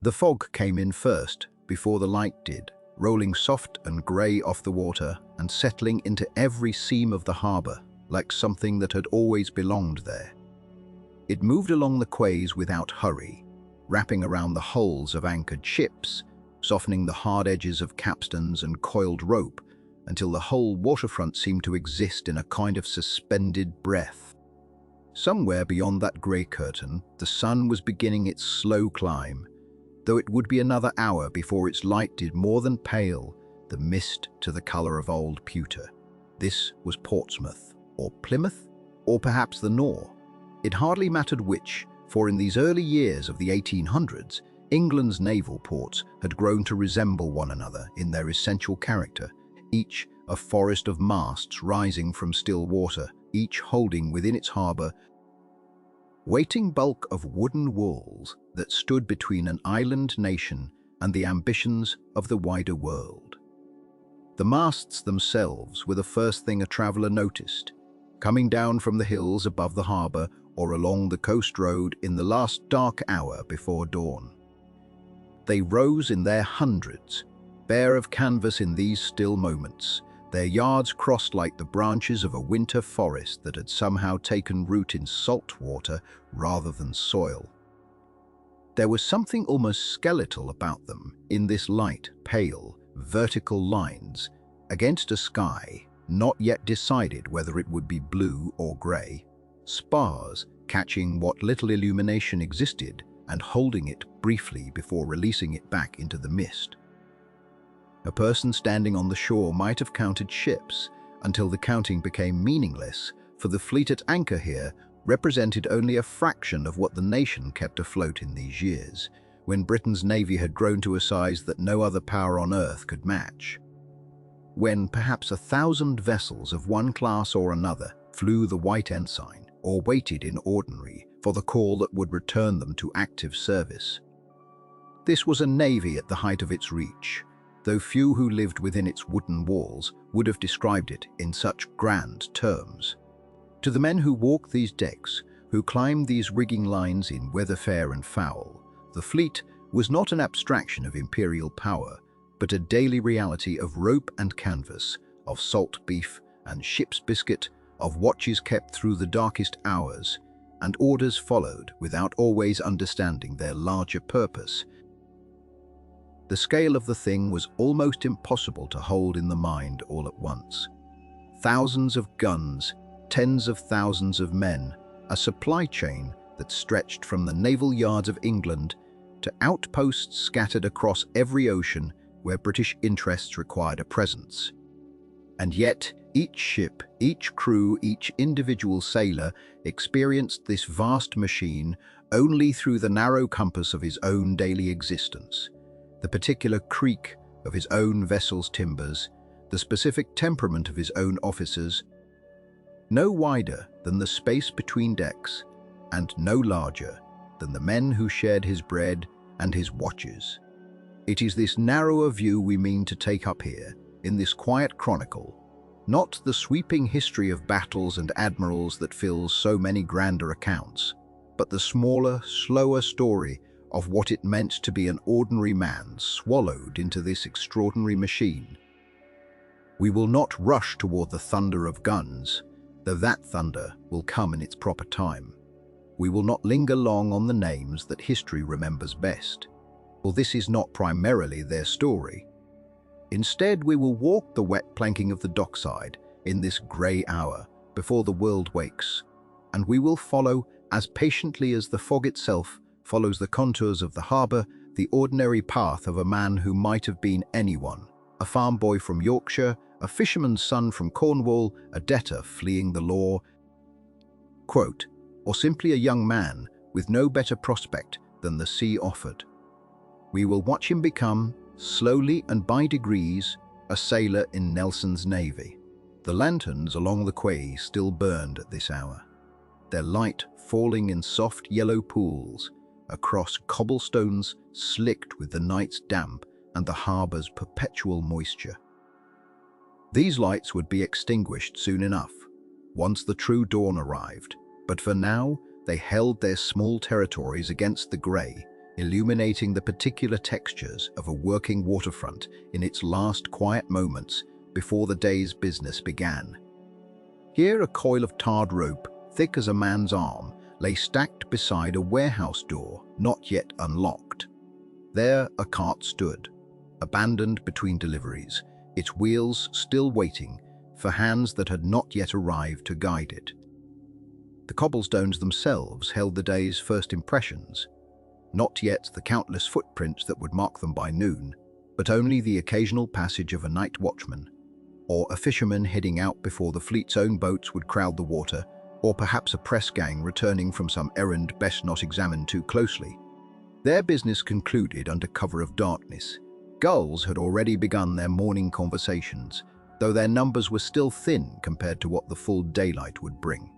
The fog came in first, before the light did, rolling soft and grey off the water and settling into every seam of the harbour, like something that had always belonged there. It moved along the quays without hurry, wrapping around the hulls of anchored ships, softening the hard edges of capstans and coiled rope, until the whole waterfront seemed to exist in a kind of suspended breath. Somewhere beyond that grey curtain, the sun was beginning its slow climb, though it would be another hour before its light did more than pale the mist to the colour of old pewter. This was Portsmouth, or Plymouth, or perhaps the Nore. It hardly mattered which, for in these early years of the 1800s, England's naval ports had grown to resemble one another in their essential character, each a forest of masts rising from still water, each holding within its harbour waiting bulk of wooden walls that stood between an island nation and the ambitions of the wider world. The masts themselves were the first thing a traveller noticed, coming down from the hills above the harbour or along the coast road in the last dark hour before dawn. They rose in their hundreds, bare of canvas in these still moments, their yards crossed like the branches of a winter forest that had somehow taken root in salt water rather than soil. There was something almost skeletal about them in this light, pale, vertical lines against a sky not yet decided whether it would be blue or grey, spars catching what little illumination existed and holding it briefly before releasing it back into the mist. A person standing on the shore might have counted ships until the counting became meaningless, for the fleet at anchor here represented only a fraction of what the nation kept afloat in these years, when Britain's navy had grown to a size that no other power on earth could match. When perhaps 1,000 vessels of one class or another flew the white ensign or waited in ordinary for the call that would return them to active service. This was a navy at the height of its reach, though few who lived within its wooden walls would have described it in such grand terms. To the men who walked these decks, who climbed these rigging lines in weather fair and foul, the fleet was not an abstraction of imperial power, but a daily reality of rope and canvas, of salt beef and ship's biscuit, of watches kept through the darkest hours, and orders followed without always understanding their larger purpose. The scale of the thing was almost impossible to hold in the mind all at once. Thousands of guns, tens of thousands of men, a supply chain that stretched from the naval yards of England to outposts scattered across every ocean where British interests required a presence. And yet, each ship, each crew, each individual sailor experienced this vast machine only through the narrow compass of his own daily existence, the particular creak of his own vessel's timbers, the specific temperament of his own officers, no wider than the space between decks, and no larger than the men who shared his bread and his watches. It is this narrower view we mean to take up here, in this quiet chronicle, not the sweeping history of battles and admirals that fills so many grander accounts, but the smaller, slower story of what it meant to be an ordinary man swallowed into this extraordinary machine. We will not rush toward the thunder of guns, though that thunder will come in its proper time. We will not linger long on the names that history remembers best, for this is not primarily their story. Instead, we will walk the wet planking of the dockside in this grey hour before the world wakes, and we will follow, as patiently as the fog itself follows the contours of the harbour, the ordinary path of a man who might have been anyone, a farm boy from Yorkshire, a fisherman's son from Cornwall, a debtor fleeing the law, quote, or simply a young man with no better prospect than the sea offered. We will watch him become, slowly and by degrees, a sailor in Nelson's navy. The lanterns along the quay still burned at this hour, their light falling in soft yellow pools across cobblestones slicked with the night's damp and the harbour's perpetual moisture. These lights would be extinguished soon enough, once the true dawn arrived, but for now they held their small territories against the grey, illuminating the particular textures of a working waterfront in its last quiet moments before the day's business began. Here a coil of tarred rope, thick as a man's arm, lay stacked beside a warehouse door not yet unlocked. There a cart stood, abandoned between deliveries, its wheels still waiting for hands that had not yet arrived to guide it. The cobblestones themselves held the day's first impressions, not yet the countless footprints that would mark them by noon, but only the occasional passage of a night watchman, or a fisherman heading out before the fleet's own boats would crowd the water, or perhaps a press gang returning from some errand best not examined too closely. Their business concluded under cover of darkness. Gulls had already begun their morning conversations, though their numbers were still thin compared to what the full daylight would bring.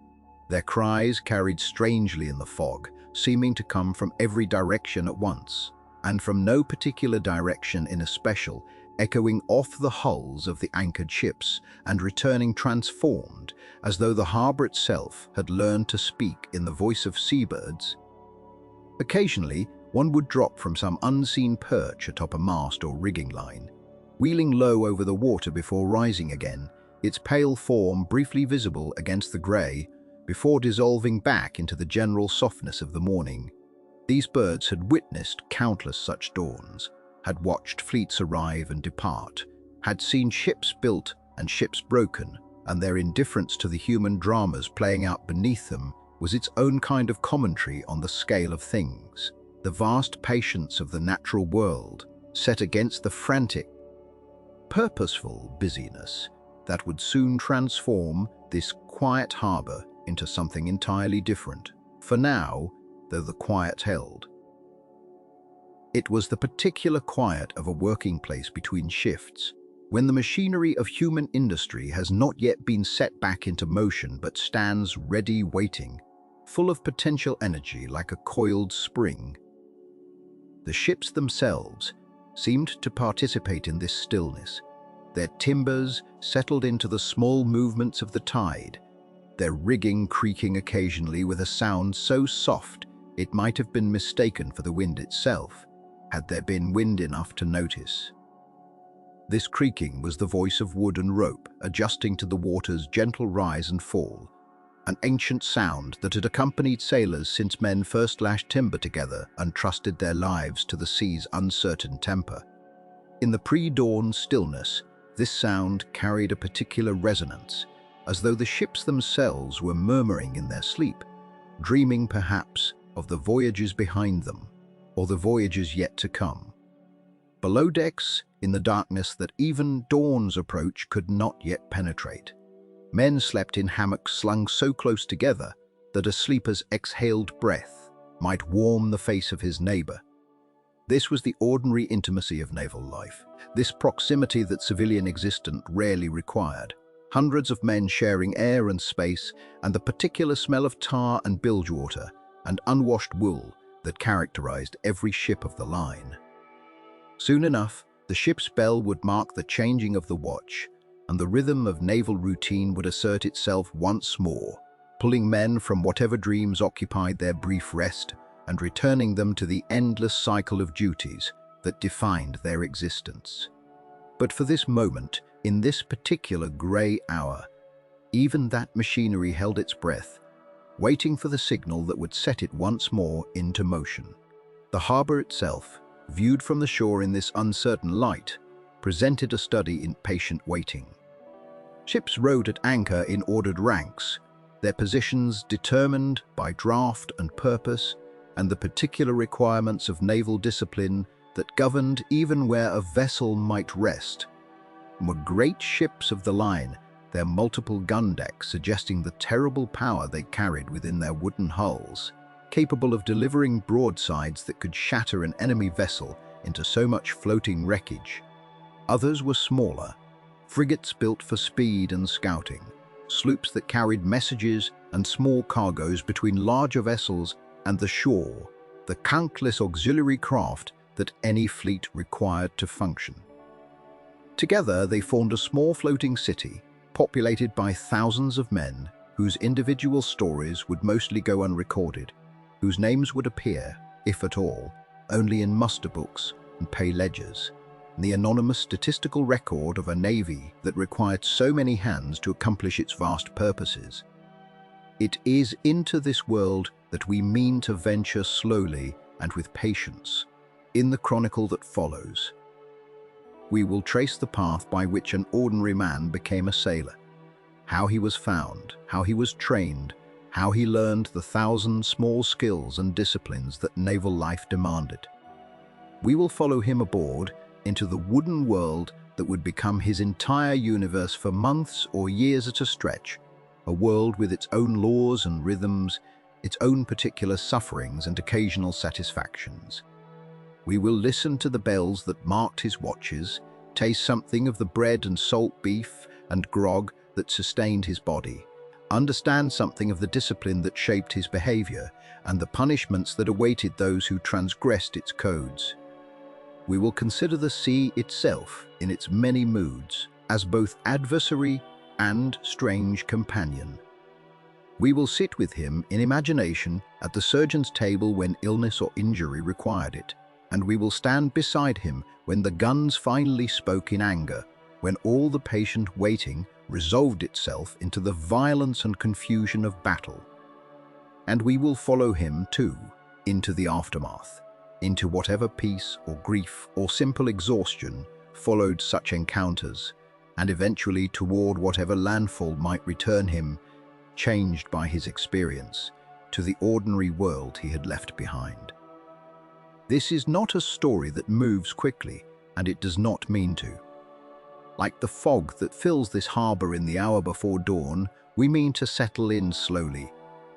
Their cries carried strangely in the fog, seeming to come from every direction at once, and from no particular direction in especial, echoing off the hulls of the anchored ships and returning transformed, as though the harbor itself had learned to speak in the voice of seabirds. Occasionally, one would drop from some unseen perch atop a mast or rigging line, wheeling low over the water before rising again, its pale form briefly visible against the grey, before dissolving back into the general softness of the morning. These birds had witnessed countless such dawns, had watched fleets arrive and depart, had seen ships built and ships broken, and their indifference to the human dramas playing out beneath them was its own kind of commentary on the scale of things, the vast patience of the natural world set against the frantic, purposeful busyness that would soon transform this quiet harbor into something entirely different, for now, though the quiet held. It was the particular quiet of a working place between shifts, when the machinery of human industry has not yet been set back into motion but stands ready waiting, full of potential energy like a coiled spring. The ships themselves seemed to participate in this stillness, their timbers settled into the small movements of the tide, their rigging creaking occasionally with a sound so soft it might have been mistaken for the wind itself, had there been wind enough to notice. This creaking was the voice of wood and rope adjusting to the water's gentle rise and fall, an ancient sound that had accompanied sailors since men first lashed timber together and trusted their lives to the sea's uncertain temper. In the pre-dawn stillness, this sound carried a particular resonance, as though the ships themselves were murmuring in their sleep, dreaming perhaps of the voyages behind them, or the voyages yet to come. Below decks, in the darkness that even dawn's approach could not yet penetrate, men slept in hammocks slung so close together that a sleeper's exhaled breath might warm the face of his neighbor. This was the ordinary intimacy of naval life, this proximity that civilian existence rarely required. Hundreds of men sharing air and space, and the particular smell of tar and bilgewater and unwashed wool that characterized every ship of the line. Soon enough, the ship's bell would mark the changing of the watch, and the rhythm of naval routine would assert itself once more, pulling men from whatever dreams occupied their brief rest and returning them to the endless cycle of duties that defined their existence. But for this moment, in this particular grey hour, even that machinery held its breath, waiting for the signal that would set it once more into motion. The harbour itself, viewed from the shore in this uncertain light, presented a study in patient waiting. Ships rode at anchor in ordered ranks, their positions determined by draft and purpose and the particular requirements of naval discipline that governed even where a vessel might rest. Were great ships of the line, their multiple gun decks suggesting the terrible power they carried within their wooden hulls, capable of delivering broadsides that could shatter an enemy vessel into so much floating wreckage. Others were smaller, frigates built for speed and scouting, sloops that carried messages and small cargoes between larger vessels and the shore, the countless auxiliary craft that any fleet required to function. Together they formed a small floating city, populated by thousands of men whose individual stories would mostly go unrecorded, whose names would appear, if at all, only in muster books and pay ledgers, the anonymous statistical record of a navy that required so many hands to accomplish its vast purposes. It is into this world that we mean to venture slowly and with patience. In the chronicle that follows, we will trace the path by which an ordinary man became a sailor, how he was found, how he was trained, how he learned the 1,000 small skills and disciplines that naval life demanded. We will follow him aboard into the wooden world that would become his entire universe for months or years at a stretch, a world with its own laws and rhythms, its own particular sufferings and occasional satisfactions. We will listen to the bells that marked his watches, taste something of the bread and salt beef and grog that sustained his body, understand something of the discipline that shaped his behavior and the punishments that awaited those who transgressed its codes. We will consider the sea itself in its many moods as both adversary and strange companion. We will sit with him in imagination at the surgeon's table when illness or injury required it, and we will stand beside him when the guns finally spoke in anger, when all the patient waiting resolved itself into the violence and confusion of battle. And we will follow him, too, into the aftermath, into whatever peace or grief or simple exhaustion followed such encounters, and eventually toward whatever landfall might return him, changed by his experience, to the ordinary world he had left behind. This is not a story that moves quickly, and it does not mean to. Like the fog that fills this harbor in the hour before dawn, we mean to settle in slowly,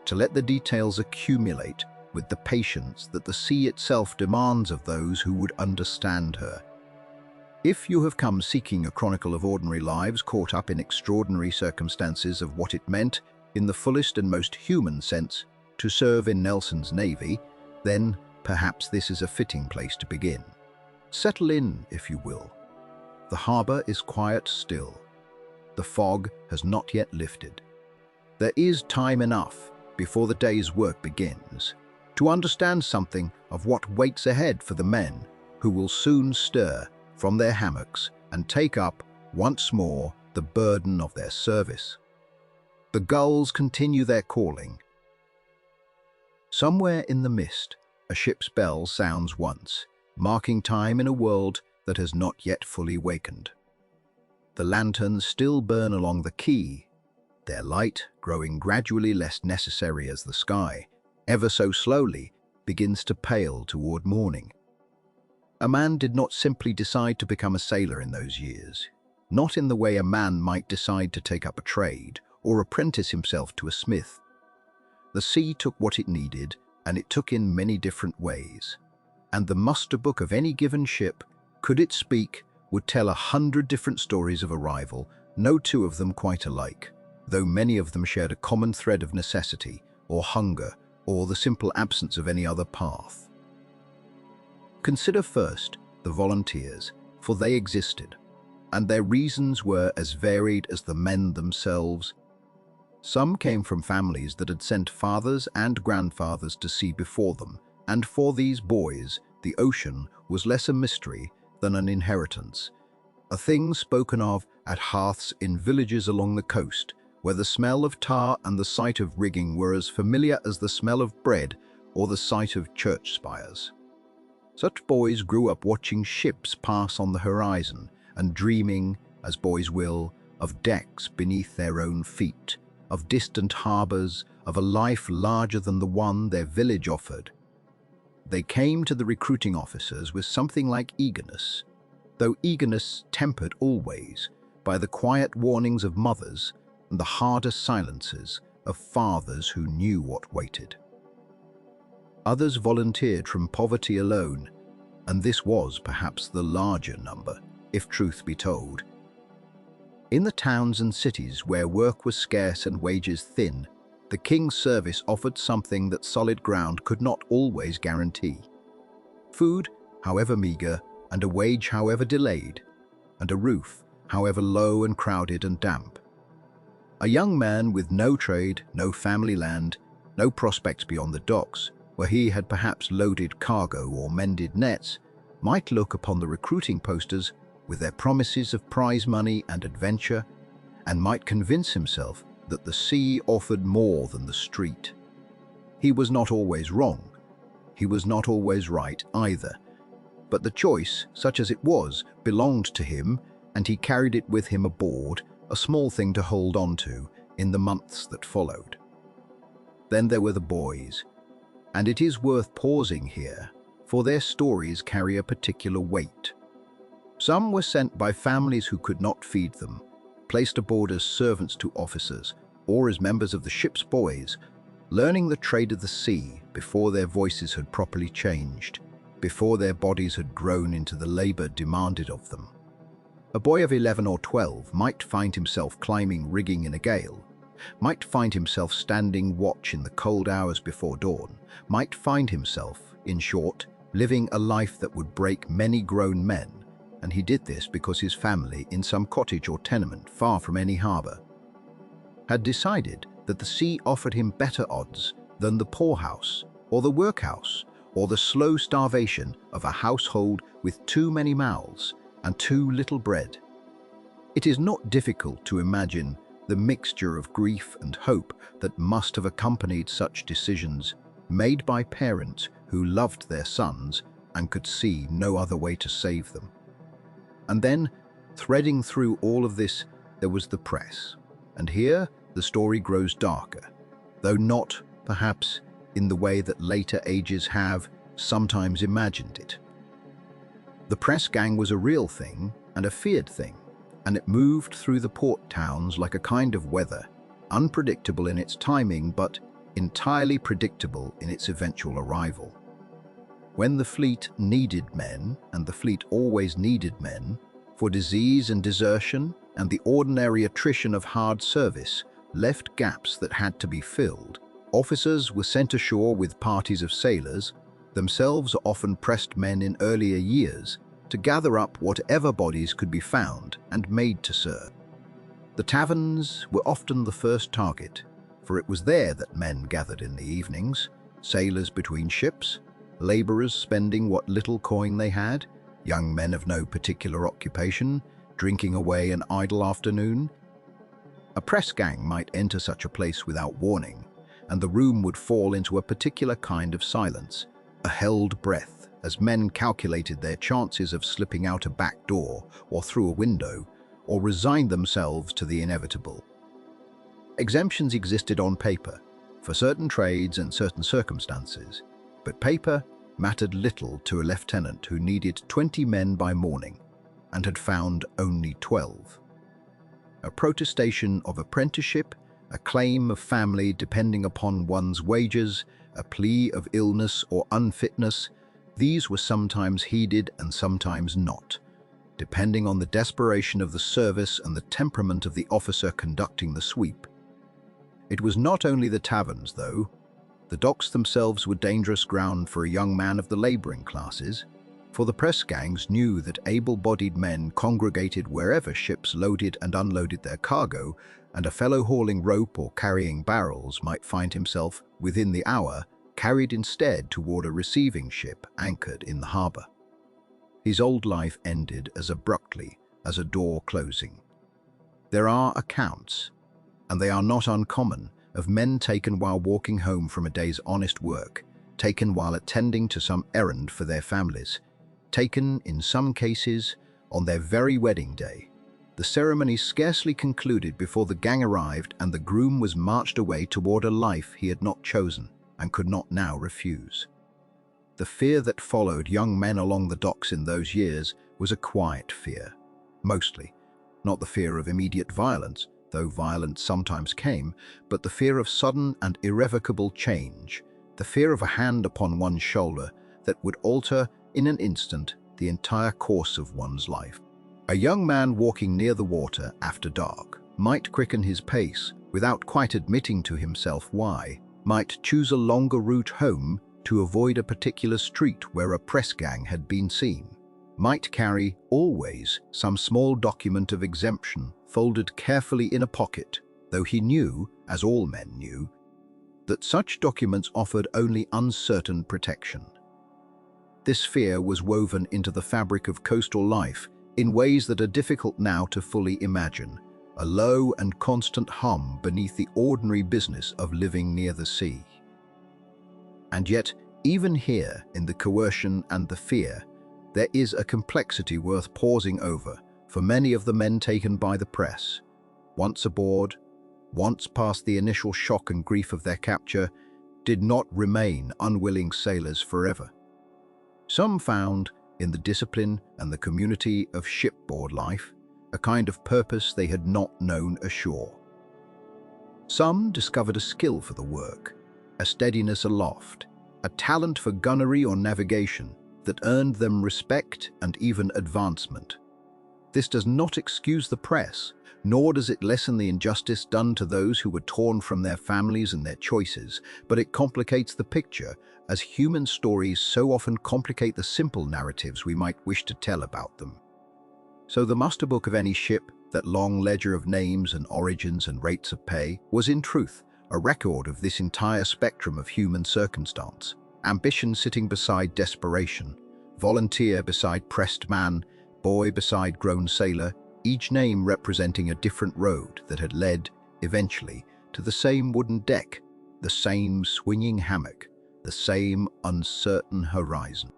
to let the details accumulate with the patience that the sea itself demands of those who would understand her. If you have come seeking a chronicle of ordinary lives caught up in extraordinary circumstances of what it meant, in the fullest and most human sense, to serve in Nelson's navy, then perhaps this is a fitting place to begin. Settle in, if you will. The harbor is quiet still. The fog has not yet lifted. There is time enough before the day's work begins to understand something of what waits ahead for the men who will soon stir from their hammocks and take up, once more, the burden of their service. The gulls continue their calling. Somewhere in the mist, a ship's bell sounds once, marking time in a world that has not yet fully wakened. The lanterns still burn along the quay, their light growing gradually less necessary as the sky, ever so slowly, begins to pale toward morning. A man did not simply decide to become a sailor in those years, not in the way a man might decide to take up a trade or apprentice himself to a smith. The sea took what it needed, and it took in many different ways. And the muster book of any given ship, could it speak, would tell 100 different stories of arrival, no two of them quite alike, though many of them shared a common thread of necessity, or hunger, or the simple absence of any other path. Consider first the volunteers, for they existed, and their reasons were as varied as the men themselves. Some came from families that had sent fathers and grandfathers to sea before them, and for these boys, the ocean was less a mystery than an inheritance, a thing spoken of at hearths in villages along the coast, where the smell of tar and the sight of rigging were as familiar as the smell of bread or the sight of church spires. Such boys grew up watching ships pass on the horizon and dreaming, as boys will, of decks beneath their own feet, of distant harbors, of a life larger than the one their village offered. They came to the recruiting officers with something like eagerness, though eagerness tempered always by the quiet warnings of mothers and the harder silences of fathers who knew what waited. Others volunteered from poverty alone, and this was perhaps the larger number, if truth be told. In the towns and cities where work was scarce and wages thin, the king's service offered something that solid ground could not always guarantee. Food, however meager, and a wage however delayed, and a roof, however low and crowded and damp. A young man with no trade, no family land, no prospects beyond the docks, where he had perhaps loaded cargo or mended nets, might look upon the recruiting posters with their promises of prize money and adventure, and might convince himself that the sea offered more than the street. He was not always wrong. He was not always right either. But the choice, such as it was, belonged to him, and he carried it with him aboard, a small thing to hold on to, in the months that followed. Then there were the boys, and it is worth pausing here, for their stories carry a particular weight. Some were sent by families who could not feed them, placed aboard as servants to officers, or as members of the ship's boys, learning the trade of the sea before their voices had properly changed, before their bodies had grown into the labor demanded of them. A boy of 11 or 12 might find himself climbing rigging in a gale, might find himself standing watch in the cold hours before dawn, might find himself, in short, living a life that would break many grown men, and he did this because his family, in some cottage or tenement far from any harbor, had decided that the sea offered him better odds than the poorhouse, or the workhouse, or the slow starvation of a household with too many mouths and too little bread. It is not difficult to imagine the mixture of grief and hope that must have accompanied such decisions made by parents who loved their sons and could see no other way to save them. And then, threading through all of this, there was the press. And here, the story grows darker, though not, perhaps, in the way that later ages have sometimes imagined it. The press gang was a real thing and a feared thing, and it moved through the port towns like a kind of weather, unpredictable in its timing but entirely predictable in its eventual arrival. When the fleet needed men, and the fleet always needed men, for disease and desertion and the ordinary attrition of hard service left gaps that had to be filled, officers were sent ashore with parties of sailors, themselves often pressed men in earlier years, to gather up whatever bodies could be found and made to serve. The taverns were often the first target, for it was there that men gathered in the evenings, sailors between ships, laborers spending what little coin they had, young men of no particular occupation, drinking away an idle afternoon. A press gang might enter such a place without warning, and the room would fall into a particular kind of silence, a held breath, as men calculated their chances of slipping out a back door or through a window, or resigned themselves to the inevitable. Exemptions existed on paper, for certain trades and certain circumstances, but paper mattered little to a lieutenant who needed 20 men by morning and had found only 12. A protestation of apprenticeship, a claim of family depending upon one's wages, a plea of illness or unfitness, these were sometimes heeded and sometimes not, depending on the desperation of the service and the temperament of the officer conducting the sweep. It was not only the taverns, though. The docks themselves were dangerous ground for a young man of the laboring classes, for the press gangs knew that able-bodied men congregated wherever ships loaded and unloaded their cargo, and a fellow hauling rope or carrying barrels might find himself, within the hour, carried instead toward a receiving ship anchored in the harbor. His old life ended as abruptly as a door closing. There are accounts, and they are not uncommon, of men taken while walking home from a day's honest work, taken while attending to some errand for their families, taken, in some cases, on their very wedding day. The ceremony scarcely concluded before the gang arrived and the groom was marched away toward a life he had not chosen and could not now refuse. The fear that followed young men along the docks in those years was a quiet fear, mostly, not the fear of immediate violence, though violence sometimes came, but the fear of sudden and irrevocable change, the fear of a hand upon one's shoulder that would alter in an instant the entire course of one's life. A young man walking near the water after dark might quicken his pace without quite admitting to himself why, might choose a longer route home to avoid a particular street where a press gang had been seen, might carry always some small document of exemption folded carefully in a pocket, though he knew, as all men knew, that such documents offered only uncertain protection. This fear was woven into the fabric of coastal life in ways that are difficult now to fully imagine, a low and constant hum beneath the ordinary business of living near the sea. And yet, even here, in the coercion and the fear, there is a complexity worth pausing over for many of the men taken by the press. Once aboard, once past the initial shock and grief of their capture, did not remain unwilling sailors forever. Some found, in the discipline and the community of shipboard life, a kind of purpose they had not known ashore. Some discovered a skill for the work, a steadiness aloft, a talent for gunnery or navigation that earned them respect and even advancement. This does not excuse the press, nor does it lessen the injustice done to those who were torn from their families and their choices, but it complicates the picture, as human stories so often complicate the simple narratives we might wish to tell about them. So the musterbook of any ship, that long ledger of names and origins and rates of pay, was in truth a record of this entire spectrum of human circumstance. Ambition sitting beside desperation, volunteer beside pressed man, boy beside grown sailor, each name representing a different road that had led, eventually, to the same wooden deck, the same swinging hammock, the same uncertain horizon.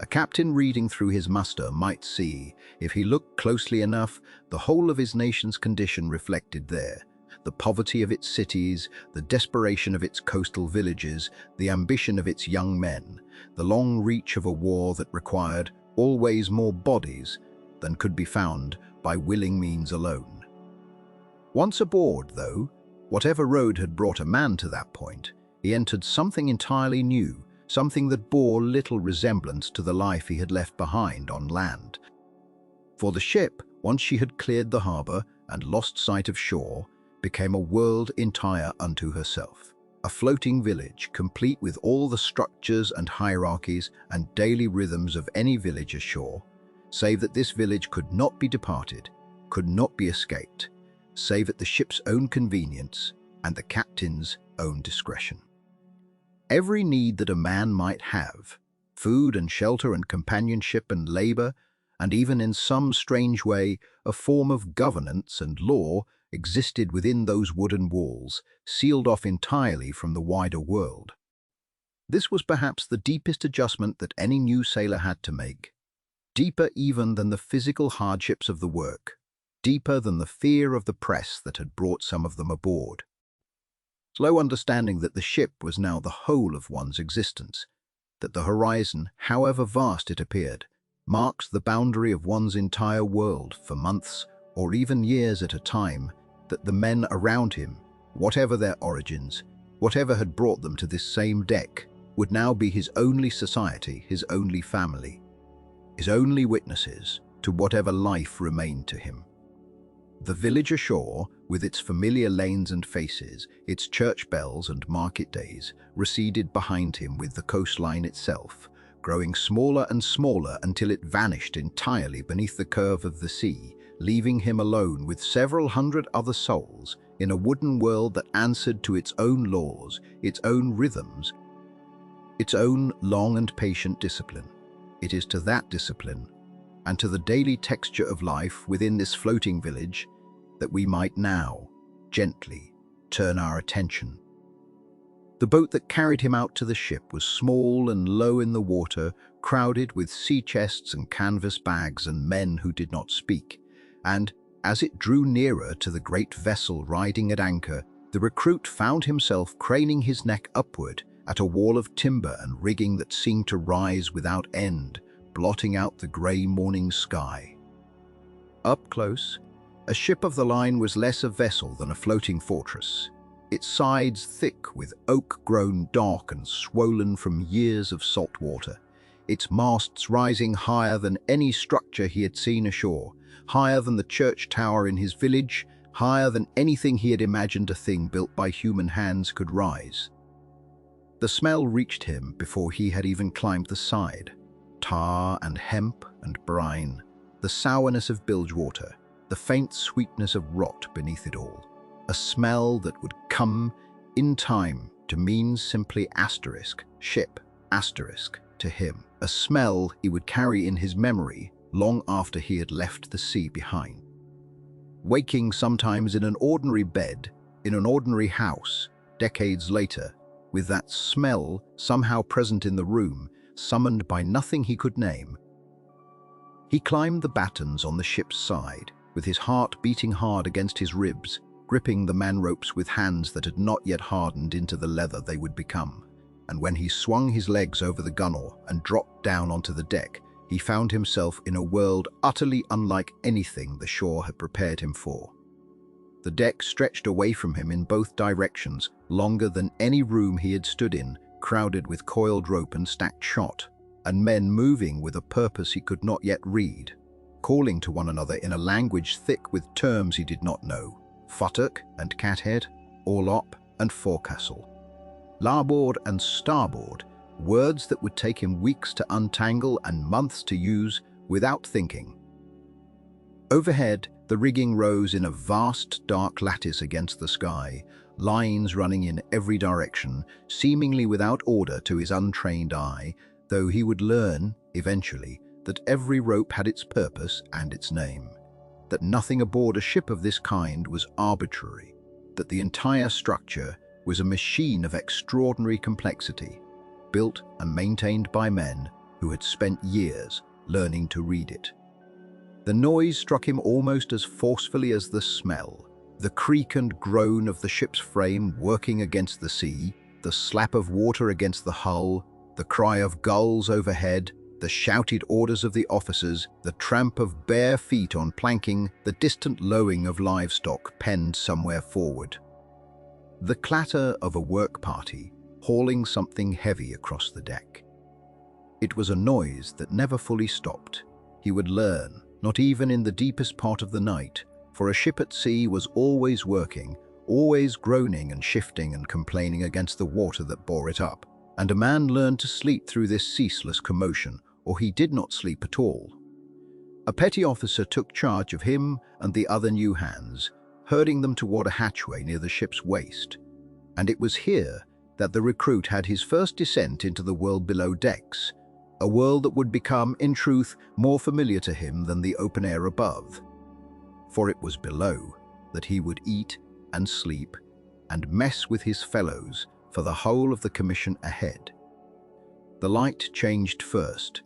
A captain reading through his muster might see, if he looked closely enough, the whole of his nation's condition reflected there. The poverty of its cities, the desperation of its coastal villages, the ambition of its young men, the long reach of a war that required always more bodies than could be found by willing means alone. Once aboard, though, whatever road had brought a man to that point, he entered something entirely new, something that bore little resemblance to the life he had left behind on land. For the ship, once she had cleared the harbor and lost sight of shore, became a world entire unto herself, a floating village complete with all the structures and hierarchies and daily rhythms of any village ashore, save that this village could not be departed, could not be escaped, save at the ship's own convenience and the captain's own discretion. Every need that a man might have, food and shelter and companionship and labor, and even in some strange way a form of governance and law, existed within those wooden walls, sealed off entirely from the wider world. This was perhaps the deepest adjustment that any new sailor had to make, deeper even than the physical hardships of the work, deeper than the fear of the press that had brought some of them aboard. Slow understanding that the ship was now the whole of one's existence, that the horizon, however vast it appeared, marks the boundary of one's entire world for months or even years at a time, that the men around him, whatever their origins, whatever had brought them to this same deck, would now be his only society, his only family, his only witnesses to whatever life remained to him. The village ashore, with its familiar lanes and faces, its church bells and market days, receded behind him with the coastline itself, growing smaller and smaller until it vanished entirely beneath the curve of the sea, leaving him alone with several hundred other souls in a wooden world that answered to its own laws, its own rhythms, its own long and patient discipline. It is to that discipline, and to the daily texture of life within this floating village, that we might now, gently, turn our attention. The boat that carried him out to the ship was small and low in the water, crowded with sea chests and canvas bags and men who did not speak. And, as it drew nearer to the great vessel riding at anchor, the recruit found himself craning his neck upward at a wall of timber and rigging that seemed to rise without end, blotting out the grey morning sky. Up close, a ship of the line was less a vessel than a floating fortress, its sides thick with oak grown dark and swollen from years of salt water, its masts rising higher than any structure he had seen ashore, higher than the church tower in his village, higher than anything he had imagined a thing built by human hands could rise. The smell reached him before he had even climbed the side. Tar and hemp and brine, the sourness of bilge water, the faint sweetness of rot beneath it all. A smell that would come, in time, to mean simply asterisk, ship, asterisk, to him, a smell he would carry in his memory long after he had left the sea behind. Waking sometimes in an ordinary bed, in an ordinary house, decades later, with that smell somehow present in the room, summoned by nothing he could name. He climbed the battens on the ship's side, with his heart beating hard against his ribs, gripping the man-ropes with hands that had not yet hardened into the leather they would become. And when he swung his legs over the gunwale and dropped down onto the deck, he found himself in a world utterly unlike anything the shore had prepared him for. The deck stretched away from him in both directions, longer than any room he had stood in, crowded with coiled rope and stacked shot, and men moving with a purpose he could not yet read, calling to one another in a language thick with terms he did not know, futtock and cathead, orlop and forecastle, larboard and starboard, words that would take him weeks to untangle and months to use without thinking. Overhead, the rigging rose in a vast dark lattice against the sky, lines running in every direction, seemingly without order to his untrained eye, though he would learn, eventually, that every rope had its purpose and its name, that nothing aboard a ship of this kind was arbitrary, that the entire structure was a machine of extraordinary complexity, built and maintained by men who had spent years learning to read it. The noise struck him almost as forcefully as the smell, the creak and groan of the ship's frame working against the sea, the slap of water against the hull, the cry of gulls overhead, the shouted orders of the officers, the tramp of bare feet on planking, the distant lowing of livestock penned somewhere forward. The clatter of a work party hauling something heavy across the deck. It was a noise that never fully stopped. He would learn, not even in the deepest part of the night, for a ship at sea was always working, always groaning and shifting and complaining against the water that bore it up, and a man learned to sleep through this ceaseless commotion, or he did not sleep at all. A petty officer took charge of him and the other new hands, herding them toward a hatchway near the ship's waist, and it was here that the recruit had his first descent into the world below decks, a world that would become, in truth, more familiar to him than the open air above. For it was below that he would eat and sleep and mess with his fellows for the whole of the commission ahead. The light changed first,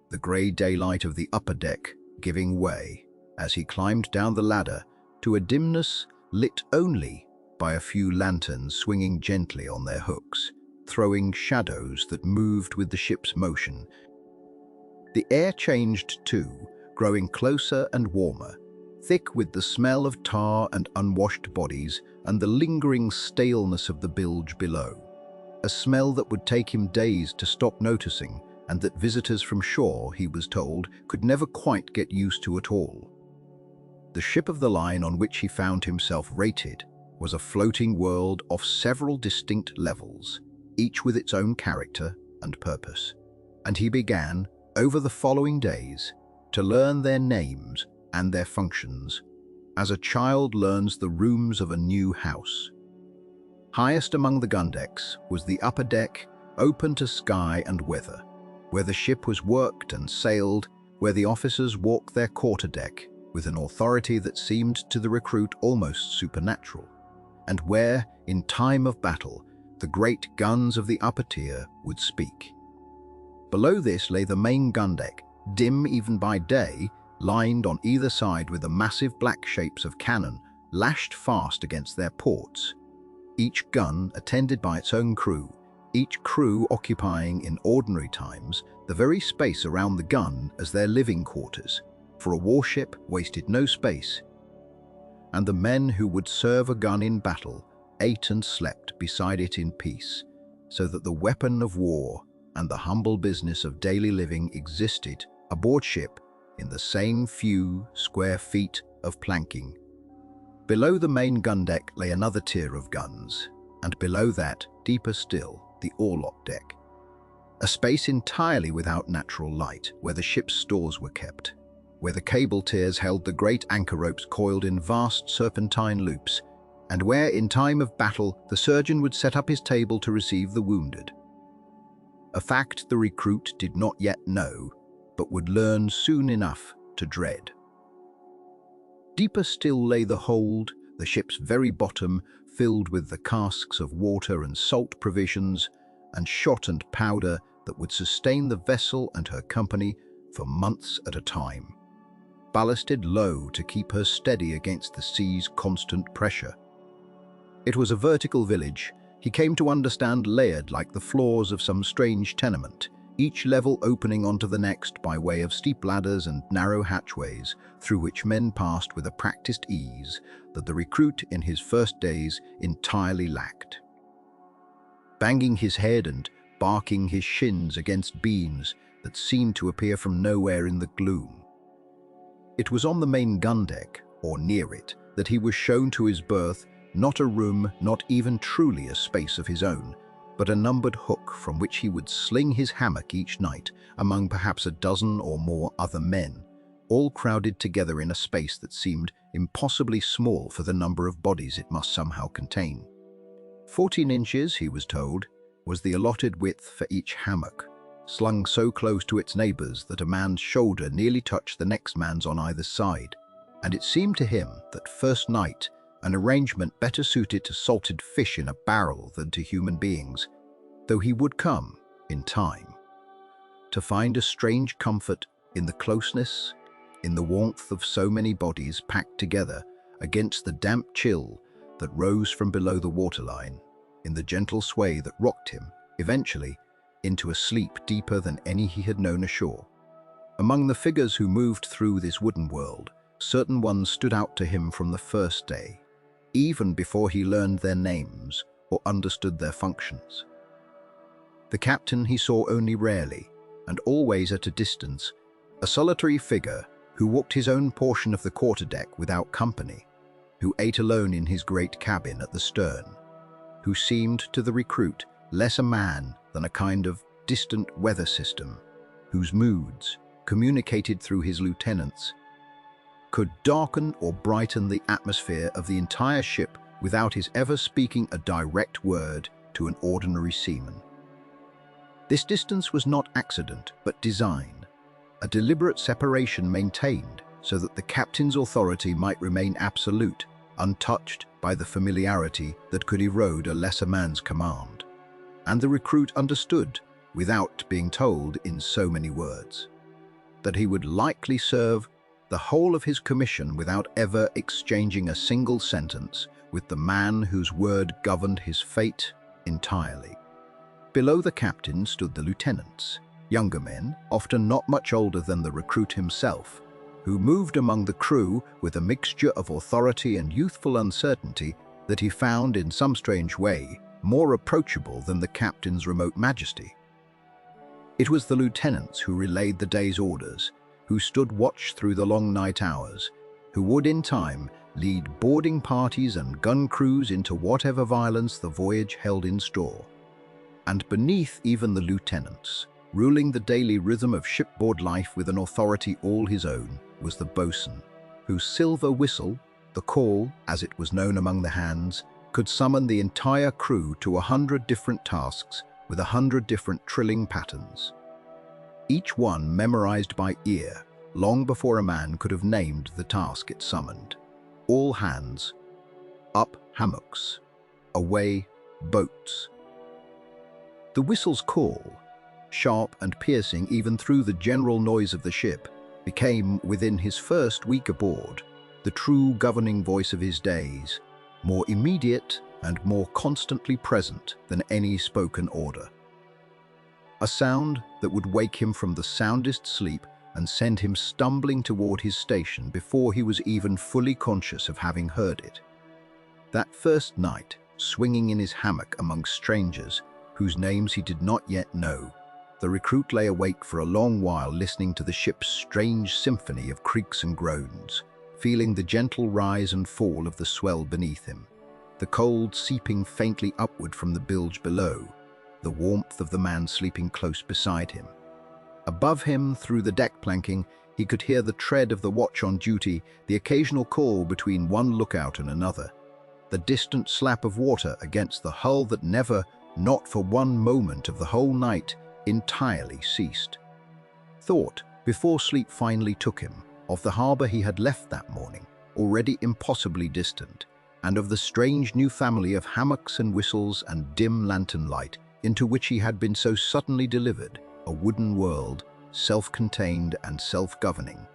the grey daylight of the upper deck giving way, as he climbed down the ladder, to a dimness lit only by a few lanterns swinging gently on their hooks, throwing shadows that moved with the ship's motion. The air changed too, growing closer and warmer, thick with the smell of tar and unwashed bodies and the lingering staleness of the bilge below, a smell that would take him days to stop noticing and that visitors from shore, he was told, could never quite get used to at all. The ship of the line on which he found himself rated was a floating world of several distinct levels, each with its own character and purpose, and he began, over the following days, to learn their names and their functions, as a child learns the rooms of a new house. Highest among the gun decks was the upper deck, open to sky and weather, where the ship was worked and sailed, where the officers walked their quarter-deck with an authority that seemed to the recruit almost supernatural, and where, in time of battle, the great guns of the upper tier would speak. Below this lay the main gun deck, dim even by day, lined on either side with the massive black shapes of cannon lashed fast against their ports, each gun attended by its own crew, each crew occupying in ordinary times the very space around the gun as their living quarters, for a warship wasted no space, and the men who would serve a gun in battle ate and slept beside it in peace, so that the weapon of war and the humble business of daily living existed aboard ship in the same few square feet of planking. Below the main gun deck lay another tier of guns, and below that, deeper still, the orlop deck, a space entirely without natural light, where the ship's stores were kept, where the cable tiers held the great anchor ropes coiled in vast serpentine loops, and where in time of battle the surgeon would set up his table to receive the wounded. A fact the recruit did not yet know, but would learn soon enough to dread. Deeper still lay the hold, the ship's very bottom, filled with the casks of water and salt provisions, and shot and powder that would sustain the vessel and her company for months at a time, ballasted low to keep her steady against the sea's constant pressure. It was a vertical village. He came to understand, layered like the floors of some strange tenement, each level opening onto the next by way of steep ladders and narrow hatchways through which men passed with a practiced ease that the recruit in his first days entirely lacked. Banging his head and barking his shins against beams that seemed to appear from nowhere in the gloom. It was on the main gun deck, or near it, that he was shown to his berth, not a room, not even truly a space of his own, but a numbered hook from which he would sling his hammock each night among perhaps a dozen or more other men, all crowded together in a space that seemed impossibly small for the number of bodies it must somehow contain. 14 inches, he was told, was the allotted width for each hammock, slung so close to its neighbors that a man's shoulder nearly touched the next man's on either side, and it seemed to him that first night an arrangement better suited to salted fish in a barrel than to human beings, though he would come, in time, to find a strange comfort in the closeness, in the warmth of so many bodies packed together against the damp chill that rose from below the waterline, in the gentle sway that rocked him, eventually, into a sleep deeper than any he had known ashore. Among the figures who moved through this wooden world, certain ones stood out to him from the first day, even before he learned their names or understood their functions. The captain he saw only rarely, and always at a distance, a solitary figure who walked his own portion of the quarterdeck without company, who ate alone in his great cabin at the stern, who seemed to the recruit less a man than a kind of distant weather system, whose moods, communicated through his lieutenants, could darken or brighten the atmosphere of the entire ship without his ever speaking a direct word to an ordinary seaman. This distance was not accident, but design, a deliberate separation maintained so that the captain's authority might remain absolute, untouched by the familiarity that could erode a lesser man's command. And the recruit understood, without being told in so many words, that he would likely serve the whole of his commission without ever exchanging a single sentence with the man whose word governed his fate entirely. Below the captain stood the lieutenants, younger men, often not much older than the recruit himself, who moved among the crew with a mixture of authority and youthful uncertainty that he found in some strange way more approachable than the captain's remote majesty. It was the lieutenants who relayed the day's orders, who stood watch through the long night hours, who would in time lead boarding parties and gun crews into whatever violence the voyage held in store. And beneath even the lieutenants, ruling the daily rhythm of shipboard life with an authority all his own, was the boatswain, whose silver whistle, the call, as it was known among the hands, could summon the entire crew to 100 different tasks with 100 different trilling patterns, each one memorized by ear long before a man could have named the task it summoned. All hands, up hammocks, away boats. The whistle's call, sharp and piercing even through the general noise of the ship, became, within his first week aboard, the true governing voice of his days, more immediate and more constantly present than any spoken order. A sound that would wake him from the soundest sleep and send him stumbling toward his station before he was even fully conscious of having heard it. That first night, swinging in his hammock among strangers whose names he did not yet know, the recruit lay awake for a long while listening to the ship's strange symphony of creaks and groans, feeling the gentle rise and fall of the swell beneath him, the cold seeping faintly upward from the bilge below, the warmth of the man sleeping close beside him. Above him, through the deck planking, he could hear the tread of the watch on duty, the occasional call between one lookout and another, the distant slap of water against the hull that never, not for one moment of the whole night, entirely ceased. Thought, before sleep finally took him, of the harbour he had left that morning, already impossibly distant, and of the strange new family of hammocks and whistles and dim lantern light into which he had been so suddenly delivered, a wooden world, self-contained and self-governing,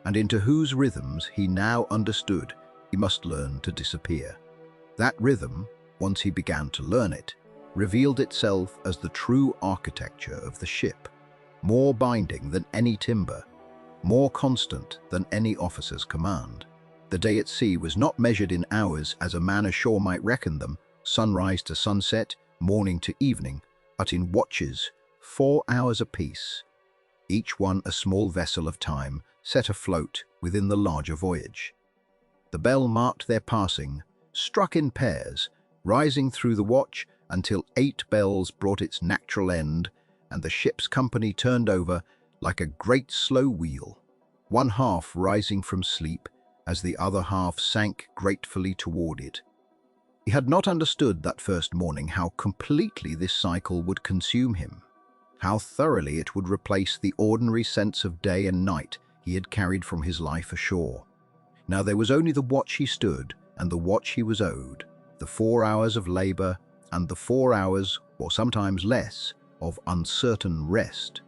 and into whose rhythms he now understood he must learn to disappear. That rhythm, once he began to learn it, revealed itself as the true architecture of the ship, more binding than any timber, more constant than any officer's command. The day at sea was not measured in hours as a man ashore might reckon them, sunrise to sunset, morning to evening, but in watches, 4 hours apiece, each one a small vessel of time set afloat within the larger voyage. The bell marked their passing, struck in pairs, rising through the watch until 8 bells brought its natural end, and the ship's company turned over like a great slow wheel, one half rising from sleep as the other half sank gratefully toward it. He had not understood that first morning how completely this cycle would consume him, how thoroughly it would replace the ordinary sense of day and night he had carried from his life ashore. Now there was only the watch he stood and the watch he was owed, the 4 hours of labor and the 4 hours, or sometimes less, of uncertain rest.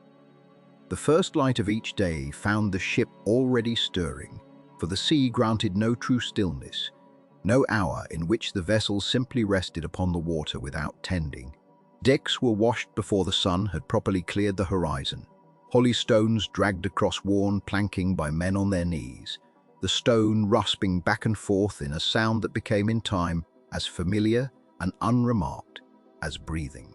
The first light of each day found the ship already stirring, for the sea granted no true stillness, no hour in which the vessel simply rested upon the water without tending. Decks were washed before the sun had properly cleared the horizon. Holly stones dragged across worn planking by men on their knees, the stone rasping back and forth in a sound that became in time as familiar and unremarked as breathing.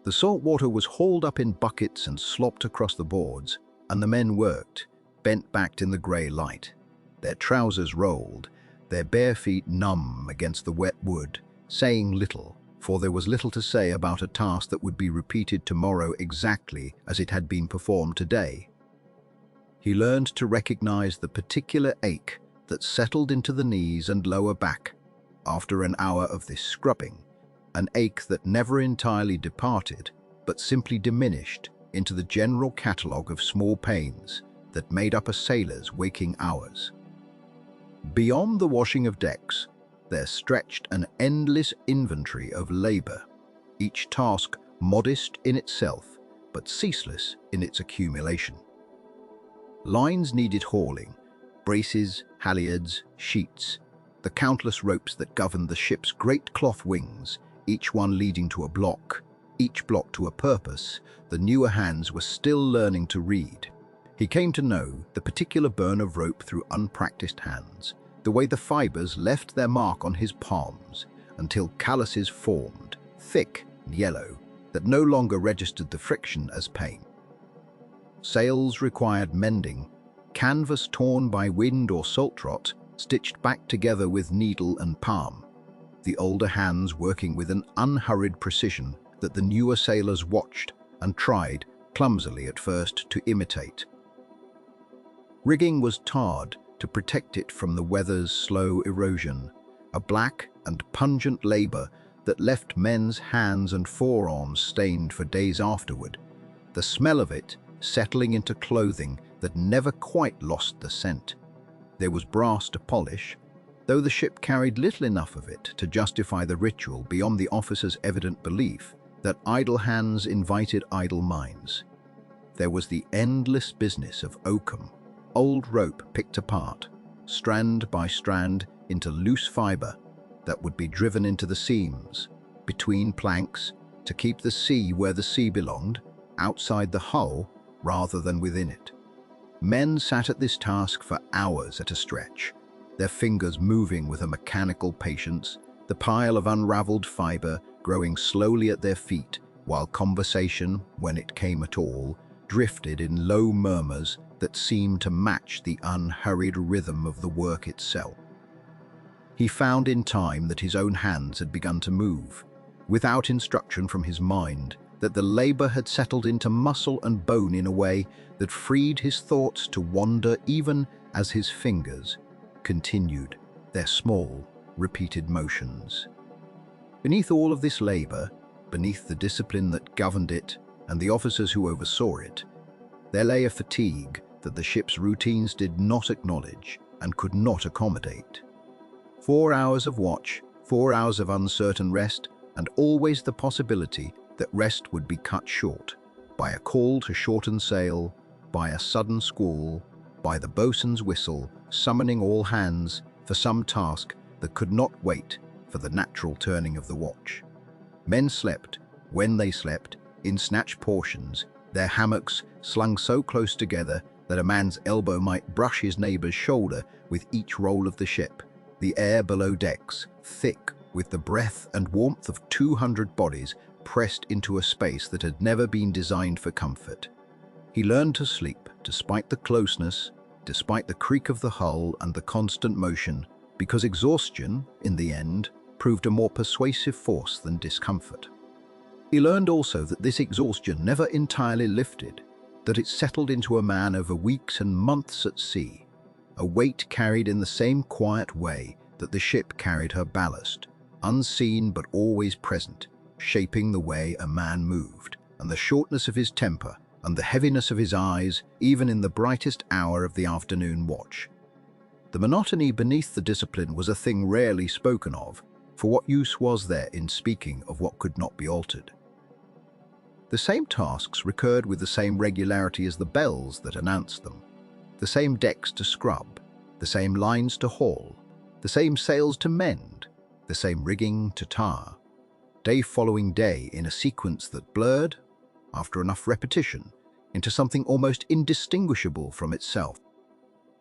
The salt water was hauled up in buckets and slopped across the boards, and the men worked, bent-backed in the grey light, their trousers rolled, their bare feet numb against the wet wood, saying little, for there was little to say about a task that would be repeated tomorrow exactly as it had been performed today. He learned to recognize the particular ache that settled into the knees and lower back after an hour of this scrubbing, an ache that never entirely departed, but simply diminished into the general catalogue of small pains that made up a sailor's waking hours. Beyond the washing of decks, there stretched an endless inventory of labor, each task modest in itself, but ceaseless in its accumulation. Lines needed hauling, braces, halyards, sheets, the countless ropes that governed the ship's great cloth wings, each one leading to a block, each block to a purpose, the newer hands were still learning to read. He came to know the particular burn of rope through unpracticed hands, the way the fibers left their mark on his palms until calluses formed, thick and yellow, that no longer registered the friction as pain. Sails required mending, canvas torn by wind or salt rot, stitched back together with needle and palm, the older hands working with an unhurried precision that the newer sailors watched and tried, clumsily at first, to imitate. Rigging was tarred to protect it from the weather's slow erosion, a black and pungent labor that left men's hands and forearms stained for days afterward, the smell of it settling into clothing that never quite lost the scent. There was brass to polish, though the ship carried little enough of it to justify the ritual beyond the officer's evident belief that idle hands invited idle minds. There was the endless business of oakum, old rope picked apart, strand by strand into loose fiber that would be driven into the seams, between planks, to keep the sea where the sea belonged, outside the hull rather than within it. Men sat at this task for hours at a stretch, their fingers moving with a mechanical patience, the pile of unraveled fiber growing slowly at their feet, while conversation, when it came at all, drifted in low murmurs that seemed to match the unhurried rhythm of the work itself. He found in time that his own hands had begun to move, without instruction from his mind, that the labor had settled into muscle and bone in a way that freed his thoughts to wander even as his fingers continued their small, repeated motions. Beneath all of this labor, beneath the discipline that governed it and the officers who oversaw it, there lay a fatigue that the ship's routines did not acknowledge and could not accommodate. 4 hours of watch, 4 hours of uncertain rest, and always the possibility that rest would be cut short by a call to shorten sail, by a sudden squall, by the boatswain's whistle summoning all hands for some task that could not wait for the natural turning of the watch. Men slept, when they slept, in snatched portions, their hammocks slung so close together that a man's elbow might brush his neighbor's shoulder with each roll of the ship. The air below decks, thick with the breath and warmth of 200 bodies pressed into a space that had never been designed for comfort. He learned to sleep despite the closeness, despite the creak of the hull and the constant motion, because exhaustion, in the end, proved a more persuasive force than discomfort. He learned also that this exhaustion never entirely lifted, that it settled into a man over weeks and months at sea, a weight carried in the same quiet way that the ship carried her ballast, unseen but always present, shaping the way a man moved, and the shortness of his temper, and the heaviness of his eyes, even in the brightest hour of the afternoon watch. The monotony beneath the discipline was a thing rarely spoken of, for what use was there in speaking of what could not be altered? The same tasks recurred with the same regularity as the bells that announced them, the same decks to scrub, the same lines to haul, the same sails to mend, the same rigging to tar, day following day in a sequence that blurred, after enough repetition, into something almost indistinguishable from itself.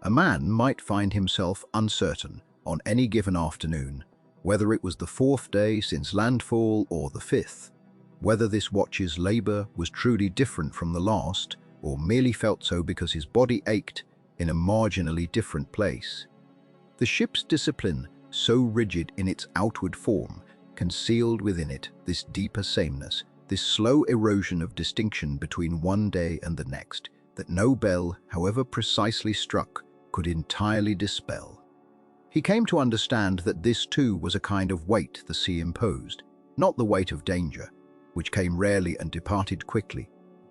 A man might find himself uncertain on any given afternoon, whether it was the 4th day since landfall or the 5th, whether this watch's labor was truly different from the last, or merely felt so because his body ached in a marginally different place. The ship's discipline, so rigid in its outward form, concealed within it this deeper sameness, this slow erosion of distinction between one day and the next, that no bell, however precisely struck, could entirely dispel. He came to understand that this too was a kind of weight the sea imposed, not the weight of danger, which came rarely and departed quickly,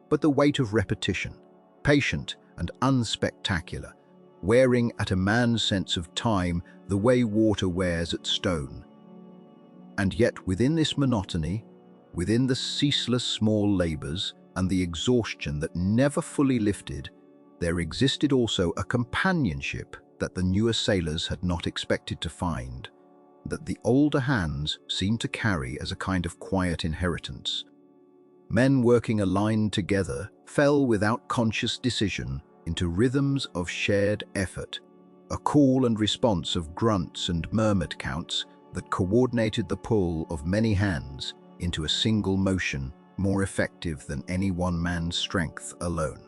but the weight of repetition, patient and unspectacular, wearing at a man's sense of time the way water wears at stone. And yet within this monotony, within the ceaseless small labors and the exhaustion that never fully lifted, there existed also a companionship that the newer sailors had not expected to find, that the older hands seemed to carry as a kind of quiet inheritance. Men working aligned together fell without conscious decision into rhythms of shared effort, a call and response of grunts and murmured counts that coordinated the pull of many hands into a single motion more effective than any one man's strength alone.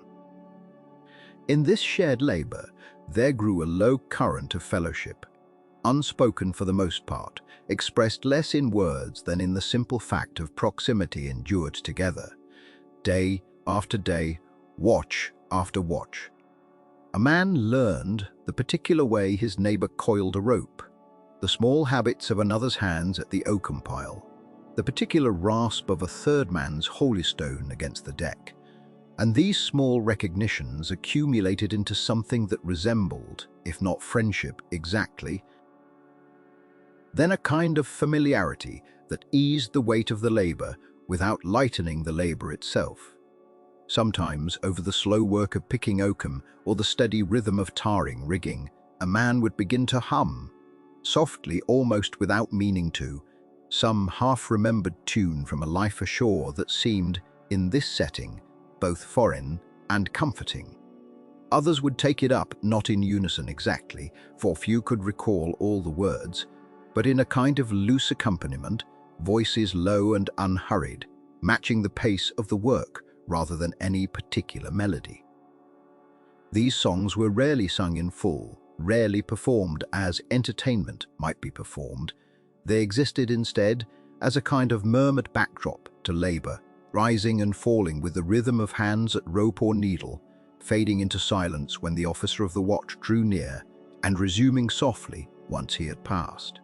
In this shared labor, there grew a low current of fellowship, unspoken for the most part, expressed less in words than in the simple fact of proximity endured together, day after day, watch after watch. A man learned the particular way his neighbor coiled a rope, the small habits of another's hands at the oakum pile, the particular rasp of a third man's holystone against the deck, and these small recognitions accumulated into something that resembled, if not friendship exactly, then a kind of familiarity that eased the weight of the labor without lightening the labor itself. Sometimes, over the slow work of picking oakum or the steady rhythm of tarring rigging, a man would begin to hum, softly, almost without meaning to, some half-remembered tune from a life ashore that seemed, in this setting, both foreign and comforting. Others would take it up, not in unison exactly, for few could recall all the words, but in a kind of loose accompaniment, voices low and unhurried, matching the pace of the work rather than any particular melody. These songs were rarely sung in full, rarely performed as entertainment might be performed. They existed instead as a kind of murmured backdrop to labor, rising and falling with the rhythm of hands at rope or needle, fading into silence when the officer of the watch drew near, and resuming softly once he had passed.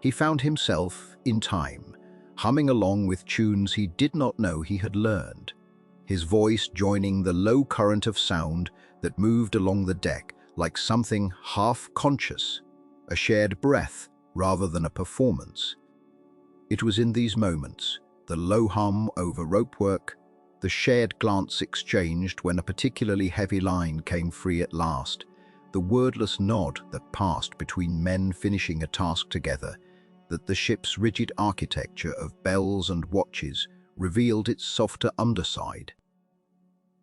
he found himself, in time, humming along with tunes he did not know he had learned, his voice joining the low current of sound that moved along the deck like something half-conscious, a shared breath rather than a performance. It was in these moments, the low hum over ropework, the shared glance exchanged when a particularly heavy line came free at last, the wordless nod that passed between men finishing a task together, that the ship's rigid architecture of bells and watches revealed its softer underside.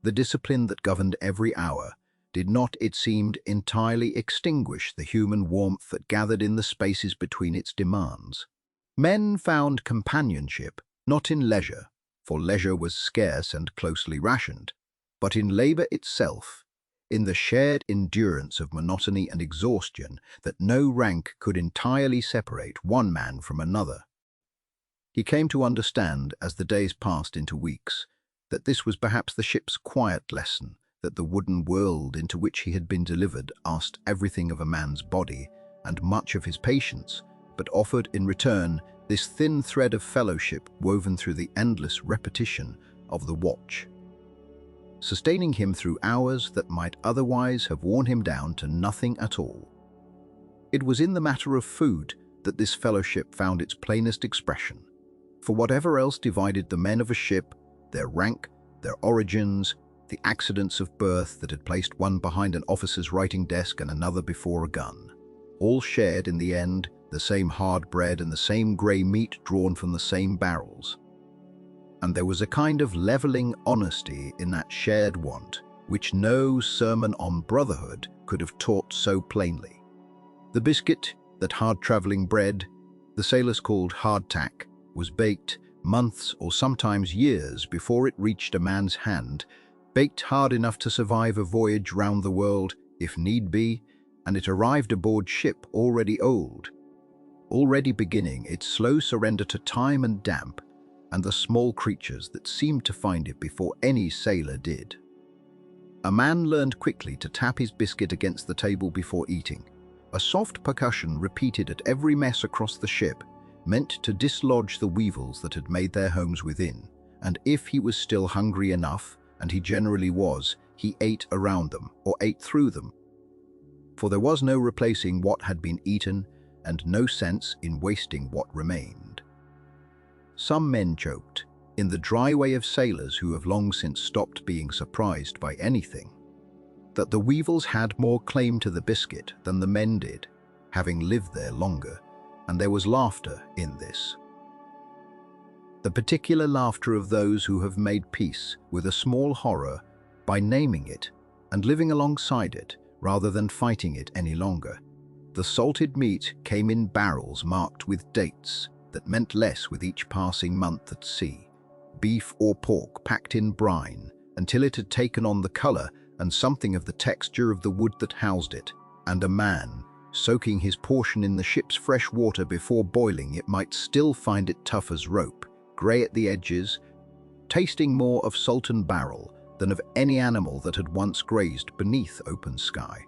The discipline that governed every hour did not, it seemed, entirely extinguish the human warmth that gathered in the spaces between its demands. Men found companionship not in leisure, for leisure was scarce and closely rationed, but in labor itself, in the shared endurance of monotony and exhaustion that no rank could entirely separate one man from another. He came to understand, as the days passed into weeks, that this was perhaps the ship's quiet lesson, that the wooden world into which he had been delivered asked everything of a man's body and much of his patience, but offered in return this thin thread of fellowship woven through the endless repetition of the watch, sustaining him through hours that might otherwise have worn him down to nothing at all. It was in the matter of food that this fellowship found its plainest expression, for whatever else divided the men of a ship, their rank, their origins, the accidents of birth that had placed one behind an officer's writing desk and another before a gun, all shared in the end the same hard bread and the same grey meat drawn from the same barrels. And there was a kind of levelling honesty in that shared want, which no sermon on brotherhood could have taught so plainly. The biscuit, that hard-travelling bread, the sailors called hardtack, was baked months or sometimes years before it reached a man's hand, baked hard enough to survive a voyage round the world, if need be, and it arrived aboard ship already old, already beginning its slow surrender to time and damp, and the small creatures that seemed to find it before any sailor did. A man learned quickly to tap his biscuit against the table before eating. A soft percussion repeated at every mess across the ship, meant to dislodge the weevils that had made their homes within, and if he was still hungry enough, and he generally was, he ate around them, or ate through them. For there was no replacing what had been eaten, and no sense in wasting what remained. Some men joked, in the dry way of sailors who have long since stopped being surprised by anything, that the weevils had more claim to the biscuit than the men did, having lived there longer, and there was laughter in this. The particular laughter of those who have made peace with a small horror by naming it and living alongside it rather than fighting it any longer. The salted meat came in barrels marked with dates that meant less with each passing month at sea. Beef or pork packed in brine until it had taken on the color and something of the texture of the wood that housed it, and a man, soaking his portion in the ship's fresh water before boiling it, might still find it tough as rope, grey at the edges, tasting more of salt and barrel than of any animal that had once grazed beneath open sky.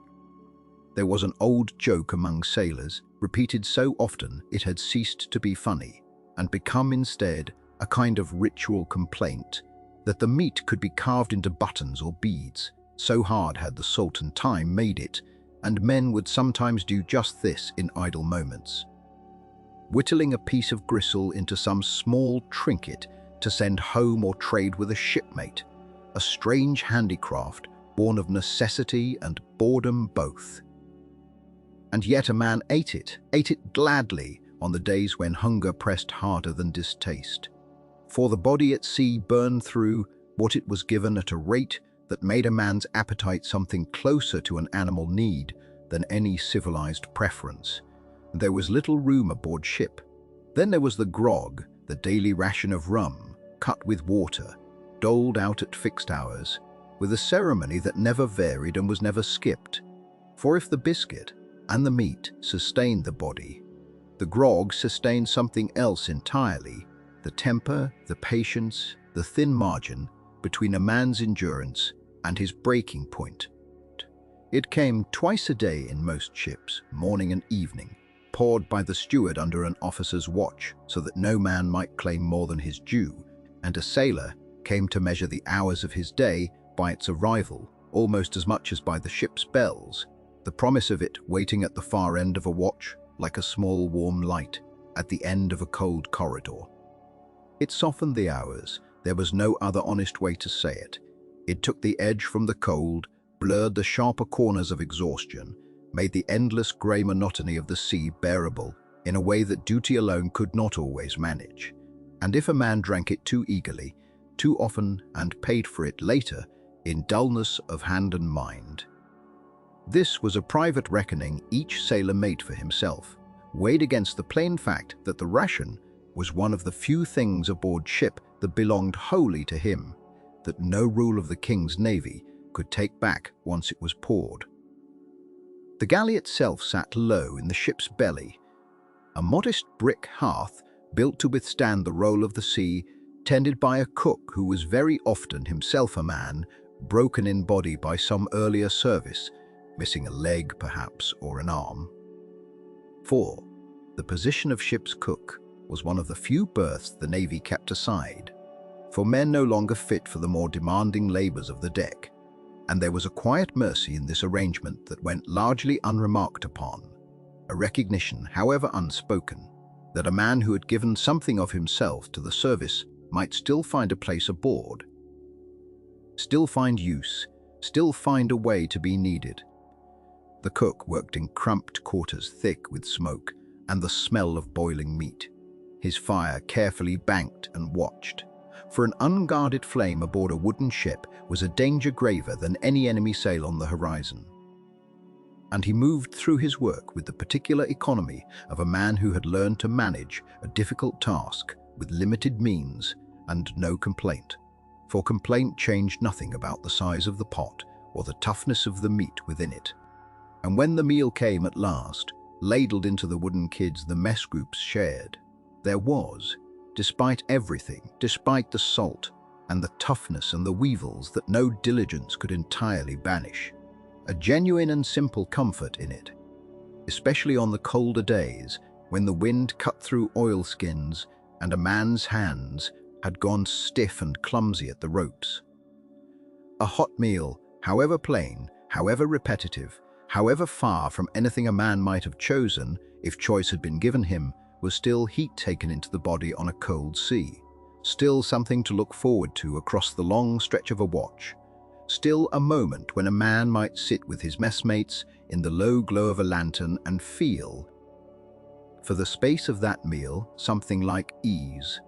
There was an old joke among sailors, repeated so often it had ceased to be funny, and become instead a kind of ritual complaint, that the meat could be carved into buttons or beads, so hard had the salt and thyme made it, and men would sometimes do just this in idle moments, whittling a piece of gristle into some small trinket to send home or trade with a shipmate, a strange handicraft born of necessity and boredom both. And yet a man ate it gladly on the days when hunger pressed harder than distaste. For the body at sea burned through what it was given at a rate that made a man's appetite something closer to an animal need than any civilized preference. There was little room aboard ship. Then there was the grog, the daily ration of rum, cut with water, doled out at fixed hours, with a ceremony that never varied and was never skipped. For if the biscuit and the meat sustained the body, the grog sustained something else entirely, the temper, the patience, the thin margin between a man's endurance and his breaking point. It came twice a day in most ships, morning and evening, poured by the steward under an officer's watch so that no man might claim more than his due, and a sailor came to measure the hours of his day by its arrival, almost as much as by the ship's bells, the promise of it waiting at the far end of a watch like a small warm light at the end of a cold corridor. It softened the hours. There was no other honest way to say it. It took the edge from the cold, blurred the sharper corners of exhaustion, made the endless grey monotony of the sea bearable in a way that duty alone could not always manage. And if a man drank it too eagerly, too often, and paid for it later, in dullness of hand and mind. This was a private reckoning each sailor made for himself, weighed against the plain fact that the ration was one of the few things aboard ship that belonged wholly to him, that no rule of the King's Navy could take back once it was poured. The galley itself sat low in the ship's belly, a modest brick hearth built to withstand the roll of the sea, tended by a cook who was very often himself a man, broken in body by some earlier service, missing a leg perhaps or an arm. For the position of ship's cook was one of the few berths the Navy kept aside, for men no longer fit for the more demanding labours of the deck, and there was a quiet mercy in this arrangement that went largely unremarked upon, a recognition, however unspoken, that a man who had given something of himself to the service might still find a place aboard, still find use, still find a way to be needed. The cook worked in cramped quarters thick with smoke and the smell of boiling meat, his fire carefully banked and watched. For an unguarded flame aboard a wooden ship was a danger graver than any enemy sail on the horizon. And he moved through his work with the particular economy of a man who had learned to manage a difficult task with limited means and no complaint, for complaint changed nothing about the size of the pot or the toughness of the meat within it. And when the meal came at last, ladled into the wooden kids the mess groups shared, there was, despite everything, despite the salt and the toughness and the weevils that no diligence could entirely banish, a genuine and simple comfort in it, especially on the colder days when the wind cut through oilskins and a man's hands had gone stiff and clumsy at the ropes. A hot meal, however plain, however repetitive, however far from anything a man might have chosen if choice had been given him, was still heat taken into the body on a cold sea, still something to look forward to across the long stretch of a watch, still a moment when a man might sit with his messmates in the low glow of a lantern and feel, for the space of that meal, something like ease.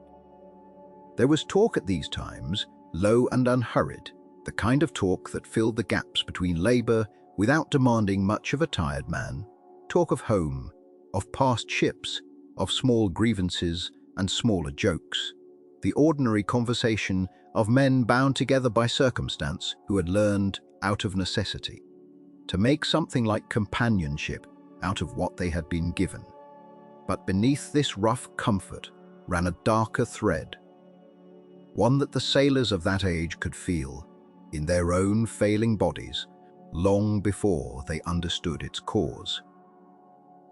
There was talk at these times, low and unhurried, the kind of talk that filled the gaps between labour without demanding much of a tired man, talk of home, of past ships, of small grievances and smaller jokes, the ordinary conversation of men bound together by circumstance who had learned, out of necessity, to make something like companionship out of what they had been given. But beneath this rough comfort ran a darker thread, one that the sailors of that age could feel in their own failing bodies long before they understood its cause.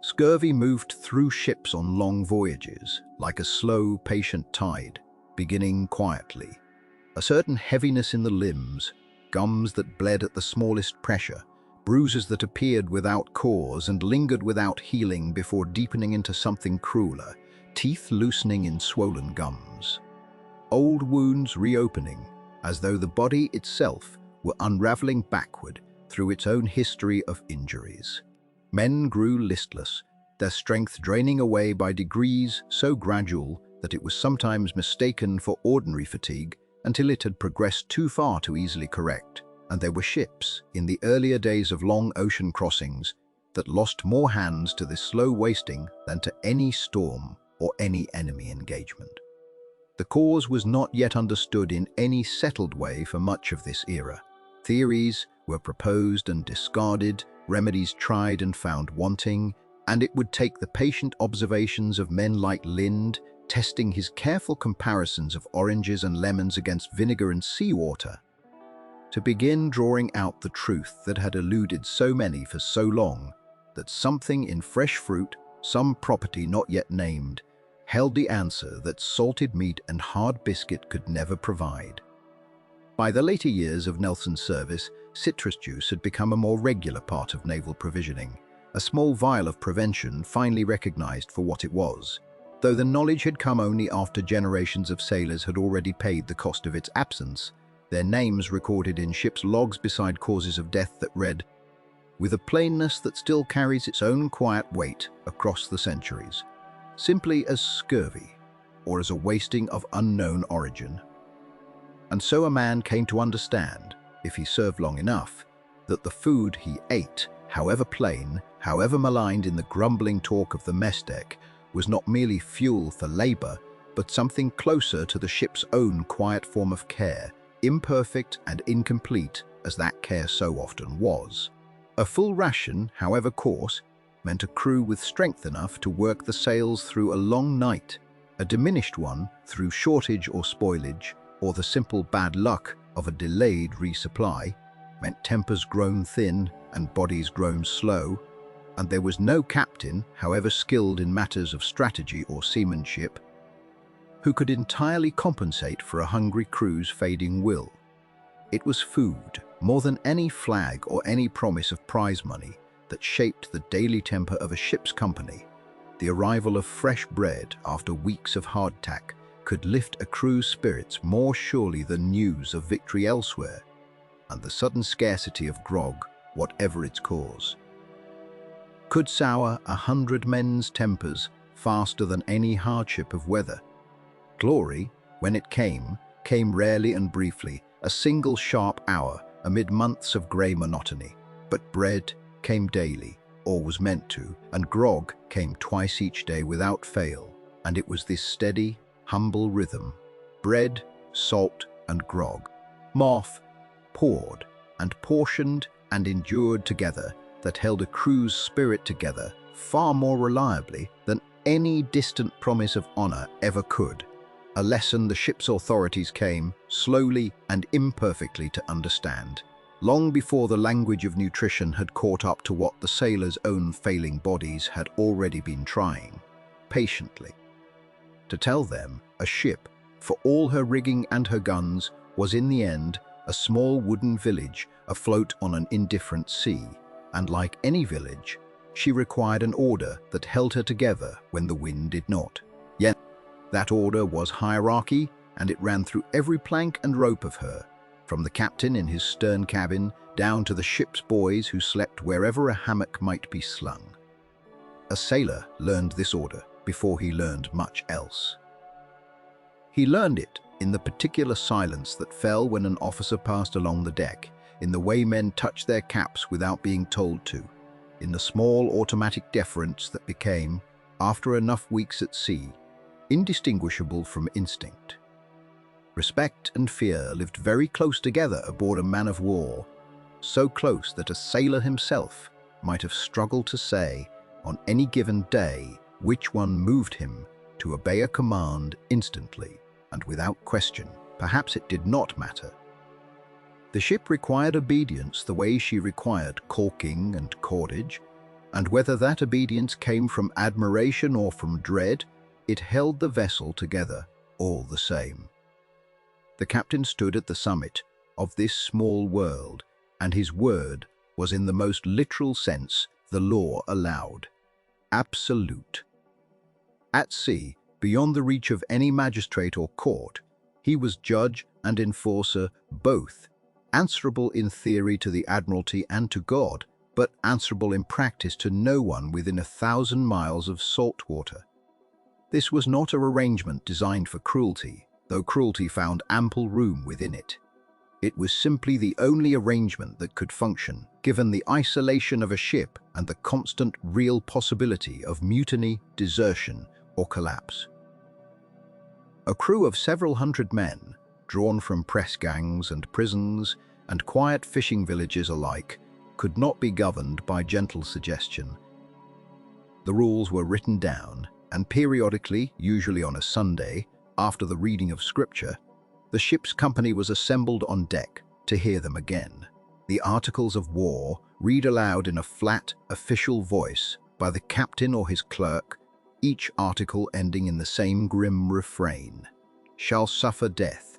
Scurvy moved through ships on long voyages, like a slow, patient tide, beginning quietly. A certain heaviness in the limbs, gums that bled at the smallest pressure, bruises that appeared without cause and lingered without healing before deepening into something crueler, teeth loosening in swollen gums. Old wounds reopening, as though the body itself were unraveling backward through its own history of injuries. Men grew listless, their strength draining away by degrees so gradual that it was sometimes mistaken for ordinary fatigue until it had progressed too far to easily correct, and there were ships, in the earlier days of long ocean crossings, that lost more hands to this slow wasting than to any storm or any enemy engagement. The cause was not yet understood in any settled way for much of this era. Theories were proposed and discarded, remedies tried and found wanting, and it would take the patient observations of men like Lind, testing his careful comparisons of oranges and lemons against vinegar and seawater, to begin drawing out the truth that had eluded so many for so long, that something in fresh fruit, some property not yet named, held the answer that salted meat and hard biscuit could never provide. By the later years of Nelson's service, citrus juice had become a more regular part of naval provisioning, a small vial of prevention finally recognized for what it was, though the knowledge had come only after generations of sailors had already paid the cost of its absence, their names recorded in ships' logs beside causes of death that read, with a plainness that still carries its own quiet weight across the centuries, simply as scurvy or as a wasting of unknown origin. And so a man came to understand, if he served long enough, that the food he ate, however plain, however maligned in the grumbling talk of the mess deck, was not merely fuel for labor, but something closer to the ship's own quiet form of care, imperfect and incomplete as that care so often was. A full ration, however coarse, meant a crew with strength enough to work the sails through a long night, a diminished one through shortage or spoilage, or the simple bad luck of a delayed resupply, meant tempers grown thin and bodies grown slow, and there was no captain, however skilled in matters of strategy or seamanship, who could entirely compensate for a hungry crew's fading will. It was food, more than any flag or any promise of prize money, that shaped the daily temper of a ship's company. The arrival of fresh bread after weeks of hardtack could lift a crew's spirits more surely than news of victory elsewhere, and the sudden scarcity of grog, whatever its cause, could sour 100 men's tempers faster than any hardship of weather. Glory, when it came rarely and briefly, a single sharp hour amid months of grey monotony. But bread came daily, or was meant to, and grog came twice each day without fail, and it was this steady, humble rhythm, bread, salt, and grog, moth, poured, and portioned and endured together, that held a crew's spirit together far more reliably than any distant promise of honor ever could, a lesson the ship's authorities came, slowly and imperfectly, to understand, long before the language of nutrition had caught up to what the sailors' own failing bodies had already been trying, patiently, to tell them a ship, for all her rigging and her guns, was in the end a small wooden village afloat on an indifferent sea, and like any village, she required an order that held her together when the wind did not. Yet that order was hierarchy, and it ran through every plank and rope of her, from the captain in his stern cabin down to the ship's boys who slept wherever a hammock might be slung. A sailor learned this order before he learned much else. He learned it in the particular silence that fell when an officer passed along the deck, in the way men touched their caps without being told to, in the small automatic deference that became, after enough weeks at sea, indistinguishable from instinct. Respect and fear lived very close together aboard a man-of-war, so close that a sailor himself might have struggled to say, on any given day, which one moved him to obey a command instantly and without question. Perhaps it did not matter. The ship required obedience the way she required caulking and cordage, and whether that obedience came from admiration or from dread, it held the vessel together all the same. The captain stood at the summit of this small world, and his word was in the most literal sense the law allowed. Absolute. At sea, beyond the reach of any magistrate or court, he was judge and enforcer both, answerable in theory to the Admiralty and to God, but answerable in practice to no one within 1,000 miles of salt water. This was not an arrangement designed for cruelty, though cruelty found ample room within it. It was simply the only arrangement that could function, given the isolation of a ship and the constant real possibility of mutiny, desertion, or collapse. A crew of several hundred men, drawn from press gangs and prisons and quiet fishing villages alike, could not be governed by gentle suggestion. The rules were written down, and periodically, usually on a Sunday, after the reading of scripture, the ship's company was assembled on deck to hear them again. The articles of war, read aloud in a flat, official voice, by the captain or his clerk, each article ending in the same grim refrain, "Shall suffer death,"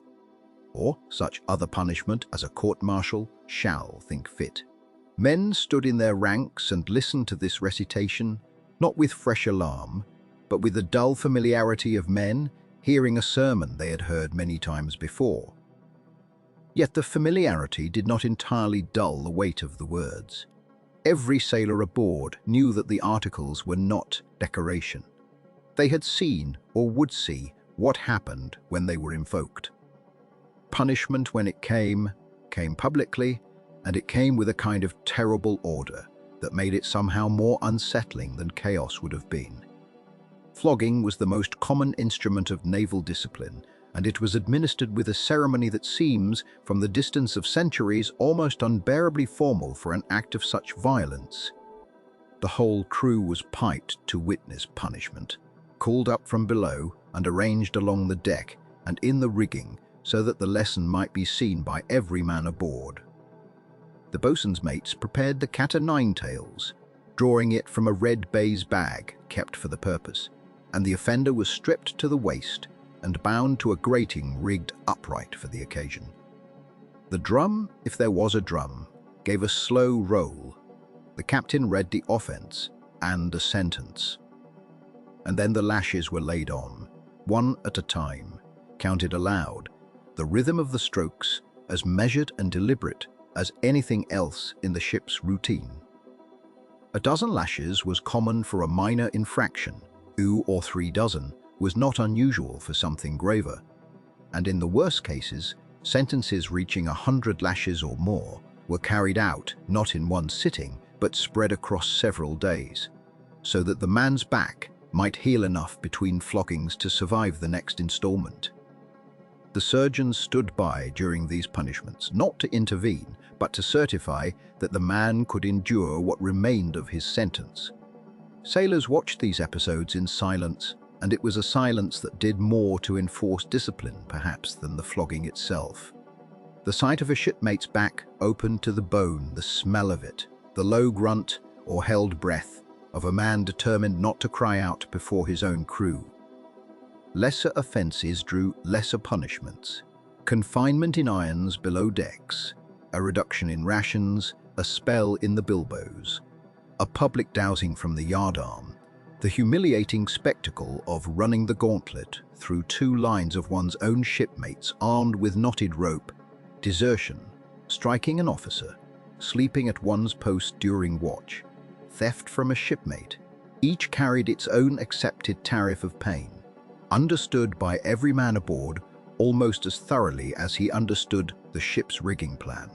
or such other punishment as a court-martial shall think fit. Men stood in their ranks and listened to this recitation, not with fresh alarm, but with the dull familiarity of men hearing a sermon they had heard many times before. Yet the familiarity did not entirely dull the weight of the words. Every sailor aboard knew that the articles were not decoration. They had seen, or would see, what happened when they were invoked. Punishment, when it came publicly, and it came with a kind of terrible order that made it somehow more unsettling than chaos would have been. Flogging was the most common instrument of naval discipline, and it was administered with a ceremony that seems, from the distance of centuries, almost unbearably formal for an act of such violence. The whole crew was piped to witness punishment, called up from below and arranged along the deck and in the rigging so that the lesson might be seen by every man aboard. The boatswain's mates prepared the cat-o'-nine-tails, drawing it from a red baize bag kept for the purpose, and the offender was stripped to the waist and bound to a grating rigged upright for the occasion. The drum, if there was a drum, gave a slow roll. The captain read the offence and a sentence. And then the lashes were laid on, one at a time, counted aloud, the rhythm of the strokes as measured and deliberate as anything else in the ship's routine. A dozen lashes was common for a minor infraction. 2 or 3 dozen was not unusual for something graver, and in the worst cases, sentences reaching 100 lashes or more were carried out not in one sitting but spread across several days, so that the man's back might heal enough between floggings to survive the next installment. The surgeons stood by during these punishments, not to intervene, but to certify that the man could endure what remained of his sentence. Sailors watched these episodes in silence, and it was a silence that did more to enforce discipline, perhaps, than the flogging itself. The sight of a shipmate's back opened to the bone, the smell of it, the low grunt or held breath of a man determined not to cry out before his own crew. Lesser offences drew lesser punishments. Confinement in irons below decks, a reduction in rations, a spell in the bilboes, a public dousing from the yardarm, the humiliating spectacle of running the gauntlet through 2 lines of one's own shipmates armed with knotted rope, desertion, striking an officer, sleeping at one's post during watch, theft from a shipmate, each carried its own accepted tariff of pain, understood by every man aboard almost as thoroughly as he understood the ship's rigging plan.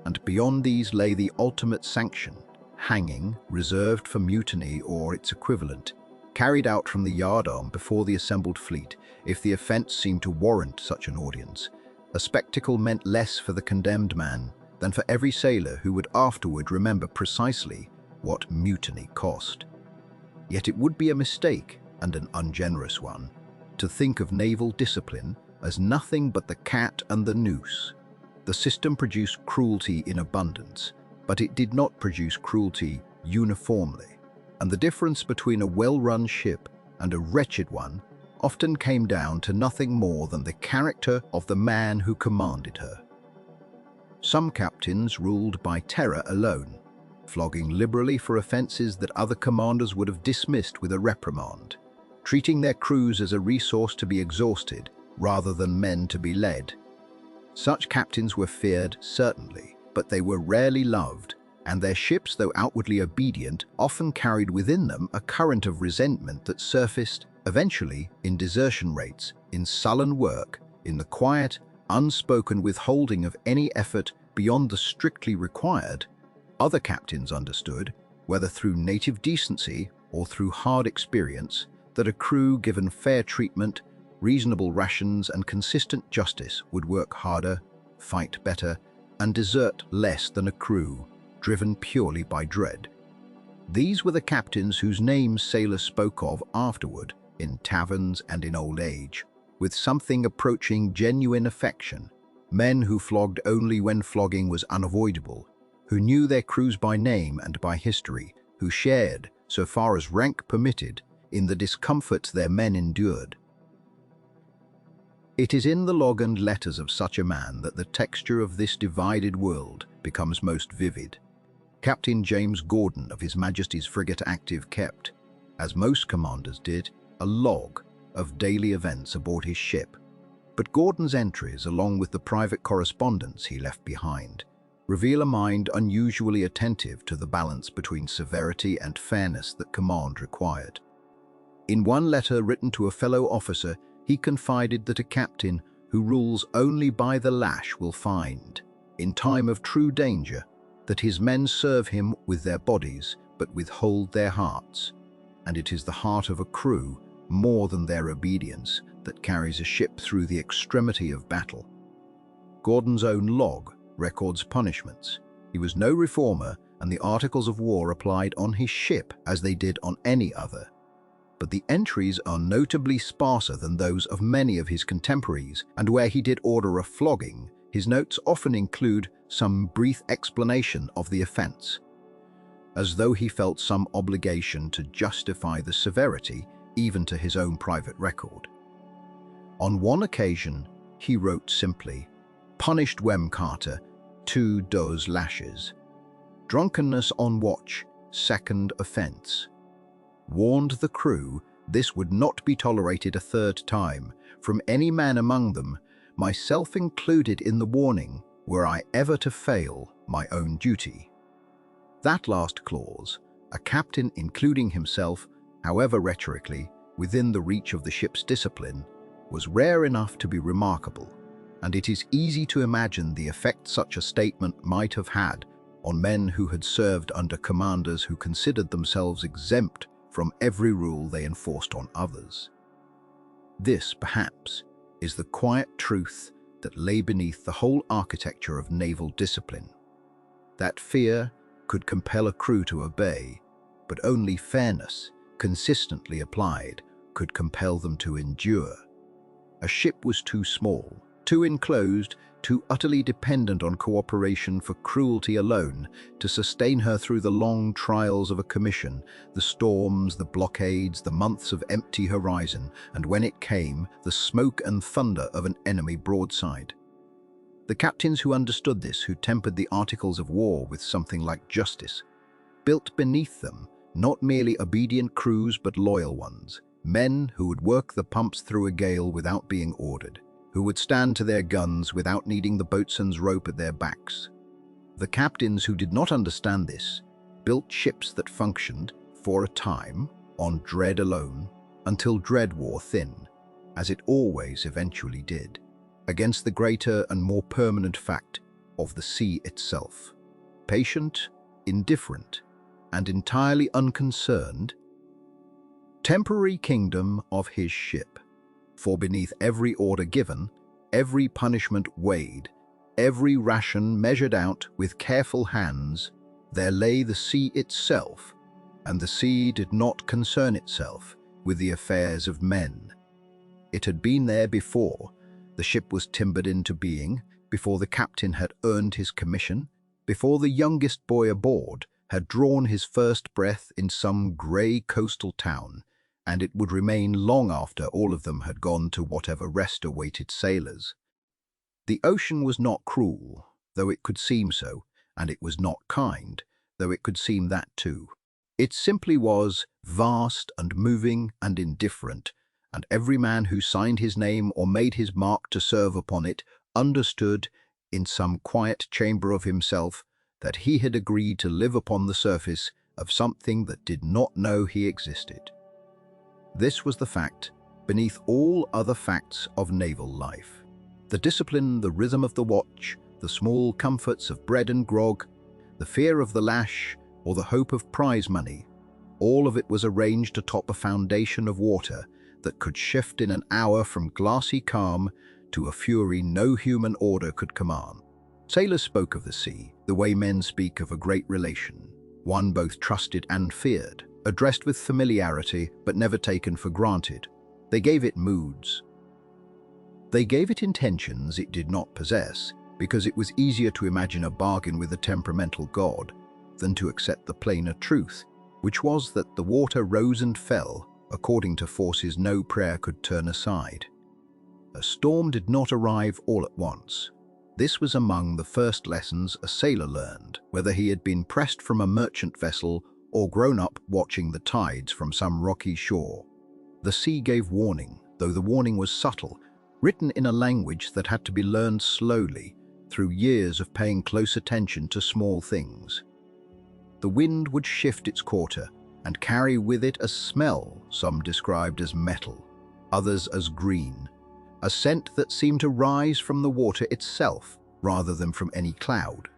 And beyond these lay the ultimate sanction, hanging, reserved for mutiny or its equivalent, carried out from the yardarm before the assembled fleet, if the offence seemed to warrant such an audience. A spectacle meant less for the condemned man than for every sailor who would afterward remember precisely what mutiny cost. Yet it would be a mistake, and an ungenerous one, to think of naval discipline as nothing but the cat and the noose. The system produced cruelty in abundance, but it did not produce cruelty uniformly, and the difference between a well-run ship and a wretched one often came down to nothing more than the character of the man who commanded her. Some captains ruled by terror alone, flogging liberally for offences that other commanders would have dismissed with a reprimand, treating their crews as a resource to be exhausted rather than men to be led. Such captains were feared, certainly, but they were rarely loved, and their ships, though outwardly obedient, often carried within them a current of resentment that surfaced, eventually, in desertion rates, in sullen work, in the quiet, unspoken withholding of any effort beyond the strictly required. Other captains understood, whether through native decency or through hard experience, that a crew given fair treatment, reasonable rations and consistent justice would work harder, fight better, and desert less than a crew driven purely by dread. These were the captains whose names sailors spoke of afterward in taverns and in old age, with something approaching genuine affection, men who flogged only when flogging was unavoidable, who knew their crews by name and by history, who shared, so far as rank permitted, in the discomforts their men endured. It is in the log and letters of such a man that the texture of this divided world becomes most vivid. Captain James Gordon of His Majesty's frigate Active kept, as most commanders did, a log of daily events aboard his ship. But Gordon's entries, along with the private correspondence he left behind, reveal a mind unusually attentive to the balance between severity and fairness that command required. In one letter written to a fellow officer, he confided that a captain who rules only by the lash will find, in time of true danger, that his men serve him with their bodies but withhold their hearts, and it is the heart of a crew, more than their obedience, that carries a ship through the extremity of battle. Gordon's own log records punishments. He was no reformer, and the articles of war applied on his ship as they did on any other. But the entries are notably sparser than those of many of his contemporaries, and where he did order a flogging, his notes often include some brief explanation of the offence, as though he felt some obligation to justify the severity even to his own private record. On one occasion, he wrote simply, "Punished Wem Carter, 2 doze lashes. Drunkenness on watch, 2nd offence. Warned the crew this would not be tolerated a 3rd time from any man among them, myself included in the warning, were I ever to fail my own duty." That last clause, a captain including himself, however rhetorically, within the reach of the ship's discipline, was rare enough to be remarkable, and it is easy to imagine the effect such a statement might have had on men who had served under commanders who considered themselves exempt from every rule they enforced on others. This, perhaps, is the quiet truth that lay beneath the whole architecture of naval discipline. That fear could compel a crew to obey, but only fairness, consistently applied, could compel them to endure. A ship was too small, too enclosed, too utterly dependent on cooperation for cruelty alone to sustain her through the long trials of a commission, the storms, the blockades, the months of empty horizon, and when it came, the smoke and thunder of an enemy broadside. The captains who understood this, who tempered the articles of war with something like justice, built beneath them not merely obedient crews but loyal ones, men who would work the pumps through a gale without being ordered, who would stand to their guns without needing the boatswain's rope at their backs. The captains who did not understand this built ships that functioned, for a time, on dread alone, until dread wore thin, as it always eventually did, against the greater and more permanent fact of the sea itself. Patient, indifferent, and entirely unconcerned, temporary kingdom of his ship. For beneath every order given, every punishment weighed, every ration measured out with careful hands, there lay the sea itself, and the sea did not concern itself with the affairs of men. It had been there before the ship was timbered into being, before the captain had earned his commission, before the youngest boy aboard had drawn his first breath in some grey coastal town, and it would remain long after all of them had gone to whatever rest awaited sailors. The ocean was not cruel, though it could seem so, and it was not kind, though it could seem that too. It simply was vast and moving and indifferent, and every man who signed his name or made his mark to serve upon it understood, in some quiet chamber of himself, that he had agreed to live upon the surface of something that did not know he existed. This was the fact beneath all other facts of naval life. The discipline, the rhythm of the watch, the small comforts of bread and grog, the fear of the lash, or the hope of prize money, all of it was arranged atop a foundation of water that could shift in an hour from glassy calm to a fury no human order could command. Sailors spoke of the sea the way men speak of a great relation, one both trusted and feared, addressed with familiarity but never taken for granted. They gave it moods. They gave it intentions it did not possess, because it was easier to imagine a bargain with a temperamental god than to accept the plainer truth which was that the water rose and fell according to forces no prayer could turn aside. A storm did not arrive all at once. This was among the first lessons a sailor learned, whether he had been pressed from a merchant vessel or grown up watching the tides from some rocky shore. The sea gave warning, though the warning was subtle, written in a language that had to be learned slowly through years of paying close attention to small things. The wind would shift its quarter and carry with it a smell some described as metal, others as green, a scent that seemed to rise from the water itself rather than from any cloud.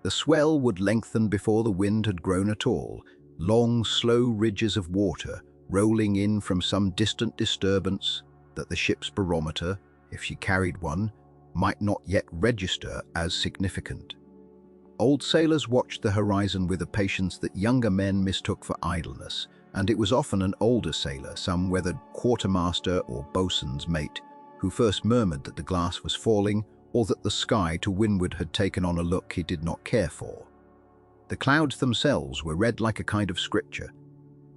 The swell would lengthen before the wind had grown at all, long, slow ridges of water rolling in from some distant disturbance that the ship's barometer, if she carried one, might not yet register as significant. Old sailors watched the horizon with a patience that younger men mistook for idleness, and it was often an older sailor, some weathered quartermaster or boatswain's mate, who first murmured that the glass was falling or that the sky to windward had taken on a look he did not care for. The clouds themselves were read like a kind of scripture.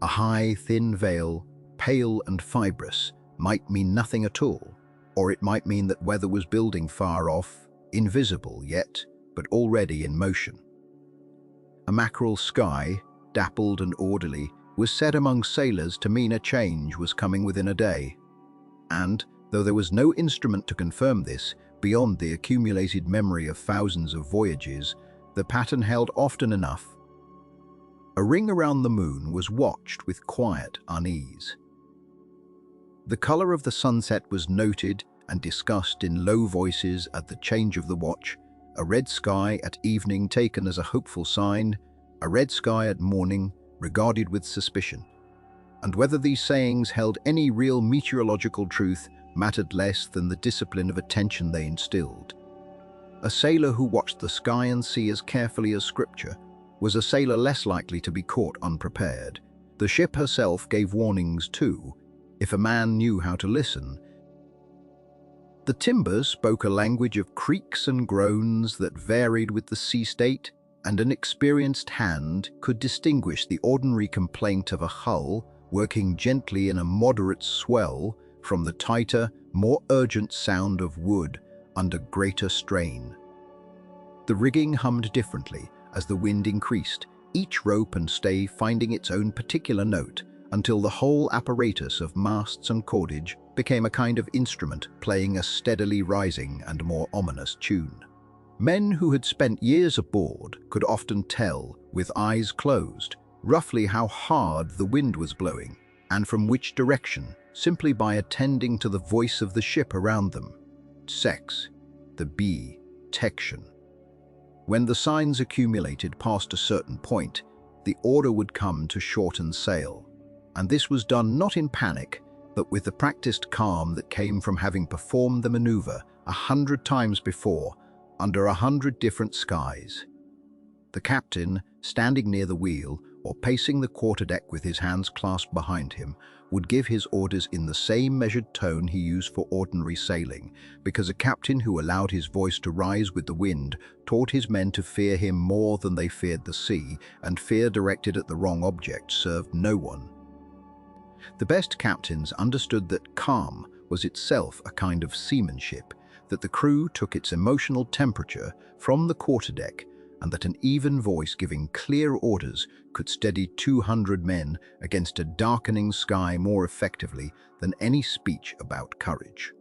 A high, thin veil, pale and fibrous, might mean nothing at all, or it might mean that weather was building far off, invisible yet, but already in motion. A mackerel sky, dappled and orderly, was said among sailors to mean a change was coming within a day. And, though there was no instrument to confirm this, beyond the accumulated memory of thousands of voyages, the pattern held often enough. A ring around the moon was watched with quiet unease. The color of the sunset was noted and discussed in low voices at the change of the watch, a red sky at evening taken as a hopeful sign, a red sky at morning regarded with suspicion. And whether these sayings held any real meteorological truth mattered less than the discipline of attention they instilled. A sailor who watched the sky and sea as carefully as scripture was a sailor less likely to be caught unprepared. The ship herself gave warnings too, if a man knew how to listen. The timbers spoke a language of creaks and groans that varied with the sea state, and an experienced hand could distinguish the ordinary complaint of a hull working gently in a moderate swell from the tighter, more urgent sound of wood under greater strain. The rigging hummed differently as the wind increased, each rope and stay finding its own particular note, until the whole apparatus of masts and cordage became a kind of instrument playing a steadily rising and more ominous tune. Men who had spent years aboard could often tell, with eyes closed, roughly how hard the wind was blowing and from which direction, simply by attending to the voice of the ship around them. Sex, the B-tection. When the signs accumulated past a certain point, the order would come to shorten sail, and this was done not in panic, but with the practiced calm that came from having performed the maneuver 100 times before, under 100 different skies. The captain, standing near the wheel or pacing the quarterdeck with his hands clasped behind him, would give his orders in the same measured tone he used for ordinary sailing, because a captain who allowed his voice to rise with the wind taught his men to fear him more than they feared the sea, and fear directed at the wrong object served no one. The best captains understood that calm was itself a kind of seamanship, that the crew took its emotional temperature from the quarterdeck, and that an even voice giving clear orders could steady 200 men against a darkening sky more effectively than any speech about courage.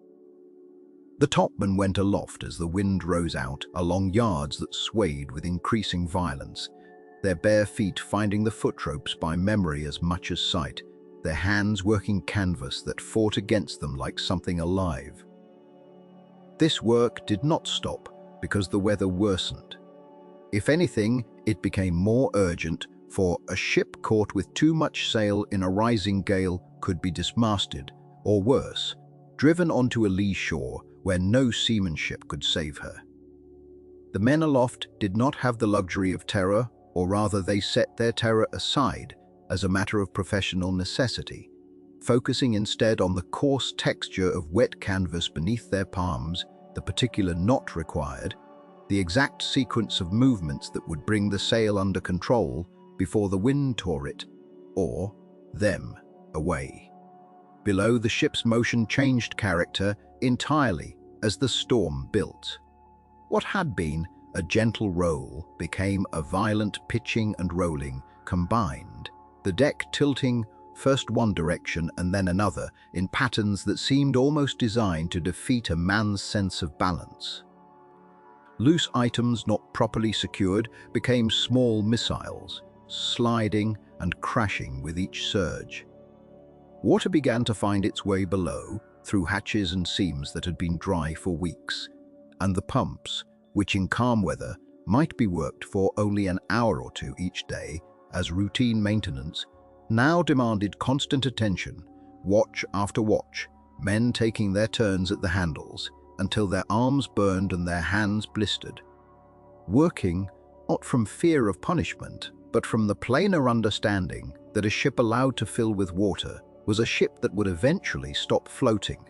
The topmen went aloft as the wind rose out along yards that swayed with increasing violence, their bare feet finding the footropes by memory as much as sight, their hands working canvas that fought against them like something alive. This work did not stop because the weather worsened. If anything, it became more urgent, for a ship caught with too much sail in a rising gale could be dismasted, or worse, driven onto a lee shore where no seamanship could save her. The men aloft did not have the luxury of terror, or rather they set their terror aside as a matter of professional necessity, focusing instead on the coarse texture of wet canvas beneath their palms, the particular knot required, the exact sequence of movements that would bring the sail under control before the wind tore it, or them, away. Below, the ship's motion changed character entirely as the storm built. What had been a gentle roll became a violent pitching and rolling combined, the deck tilting first one direction and then another in patterns that seemed almost designed to defeat a man's sense of balance. Loose items not properly secured became small missiles, sliding and crashing with each surge. Water began to find its way below through hatches and seams that had been dry for weeks, and the pumps, which in calm weather might be worked for only an hour or two each day as routine maintenance, now demanded constant attention, watch after watch, men taking their turns at the handles until their arms burned and their hands blistered. Working not from fear of punishment, but from the plainer understanding that a ship allowed to fill with water was a ship that would eventually stop floating.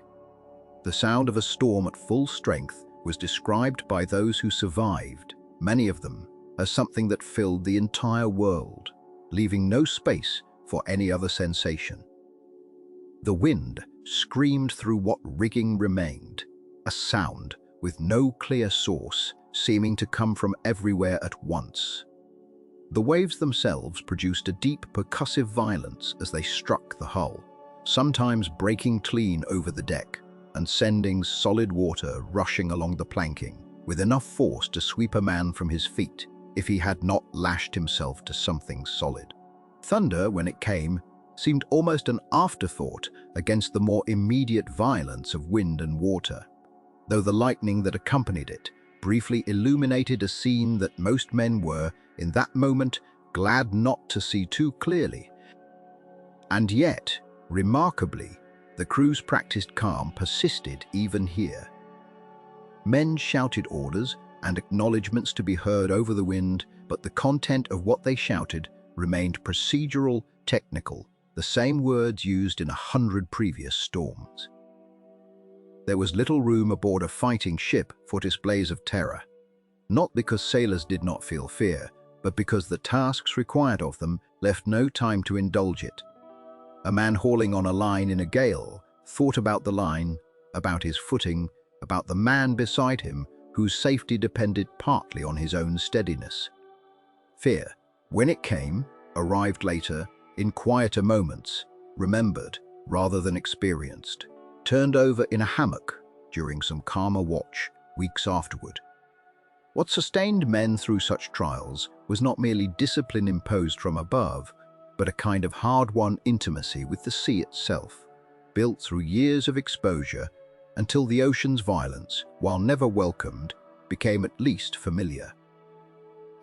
The sound of a storm at full strength was described by those who survived, many of them, as something that filled the entire world, leaving no space for any other sensation. The wind screamed through what rigging remained, a sound with no clear source, seeming to come from everywhere at once. The waves themselves produced a deep percussive violence as they struck the hull, sometimes breaking clean over the deck and sending solid water rushing along the planking with enough force to sweep a man from his feet if he had not lashed himself to something solid. Thunder, when it came, seemed almost an afterthought against the more immediate violence of wind and water, though the lightning that accompanied it briefly illuminated a scene that most men were, in that moment, glad not to see too clearly. And yet, remarkably, the crew's practiced calm persisted even here. Men shouted orders and acknowledgements to be heard over the wind, but the content of what they shouted remained procedural, technical, the same words used in 100 previous storms. There was little room aboard a fighting ship for displays of terror, not because sailors did not feel fear, but because the tasks required of them left no time to indulge it. A man hauling on a line in a gale thought about the line, about his footing, about the man beside him whose safety depended partly on his own steadiness. Fear, when it came, arrived later, in quieter moments, remembered rather than experienced, turned over in a hammock during some calmer watch weeks afterward. What sustained men through such trials was not merely discipline imposed from above, but a kind of hard-won intimacy with the sea itself, built through years of exposure until the ocean's violence, while never welcomed, became at least familiar.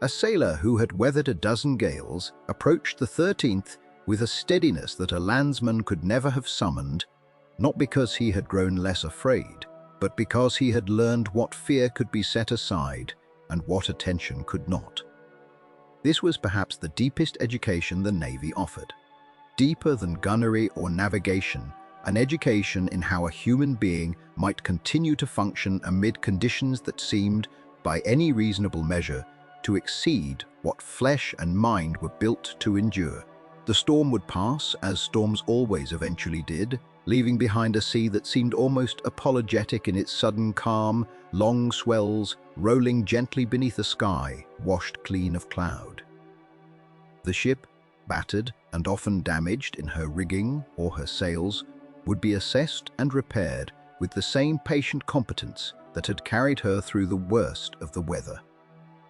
A sailor who had weathered a dozen gales approached the 13th with a steadiness that a landsman could never have summoned, not because he had grown less afraid, but because he had learned what fear could be set aside and what attention could not. This was perhaps the deepest education the Navy offered. Deeper than gunnery or navigation, an education in how a human being might continue to function amid conditions that seemed, by any reasonable measure, to exceed what flesh and mind were built to endure. The storm would pass, as storms always eventually did, leaving behind a sea that seemed almost apologetic in its sudden calm, long swells rolling gently beneath a sky washed clean of cloud. The ship, battered and often damaged in her rigging or her sails, would be assessed and repaired with the same patient competence that had carried her through the worst of the weather.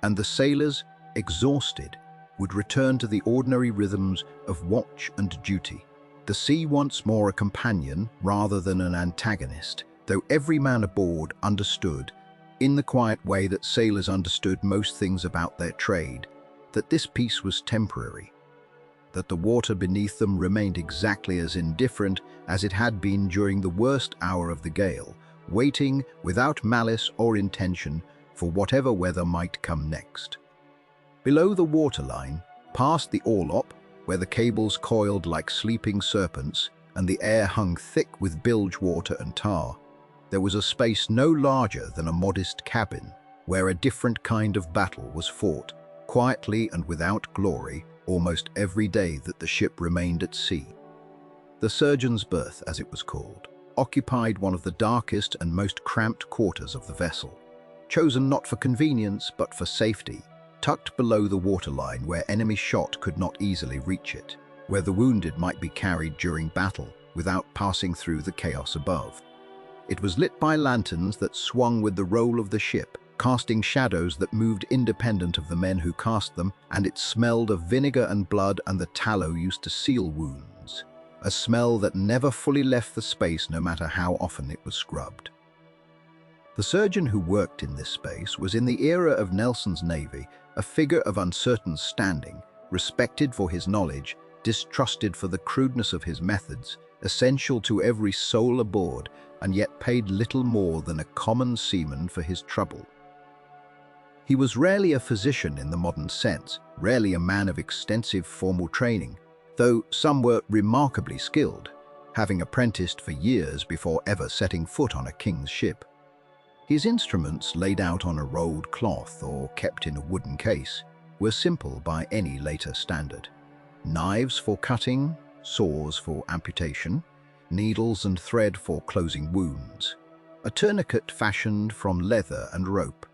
And the sailors, exhausted, would return to the ordinary rhythms of watch and duty. The sea once more a companion rather than an antagonist, though every man aboard understood, in the quiet way that sailors understood most things about their trade, that this peace was temporary, that the water beneath them remained exactly as indifferent as it had been during the worst hour of the gale, waiting without malice or intention for whatever weather might come next. Below the waterline, past the orlop, where the cables coiled like sleeping serpents and the air hung thick with bilge water and tar, there was a space no larger than a modest cabin where a different kind of battle was fought, quietly and without glory, almost every day that the ship remained at sea. The surgeon's berth, as it was called, occupied one of the darkest and most cramped quarters of the vessel, chosen not for convenience but for safety, tucked below the waterline where enemy shot could not easily reach it, where the wounded might be carried during battle without passing through the chaos above. It was lit by lanterns that swung with the roll of the ship, casting shadows that moved independent of the men who cast them, and it smelled of vinegar and blood and the tallow used to seal wounds, a smell that never fully left the space no matter how often it was scrubbed. The surgeon who worked in this space was in the era of Nelson's navy, a figure of uncertain standing, respected for his knowledge, distrusted for the crudeness of his methods, essential to every soul aboard, and yet paid little more than a common seaman for his trouble. He was rarely a physician in the modern sense, rarely a man of extensive formal training, though some were remarkably skilled, having apprenticed for years before ever setting foot on a king's ship. His instruments, laid out on a rolled cloth or kept in a wooden case, were simple by any later standard. Knives for cutting, saws for amputation, needles and thread for closing wounds, a tourniquet fashioned from leather and rope,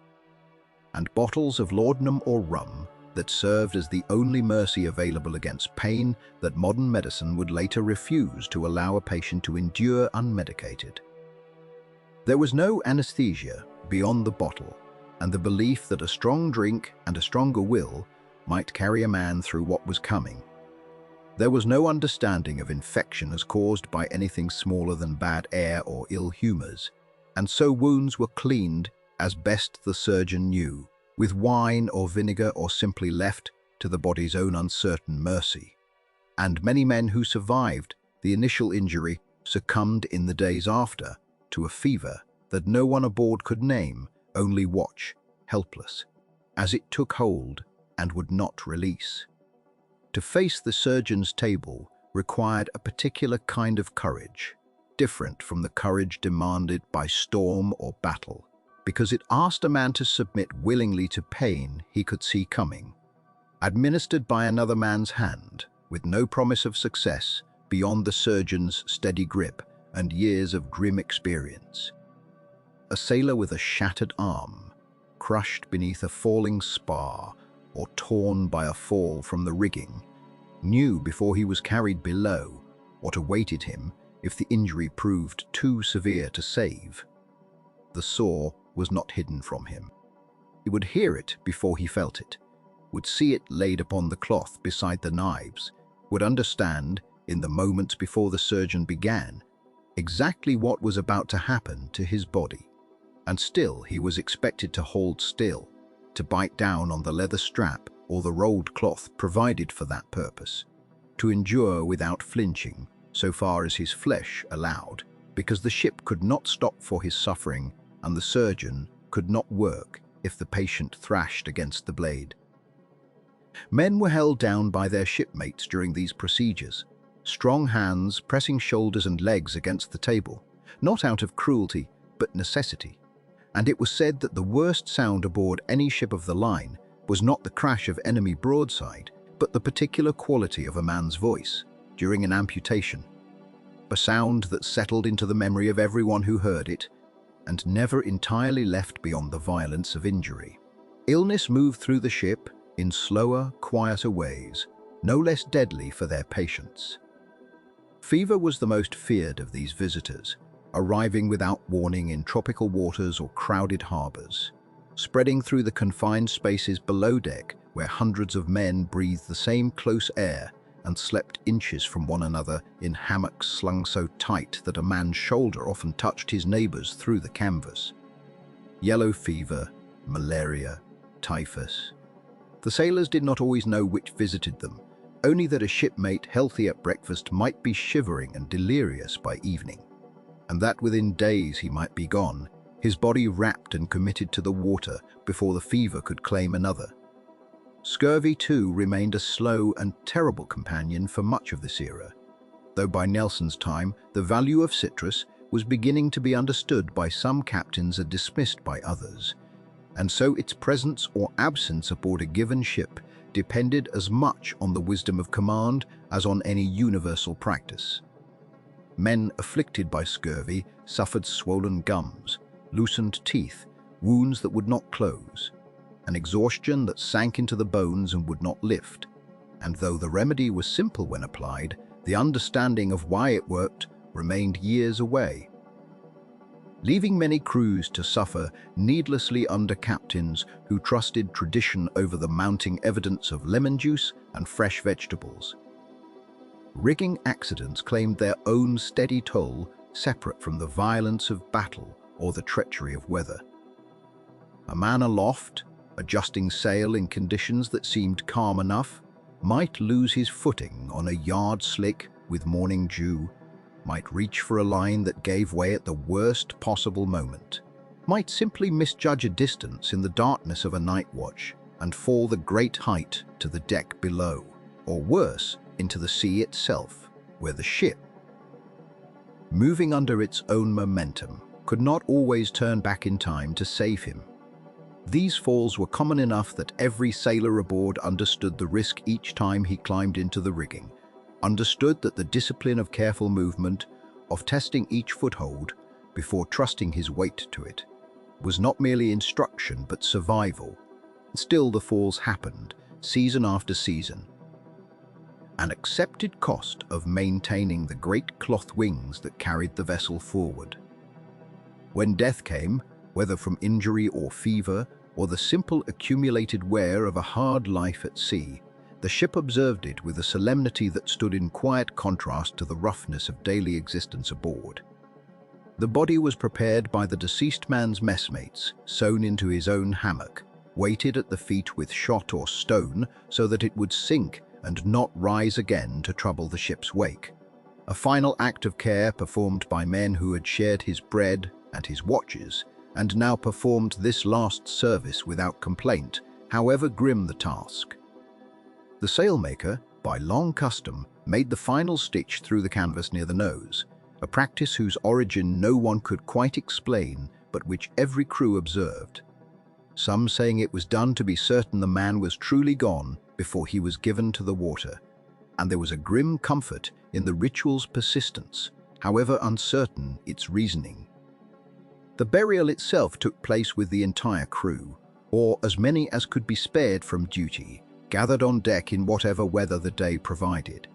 and bottles of laudanum or rum that served as the only mercy available against pain that modern medicine would later refuse to allow a patient to endure unmedicated. There was no anesthesia beyond the bottle, and the belief that a strong drink and a stronger will might carry a man through what was coming. There was no understanding of infection as caused by anything smaller than bad air or ill humors, and so wounds were cleaned as best the surgeon knew, with wine or vinegar or simply left to the body's own uncertain mercy. And many men who survived the initial injury succumbed in the days after to a fever that no one aboard could name, only watch, helpless, as it took hold and would not release. To face the surgeon's table required a particular kind of courage, different from the courage demanded by storm or battle, because it asked a man to submit willingly to pain he could see coming, administered by another man's hand, with no promise of success beyond the surgeon's steady grip and years of grim experience. A sailor with a shattered arm, crushed beneath a falling spar or torn by a fall from the rigging, knew before he was carried below what awaited him if the injury proved too severe to save. The sore was not hidden from him. He would hear it before he felt it, would see it laid upon the cloth beside the knives, would understand, in the moments before the surgeon began, exactly what was about to happen to his body. And still he was expected to hold still, to bite down on the leather strap or the rolled cloth provided for that purpose, to endure without flinching so far as his flesh allowed, because the ship could not stop for his suffering and the surgeon could not work if the patient thrashed against the blade. Men were held down by their shipmates during these procedures, strong hands pressing shoulders and legs against the table, not out of cruelty but necessity. And it was said that the worst sound aboard any ship of the line was not the crash of enemy broadside, but the particular quality of a man's voice during an amputation, a sound that settled into the memory of everyone who heard it and never entirely left beyond the violence of injury. Illness moved through the ship in slower, quieter ways, no less deadly for their patients. Fever was the most feared of these visitors, arriving without warning in tropical waters or crowded harbors, spreading through the confined spaces below deck where hundreds of men breathed the same close air and slept inches from one another in hammocks slung so tight that a man's shoulder often touched his neighbor's through the canvas. Yellow fever, malaria, typhus. The sailors did not always know which visited them, only that a shipmate healthy at breakfast might be shivering and delirious by evening, and that within days he might be gone, his body wrapped and committed to the water before the fever could claim another. Scurvy, too, remained a slow and terrible companion for much of this era, though by Nelson's time the value of citrus was beginning to be understood by some captains and dismissed by others, and so its presence or absence aboard a given ship depended as much on the wisdom of command as on any universal practice. Men afflicted by scurvy suffered swollen gums, loosened teeth, wounds that would not close, an exhaustion that sank into the bones and would not lift. And though the remedy was simple when applied, the understanding of why it worked remained years away, leaving many crews to suffer needlessly under captains who trusted tradition over the mounting evidence of lemon juice and fresh vegetables. Rigging accidents claimed their own steady toll, separate from the violence of battle or the treachery of weather. A man aloft, adjusting sail in conditions that seemed calm enough, might lose his footing on a yard slick with morning dew, might reach for a line that gave way at the worst possible moment, might simply misjudge a distance in the darkness of a night watch and fall the great height to the deck below, or worse, into the sea itself, where the ship, moving under its own momentum, could not always turn back in time to save him. These falls were common enough that every sailor aboard understood the risk each time he climbed into the rigging, understood that the discipline of careful movement, of testing each foothold before trusting his weight to it, was not merely instruction but survival. Still the falls happened, season after season, an accepted cost of maintaining the great cloth wings that carried the vessel forward. When death came, whether from injury or fever, or the simple accumulated wear of a hard life at sea, the ship observed it with a solemnity that stood in quiet contrast to the roughness of daily existence aboard. The body was prepared by the deceased man's messmates, sewn into his own hammock, weighted at the feet with shot or stone so that it would sink and not rise again to trouble the ship's wake. A final act of care performed by men who had shared his bread and his watches, and now performed this last service without complaint, however grim the task. The sailmaker, by long custom, made the final stitch through the canvas near the nose, a practice whose origin no one could quite explain, but which every crew observed. Some saying it was done to be certain the man was truly gone before he was given to the water, and there was a grim comfort in the ritual's persistence, however uncertain its reasoning. The burial itself took place with the entire crew, or as many as could be spared from duty, gathered on deck in whatever weather the day provided.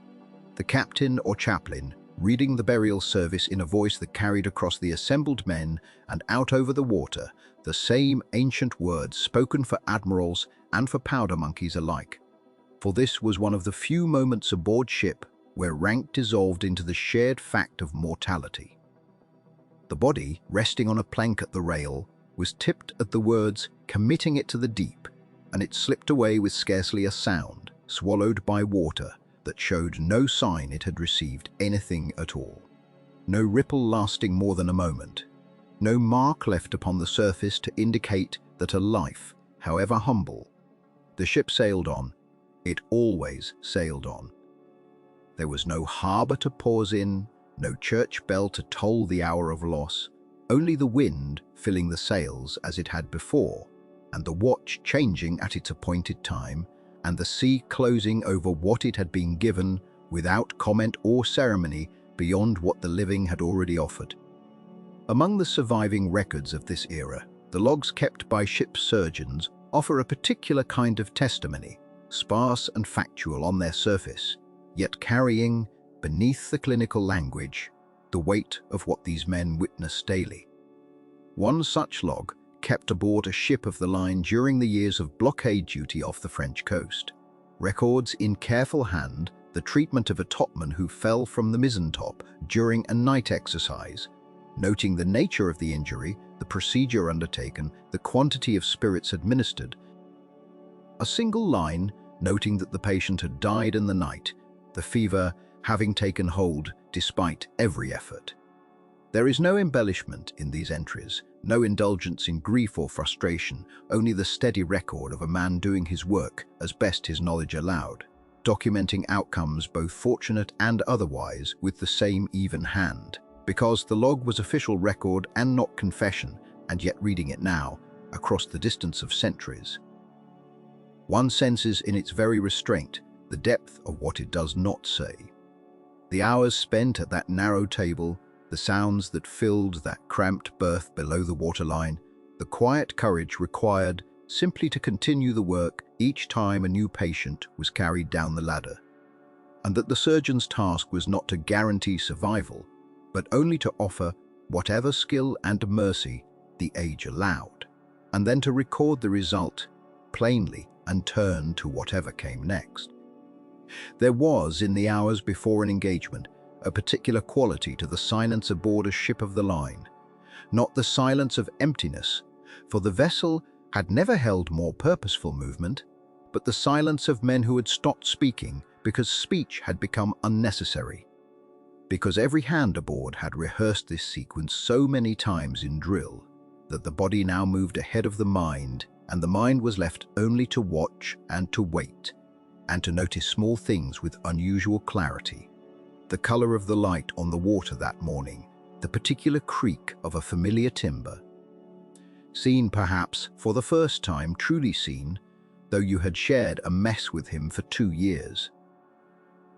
The captain or chaplain reading the burial service in a voice that carried across the assembled men and out over the water the same ancient words spoken for admirals and for powder monkeys alike. For this was one of the few moments aboard ship where rank dissolved into the shared fact of mortality. The body, resting on a plank at the rail, was tipped at the words, "committing it to the deep," and it slipped away with scarcely a sound, swallowed by water that showed no sign it had received anything at all. No ripple lasting more than a moment, no mark left upon the surface to indicate that a life, however humble. The ship sailed on. It always sailed on. There was no harbor to pause in, no church bell to toll the hour of loss, only the wind filling the sails as it had before, and the watch changing at its appointed time, and the sea closing over what it had been given without comment or ceremony beyond what the living had already offered. Among the surviving records of this era, the logs kept by ship surgeons offer a particular kind of testimony, sparse and factual on their surface, yet carrying, beneath the clinical language, the weight of what these men witness daily. One such log, kept aboard a ship of the line during the years of blockade duty off the French coast, records in careful hand the treatment of a topman who fell from the mizzen-top during a night exercise, noting the nature of the injury, the procedure undertaken, the quantity of spirits administered. A single line noting that the patient had died in the night, the fever having taken hold despite every effort. There is no embellishment in these entries, no indulgence in grief or frustration, only the steady record of a man doing his work as best his knowledge allowed, documenting outcomes both fortunate and otherwise with the same even hand, because the log was official record and not confession, and yet reading it now, across the distance of centuries, One senses in its very restraint the depth of what it does not say. The hours spent at that narrow table, the sounds that filled that cramped berth below the waterline, the quiet courage required simply to continue the work each time a new patient was carried down the ladder. And that the surgeon's task was not to guarantee survival, but only to offer whatever skill and mercy the age allowed, and then to record the result plainly and turn to whatever came next. There was, in the hours before an engagement, a particular quality to the silence aboard a ship of the line, not the silence of emptiness, for the vessel had never held more purposeful movement, but the silence of men who had stopped speaking because speech had become unnecessary, because every hand aboard had rehearsed this sequence so many times in drill that the body now moved ahead of the mind, and the mind was left only to watch and to wait, and to notice small things with unusual clarity. The color of the light on the water that morning, the particular creak of a familiar timber. Seen perhaps for the first time, truly seen, though you had shared a mess with him for 2 years.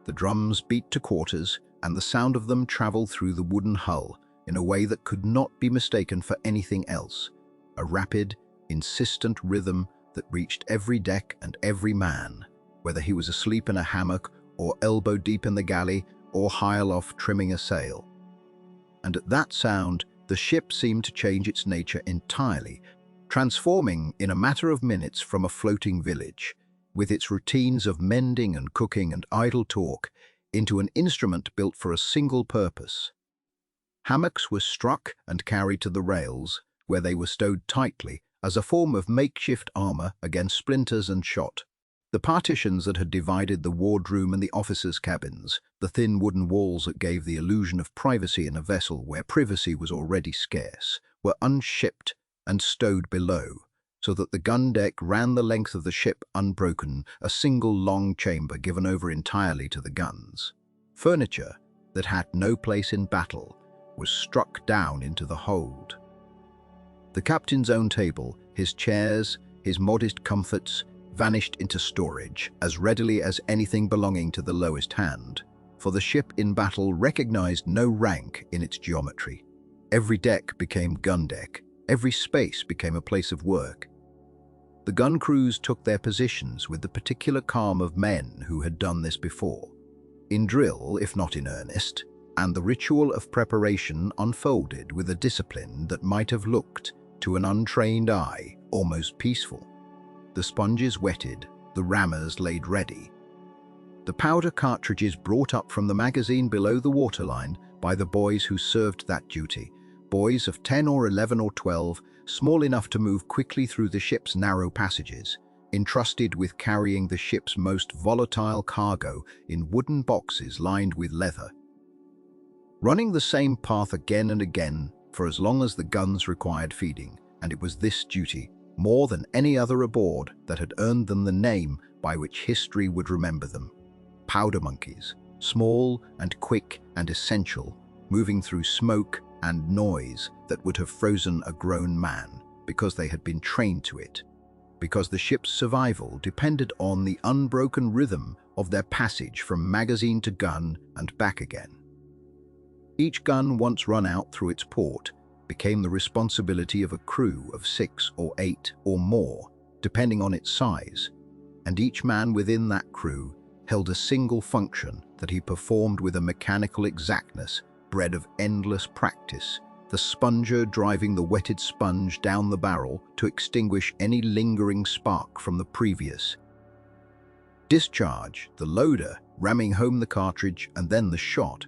The drums beat to quarters, and the sound of them traveled through the wooden hull in a way that could not be mistaken for anything else, a rapid, insistent rhythm that reached every deck and every man, whether he was asleep in a hammock or elbow-deep in the galley or high aloft trimming a sail. And at that sound, the ship seemed to change its nature entirely, transforming in a matter of minutes from a floating village, with its routines of mending and cooking and idle talk, into an instrument built for a single purpose. Hammocks were struck and carried to the rails, where they were stowed tightly as a form of makeshift armor against splinters and shot. The partitions that had divided the wardroom and the officers' cabins, the thin wooden walls that gave the illusion of privacy in a vessel where privacy was already scarce, were unshipped and stowed below, so that the gun deck ran the length of the ship unbroken, a single long chamber given over entirely to the guns. Furniture that had no place in battle was struck down into the hold. The captain's own table, his chairs, his modest comforts, vanished into storage as readily as anything belonging to the lowest hand, for the ship in battle recognized no rank in its geometry. Every deck became gun deck, every space became a place of work. The gun crews took their positions with the particular calm of men who had done this before, in drill if not in earnest, and the ritual of preparation unfolded with a discipline that might have looked, to an untrained eye, almost peaceful. The sponges wetted, the rammers laid ready. The powder cartridges brought up from the magazine below the waterline by the boys who served that duty, boys of 10 or 11 or 12, small enough to move quickly through the ship's narrow passages, entrusted with carrying the ship's most volatile cargo in wooden boxes lined with leather. Running the same path again and again for as long as the guns required feeding, and it was this duty, more than any other aboard, that had earned them the name by which history would remember them. Powder monkeys, small and quick and essential, moving through smoke and noise that would have frozen a grown man, because they had been trained to it, because the ship's survival depended on the unbroken rhythm of their passage from magazine to gun and back again. Each gun, once run out through its port, became the responsibility of a crew of 6 or 8 or more, depending on its size, and each man within that crew held a single function that he performed with a mechanical exactness bred of endless practice, the sponger driving the wetted sponge down the barrel to extinguish any lingering spark from the previous discharge, the loader ramming home the cartridge and then the shot,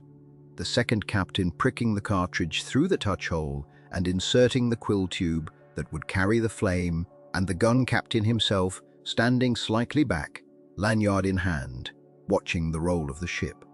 the second captain pricking the cartridge through the touch hole and inserting the quill tube that would carry the flame, and the gun captain himself standing slightly back, lanyard in hand, watching the roll of the ship,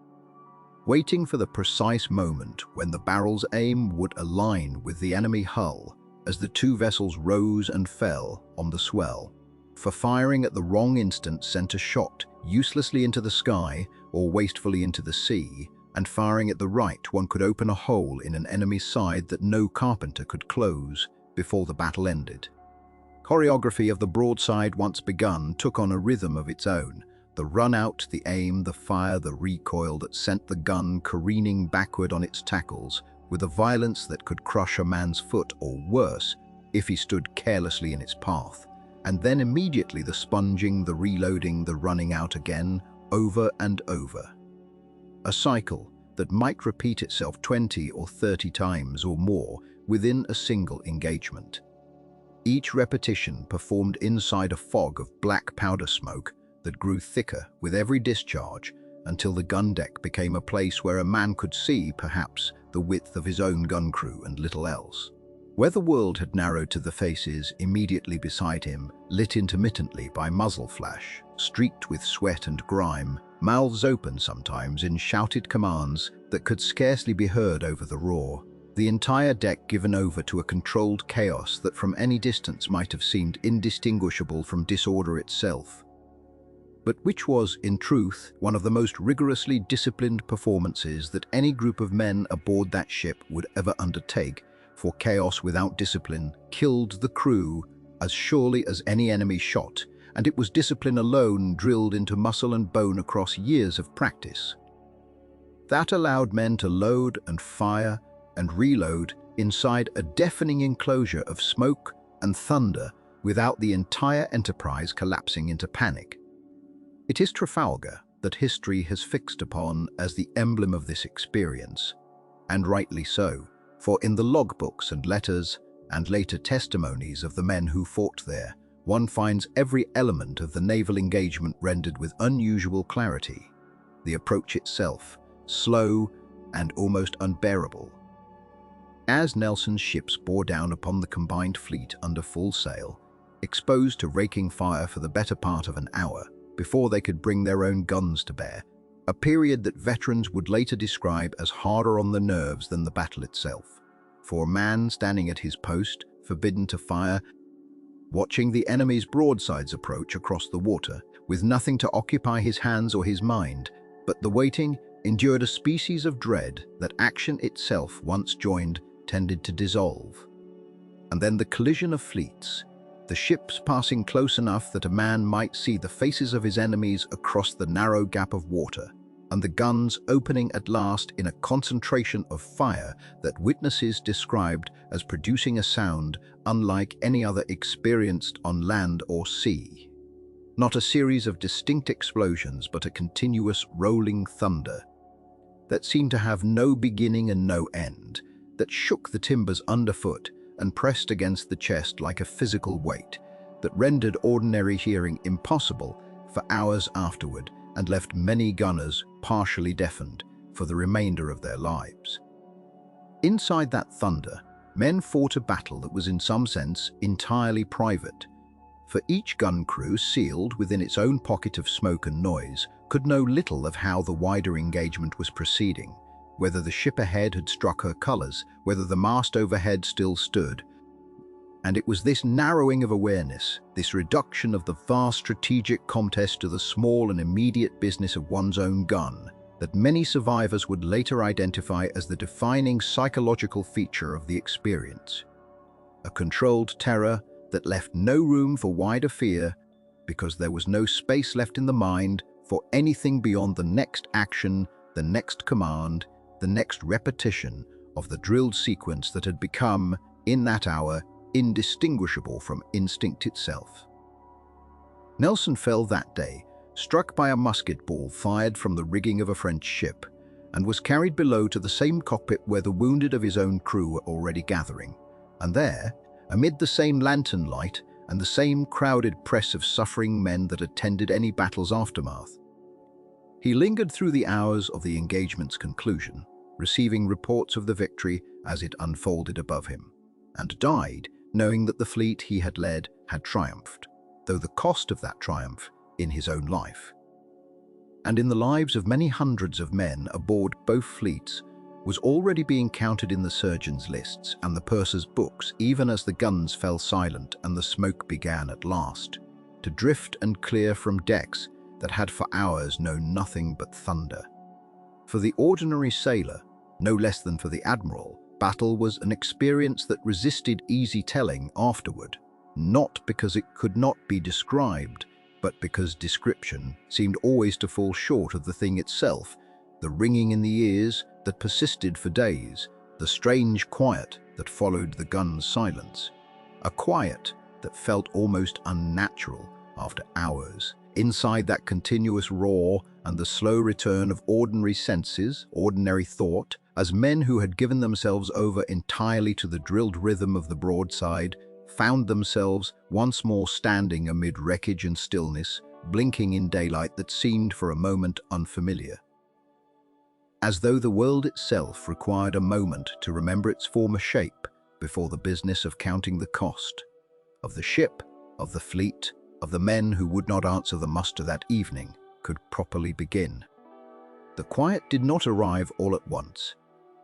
waiting for the precise moment when the barrel's aim would align with the enemy hull as the two vessels rose and fell on the swell. For firing at the wrong instant sent a shot uselessly into the sky or wastefully into the sea, and firing at the right one could open a hole in an enemy's side that no carpenter could close before the battle ended. Choreography of the broadside once begun took on a rhythm of its own. The run-out, the aim, the fire, the recoil that sent the gun careening backward on its tackles with a violence that could crush a man's foot or worse if he stood carelessly in its path. And then immediately the sponging, the reloading, the running out again, over and over. A cycle that might repeat itself 20 or 30 times or more within a single engagement. Each repetition performed inside a fog of black powder smoke that grew thicker with every discharge until the gun deck became a place where a man could see, perhaps, the width of his own gun crew and little else. Where the world had narrowed to the faces immediately beside him, lit intermittently by muzzle flash, streaked with sweat and grime, mouths open sometimes in shouted commands that could scarcely be heard over the roar, the entire deck given over to a controlled chaos that from any distance might have seemed indistinguishable from disorder itself, but which was, in truth, one of the most rigorously disciplined performances that any group of men aboard that ship would ever undertake, for chaos without discipline killed the crew as surely as any enemy shot, and it was discipline alone drilled into muscle and bone across years of practice. That allowed men to load and fire and reload inside a deafening enclosure of smoke and thunder without the entire enterprise collapsing into panic. It is Trafalgar that history has fixed upon as the emblem of this experience, and rightly so, for in the logbooks and letters and later testimonies of the men who fought there, one finds every element of the naval engagement rendered with unusual clarity, the approach itself slow and almost unbearable. As Nelson's ships bore down upon the combined fleet under full sail, exposed to raking fire for the better part of an hour before they could bring their own guns to bear, a period that veterans would later describe as harder on the nerves than the battle itself. For a man standing at his post, forbidden to fire, watching the enemy's broadsides approach across the water, with nothing to occupy his hands or his mind, but the waiting endured a species of dread that action itself, once joined, tended to dissolve. And then the collision of fleets, the ships passing close enough that a man might see the faces of his enemies across the narrow gap of water, and the guns opening at last in a concentration of fire that witnesses described as producing a sound unlike any other experienced on land or sea. Not a series of distinct explosions, but a continuous rolling thunder that seemed to have no beginning and no end, that shook the timbers underfoot and pressed against the chest like a physical weight, that rendered ordinary hearing impossible for hours afterward and left many gunners partially deafened for the remainder of their lives. Inside that thunder, men fought a battle that was in some sense entirely private, for each gun crew, sealed within its own pocket of smoke and noise, could know little of how the wider engagement was proceeding, whether the ship ahead had struck her colors, whether the mast overhead still stood. And it was this narrowing of awareness, this reduction of the vast strategic contest to the small and immediate business of one's own gun, that many survivors would later identify as the defining psychological feature of the experience. A controlled terror that left no room for wider fear, because there was no space left in the mind for anything beyond the next action, the next command, the next repetition of the drilled sequence that had become, in that hour, indistinguishable from instinct itself. Nelson fell that day, struck by a musket ball fired from the rigging of a French ship, and was carried below to the same cockpit where the wounded of his own crew were already gathering. And there, amid the same lantern light and the same crowded press of suffering men that attended any battle's aftermath, he lingered through the hours of the engagement's conclusion, receiving reports of the victory as it unfolded above him, and died knowing that the fleet he had led had triumphed, though the cost of that triumph in his own life, and in the lives of many hundreds of men aboard both fleets, was already being counted in the surgeons' lists and the purser's books, even as the guns fell silent and the smoke began at last to drift and clear from decks that had for hours known nothing but thunder. For the ordinary sailor, no less than for the admiral, battle was an experience that resisted easy telling afterward, not because it could not be described, but because description seemed always to fall short of the thing itself, the ringing in the ears that persisted for days, the strange quiet that followed the gun's silence, a quiet that felt almost unnatural after hours. Inside that continuous roar and the slow return of ordinary senses, ordinary thought, as men who had given themselves over entirely to the drilled rhythm of the broadside found themselves once more standing amid wreckage and stillness, blinking in daylight that seemed for a moment unfamiliar. As though the world itself required a moment to remember its former shape before the business of counting the cost of the ship, of the fleet, of the men who would not answer the muster that evening could properly begin. The quiet did not arrive all at once.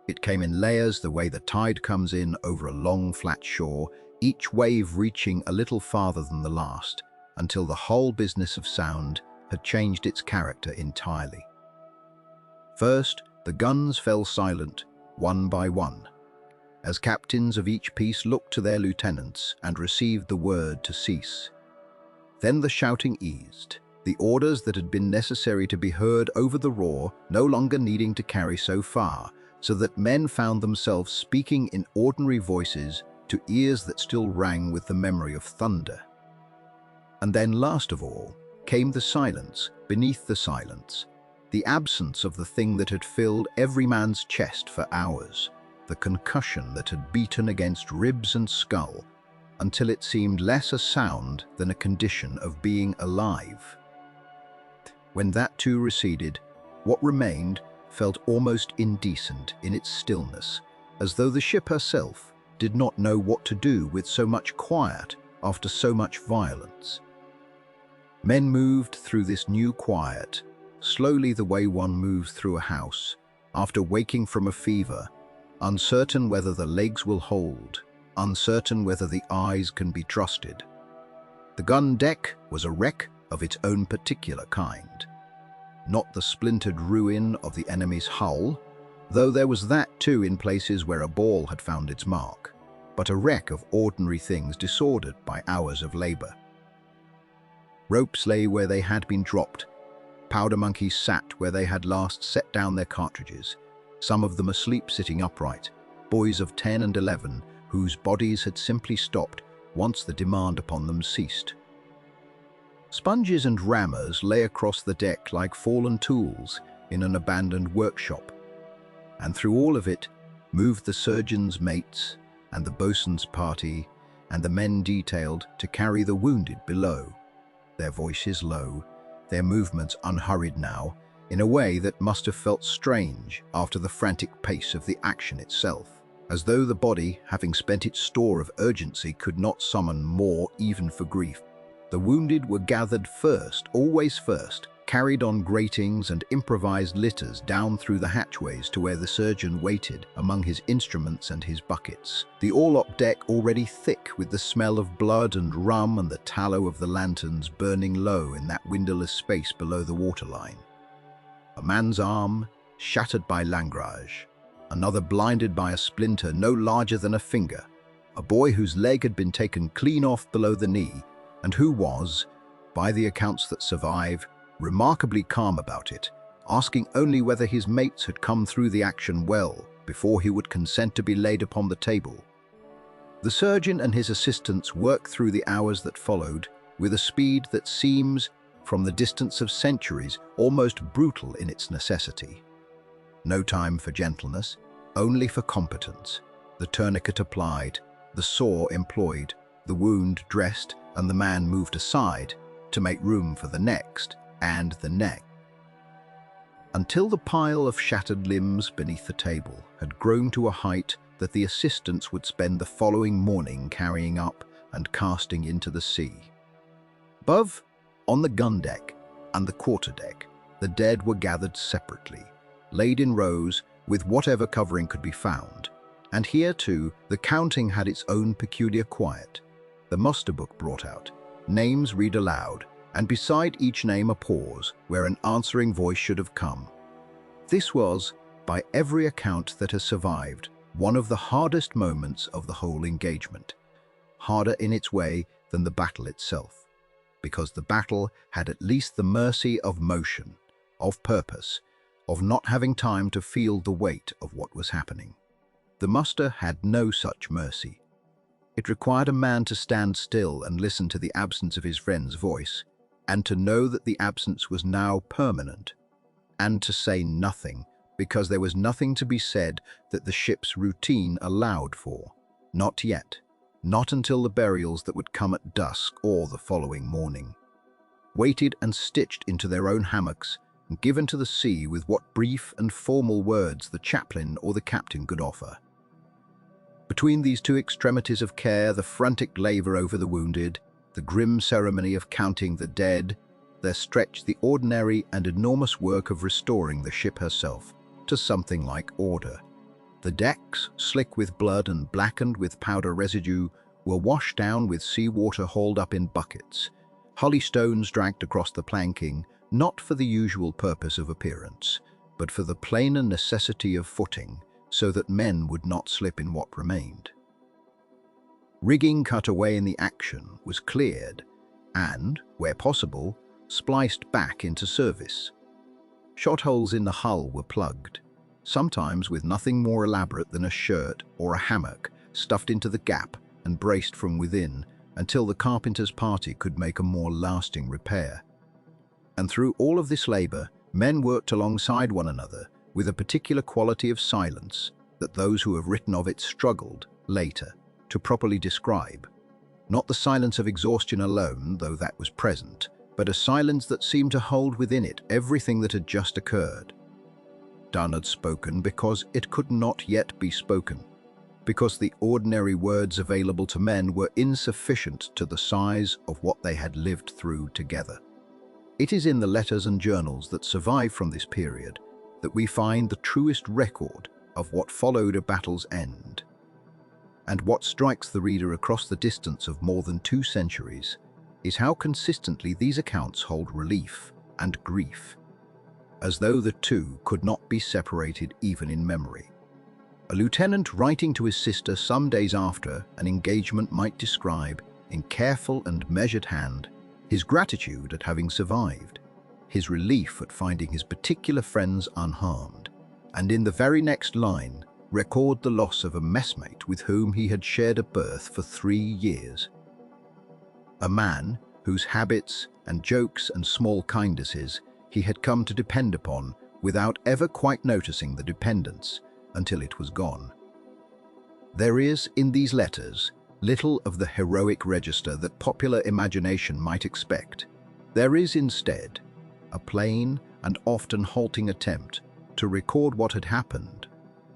It came in layers the way the tide comes in over a long flat shore, each wave reaching a little farther than the last, until the whole business of sound had changed its character entirely. First, the guns fell silent, one by one, as captains of each piece looked to their lieutenants and received the word to cease. Then the shouting eased, the orders that had been necessary to be heard over the roar no longer needing to carry so far, so that men found themselves speaking in ordinary voices to ears that still rang with the memory of thunder. And then, last of all, came the silence beneath the silence, the absence of the thing that had filled every man's chest for hours, the concussion that had beaten against ribs and skull, until it seemed less a sound than a condition of being alive. When that too receded, what remained felt almost indecent in its stillness, as though the ship herself did not know what to do with so much quiet after so much violence. Men moved through this new quiet, slowly the way one moves through a house, after waking from a fever, uncertain whether the legs will hold, uncertain whether the eyes can be trusted. The gun deck was a wreck of its own particular kind. Not the splintered ruin of the enemy's hull, though there was that too in places where a ball had found its mark, but a wreck of ordinary things disordered by hours of labor. Ropes lay where they had been dropped. Powder monkeys sat where they had last set down their cartridges, some of them asleep sitting upright, boys of 10 and 11 whose bodies had simply stopped once the demand upon them ceased. Sponges and rammers lay across the deck like fallen tools in an abandoned workshop, and through all of it moved the surgeon's mates and the boatswain's party and the men detailed to carry the wounded below, their voices low, their movements unhurried now, in a way that must have felt strange after the frantic pace of the action itself, as though the body, having spent its store of urgency, could not summon more even for grief. The wounded were gathered first, always first, carried on gratings and improvised litters down through the hatchways to where the surgeon waited among his instruments and his buckets, the orlop deck already thick with the smell of blood and rum and the tallow of the lanterns burning low in that windowless space below the waterline. A man's arm, shattered by langrage, another blinded by a splinter no larger than a finger, a boy whose leg had been taken clean off below the knee, and who was, by the accounts that survive, remarkably calm about it, asking only whether his mates had come through the action well before he would consent to be laid upon the table. The surgeon and his assistants worked through the hours that followed with a speed that seems, from the distance of centuries, almost brutal in its necessity. No time for gentleness, only for competence. The tourniquet applied, the saw employed, the wound dressed, and the man moved aside to make room for the next and the next, until the pile of shattered limbs beneath the table had grown to a height that the assistants would spend the following morning carrying up and casting into the sea. Above, on the gun deck and the quarterdeck, the dead were gathered separately, laid in rows with whatever covering could be found, and here too the counting had its own peculiar quiet. The muster book brought out, names read aloud, and beside each name a pause where an answering voice should have come. This was, by every account that has survived, one of the hardest moments of the whole engagement. Harder in its way than the battle itself, because the battle had at least the mercy of motion, of purpose, of not having time to feel the weight of what was happening. The muster had no such mercy. It required a man to stand still and listen to the absence of his friend's voice, and to know that the absence was now permanent, and to say nothing, because there was nothing to be said that the ship's routine allowed for. Not yet. Not until the burials that would come at dusk or the following morning. Weighted and stitched into their own hammocks, and given to the sea with what brief and formal words the chaplain or the captain could offer. Between these two extremities of care, the frantic labour over the wounded, the grim ceremony of counting the dead, there stretched the ordinary and enormous work of restoring the ship herself to something like order. The decks, slick with blood and blackened with powder residue, were washed down with sea-water hauled up in buckets, holly stones dragged across the planking, not for the usual purpose of appearance, but for the plainer necessity of footing, so that men would not slip in what remained. Rigging cut away in the action was cleared and, where possible, spliced back into service. Shot holes in the hull were plugged, sometimes with nothing more elaborate than a shirt or a hammock stuffed into the gap and braced from within until the carpenter's party could make a more lasting repair. And through all of this labour, men worked alongside one another with a particular quality of silence that those who have written of it struggled, later, to properly describe. Not the silence of exhaustion alone, though that was present, but a silence that seemed to hold within it everything that had just occurred. Done had spoken because it could not yet be spoken, because the ordinary words available to men were insufficient to the size of what they had lived through together. It is in the letters and journals that survive from this period that we find the truest record of what followed a battle's end. And what strikes the reader across the distance of more than 2 centuries is how consistently these accounts hold relief and grief, as though the two could not be separated even in memory. A lieutenant writing to his sister some days after an engagement might describe, in careful and measured hand, his gratitude at having survived, his relief at finding his particular friends unharmed, and in the very next line, record the loss of a messmate with whom he had shared a berth for 3 years. A man whose habits and jokes and small kindnesses he had come to depend upon without ever quite noticing the dependence until it was gone. There is, in these letters, little of the heroic register that popular imagination might expect. There is instead a plain and often halting attempt to record what had happened,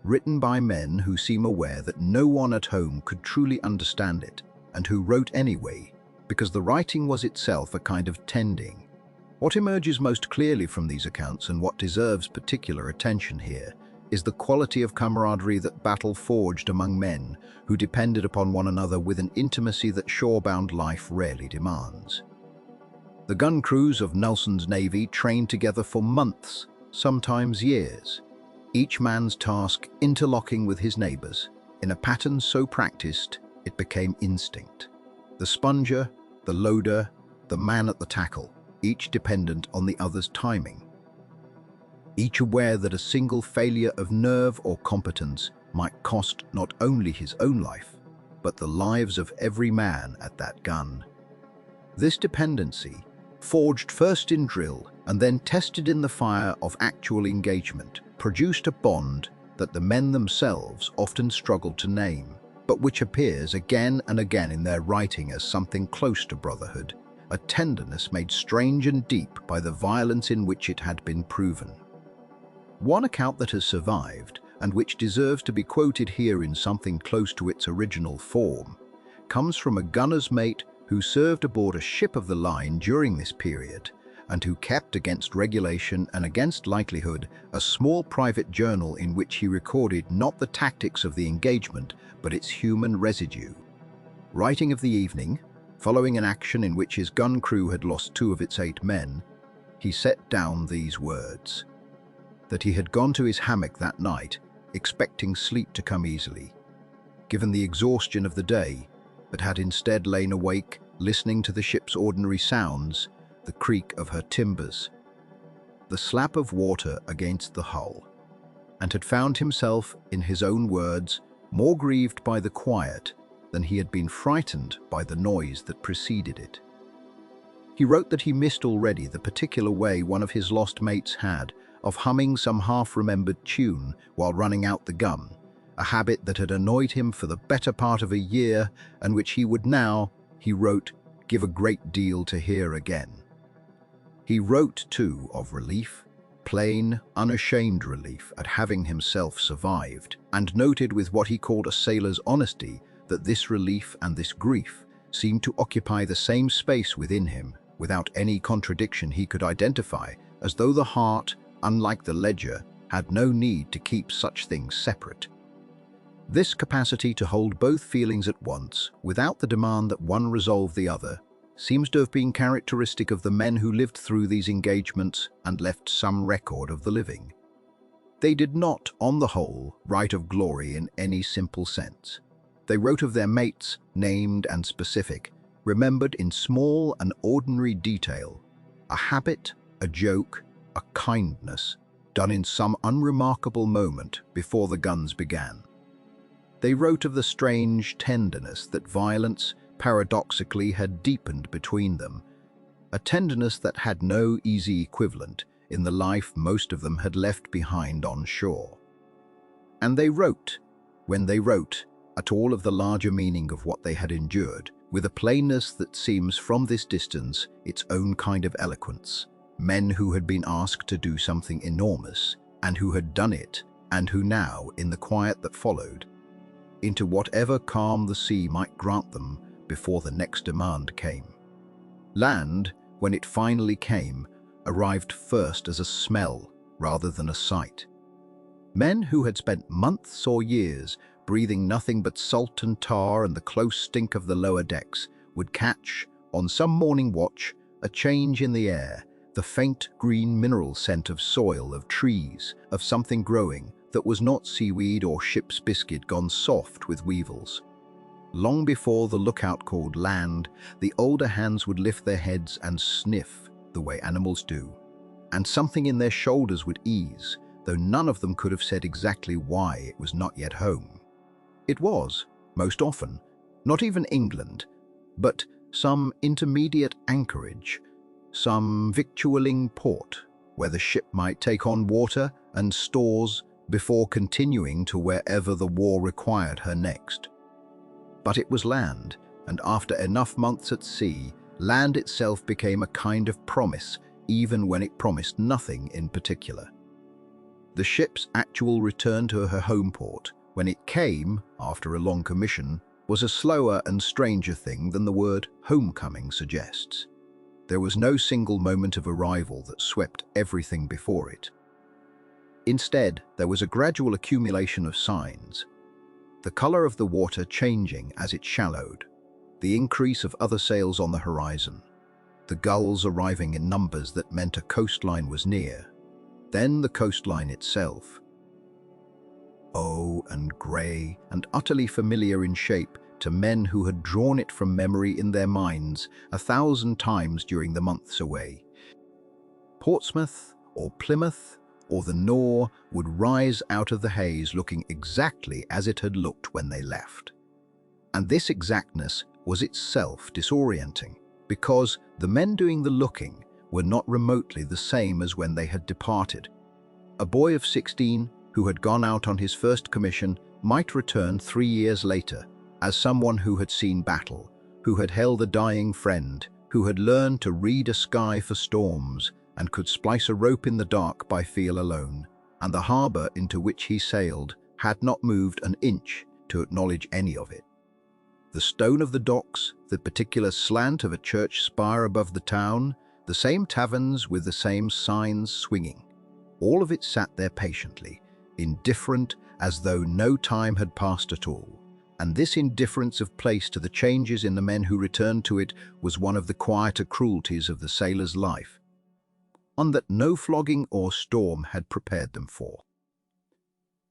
written by men who seem aware that no one at home could truly understand it, and who wrote anyway, because the writing was itself a kind of tending. What emerges most clearly from these accounts, and what deserves particular attention here, is the quality of camaraderie that battle forged among men who depended upon one another with an intimacy that shore-bound life rarely demands. The gun crews of Nelson's navy trained together for months, sometimes years, each man's task interlocking with his neighbour's, in a pattern so practiced it became instinct. The sponger, the loader, the man at the tackle, each dependent on the other's timing. Each aware that a single failure of nerve or competence might cost not only his own life, but the lives of every man at that gun. This dependency, forged first in drill and then tested in the fire of actual engagement, produced a bond that the men themselves often struggled to name, but which appears again and again in their writing as something close to brotherhood, a tenderness made strange and deep by the violence in which it had been proven. One account that has survived, and which deserves to be quoted here in something close to its original form, comes from a gunner's mate who served aboard a ship of the line during this period, and who kept, against regulation and against likelihood, a small private journal in which he recorded not the tactics of the engagement, but its human residue. Writing of the evening, following an action in which his gun crew had lost 2 of its 8 men, he set down these words: that he had gone to his hammock that night, expecting sleep to come easily, given the exhaustion of the day, but had instead lain awake listening to the ship's ordinary sounds, the creak of her timbers, the slap of water against the hull, and had found himself, in his own words, more grieved by the quiet than he had been frightened by the noise that preceded it. He wrote that he missed already the particular way one of his lost mates had of humming some half-remembered tune while running out the gun, a habit that had annoyed him for the better part of a year and which he would now, he wrote, give a great deal to hear again. He wrote, too, of relief, plain, unashamed relief at having himself survived, and noted with what he called a sailor's honesty that this relief and this grief seemed to occupy the same space within him, without any contradiction he could identify, as though the heart, unlike the ledger, had no need to keep such things separate. This capacity to hold both feelings at once, without the demand that one resolve the other, seems to have been characteristic of the men who lived through these engagements and left some record of the living. They did not, on the whole, write of glory in any simple sense. They wrote of their mates, named and specific, remembered in small and ordinary detail, a habit, a joke, a kindness, done in some unremarkable moment before the guns began. They wrote of the strange tenderness that violence, paradoxically, had deepened between them, a tenderness that had no easy equivalent in the life most of them had left behind on shore. And they wrote, when they wrote, at all of the larger meaning of what they had endured, with a plainness that seems from this distance its own kind of eloquence. Men who had been asked to do something enormous, and who had done it, and who now, in the quiet that followed, into whatever calm the sea might grant them before the next demand came. Land, when it finally came, arrived first as a smell rather than a sight. Men who had spent months or years breathing nothing but salt and tar and the close stink of the lower decks would catch, on some morning watch, a change in the air, the faint green mineral scent of soil, of trees, of something growing that was not seaweed or ship's biscuit gone soft with weevils. Long before the lookout called land, the older hands would lift their heads and sniff the way animals do, and something in their shoulders would ease, though none of them could have said exactly why it was not yet home. It was, most often, not even England, but some intermediate anchorage, some victualling port, where the ship might take on water and stores before continuing to wherever the war required her next. But it was land, and after enough months at sea, land itself became a kind of promise, even when it promised nothing in particular. The ship's actual return to her home port, when it came, after a long commission, was a slower and stranger thing than the word homecoming suggests. There was no single moment of arrival that swept everything before it. Instead, there was a gradual accumulation of signs. The color of the water changing as it shallowed, the increase of other sails on the horizon, the gulls arriving in numbers that meant a coastline was near, then the coastline itself. And grey and utterly familiar in shape to men who had drawn it from memory in their minds 1,000 times during the months away. Portsmouth or Plymouth or the Nore would rise out of the haze looking exactly as it had looked when they left. And this exactness was itself disorienting, because the men doing the looking were not remotely the same as when they had departed. A boy of 16 who had gone out on his first commission might return 3 years later as someone who had seen battle, who had held a dying friend, who had learned to read a sky for storms and could splice a rope in the dark by feel alone, and the harbour into which he sailed had not moved an inch to acknowledge any of it. The stone of the docks, the particular slant of a church spire above the town, the same taverns with the same signs swinging, all of it sat there patiently, indifferent as though no time had passed at all. And this indifference of place to the changes in the men who returned to it was one of the quieter cruelties of the sailor's life, one that no flogging or storm had prepared them for.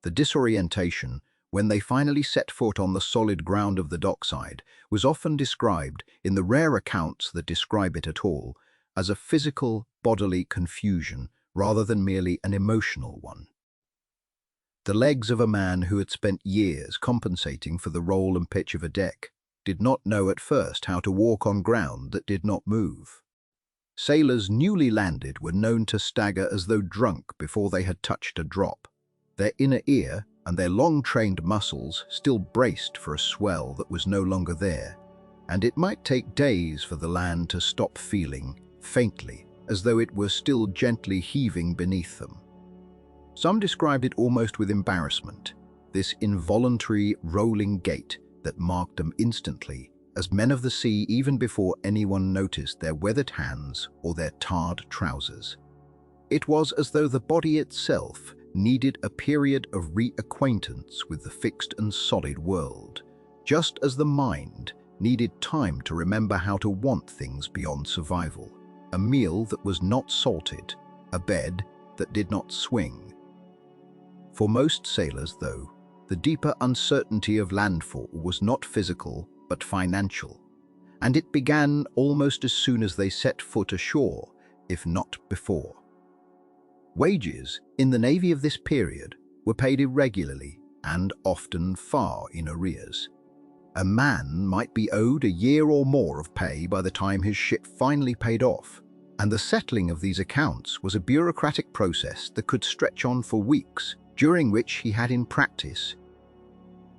The disorientation when they finally set foot on the solid ground of the dockside, was often described, in the rare accounts that describe it at all, as a physical, bodily confusion rather than merely an emotional one. The legs of a man who had spent years compensating for the roll and pitch of a deck did not know at first how to walk on ground that did not move. Sailors newly landed were known to stagger as though drunk before they had touched a drop, their inner ear and their long-trained muscles still braced for a swell that was no longer there, and it might take days for the land to stop feeling, faintly, as though it were still gently heaving beneath them. Some described it almost with embarrassment, this involuntary rolling gait that marked them instantly as men of the sea even before anyone noticed their weathered hands or their tarred trousers. It was as though the body itself needed a period of reacquaintance with the fixed and solid world, just as the mind needed time to remember how to want things beyond survival. A meal that was not salted, a bed that did not swing. For most sailors, though, the deeper uncertainty of landfall was not physical but financial, and it began almost as soon as they set foot ashore, if not before. Wages in the Navy of this period were paid irregularly and often far in arrears. A man might be owed a year or more of pay by the time his ship finally paid off, and the settling of these accounts was a bureaucratic process that could stretch on for weeks, during which he had in practice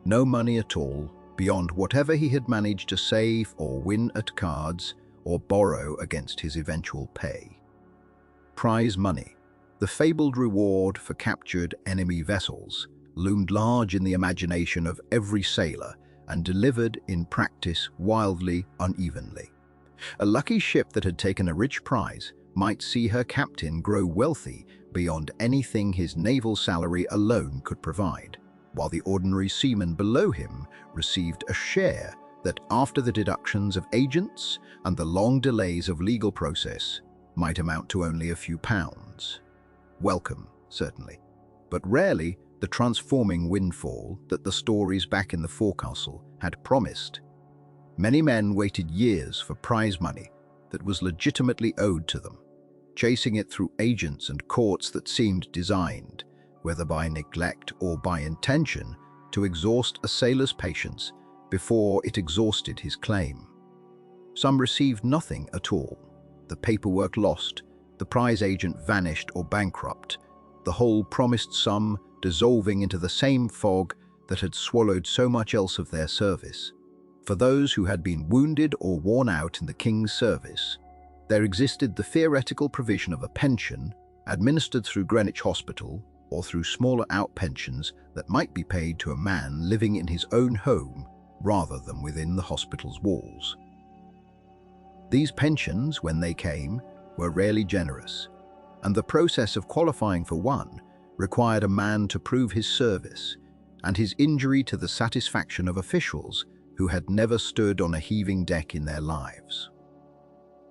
no money at all beyond whatever he had managed to save or win at cards or borrow against his eventual pay. Prize money, the fabled reward for captured enemy vessels, loomed large in the imagination of every sailor and delivered in practice wildly unevenly. A lucky ship that had taken a rich prize might see her captain grow wealthy beyond anything his naval salary alone could provide, while the ordinary seaman below him received a share that, after the deductions of agents and the long delays of legal process, might amount to only a few pounds. Welcome, certainly, but rarely the transforming windfall that the stories back in the forecastle had promised. Many men waited years for prize money that was legitimately owed to them, chasing it through agents and courts that seemed designed, whether by neglect or by intention, to exhaust a sailor's patience before it exhausted his claim. Some received nothing at all, the paperwork lost, the prize agent vanished or bankrupt, the whole promised sum dissolving into the same fog that had swallowed so much else of their service. For those who had been wounded or worn out in the king's service, there existed the theoretical provision of a pension administered through Greenwich Hospital or through smaller outpensions that might be paid to a man living in his own home rather than within the hospital's walls. These pensions, when they came, were rarely generous, and the process of qualifying for one required a man to prove his service and his injury to the satisfaction of officials who had never stood on a heaving deck in their lives.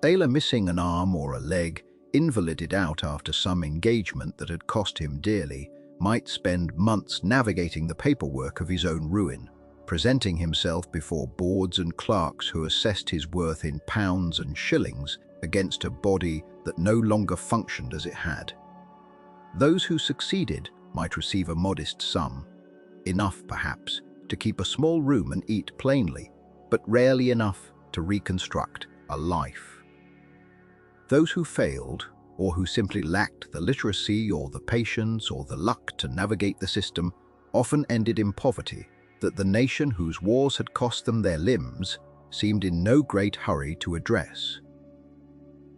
A sailor missing an arm or a leg, invalided out after some engagement that had cost him dearly, might spend months navigating the paperwork of his own ruin, presenting himself before boards and clerks who assessed his worth in pounds and shillings against a body that no longer functioned as it had. Those who succeeded might receive a modest sum, enough perhaps to keep a small room and eat plainly, but rarely enough to reconstruct a life. Those who failed, or who simply lacked the literacy or the patience or the luck to navigate the system, often ended in poverty that the nation whose wars had cost them their limbs seemed in no great hurry to address.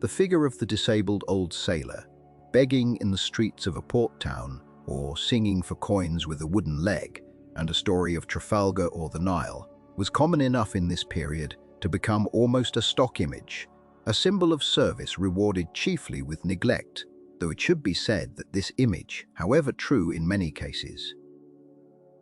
The figure of the disabled old sailor, begging in the streets of a port town or singing for coins with a wooden leg, and a story of Trafalgar or the Nile, was common enough in this period to become almost a stock image, a symbol of service rewarded chiefly with neglect, though it should be said that this image, however true in many cases,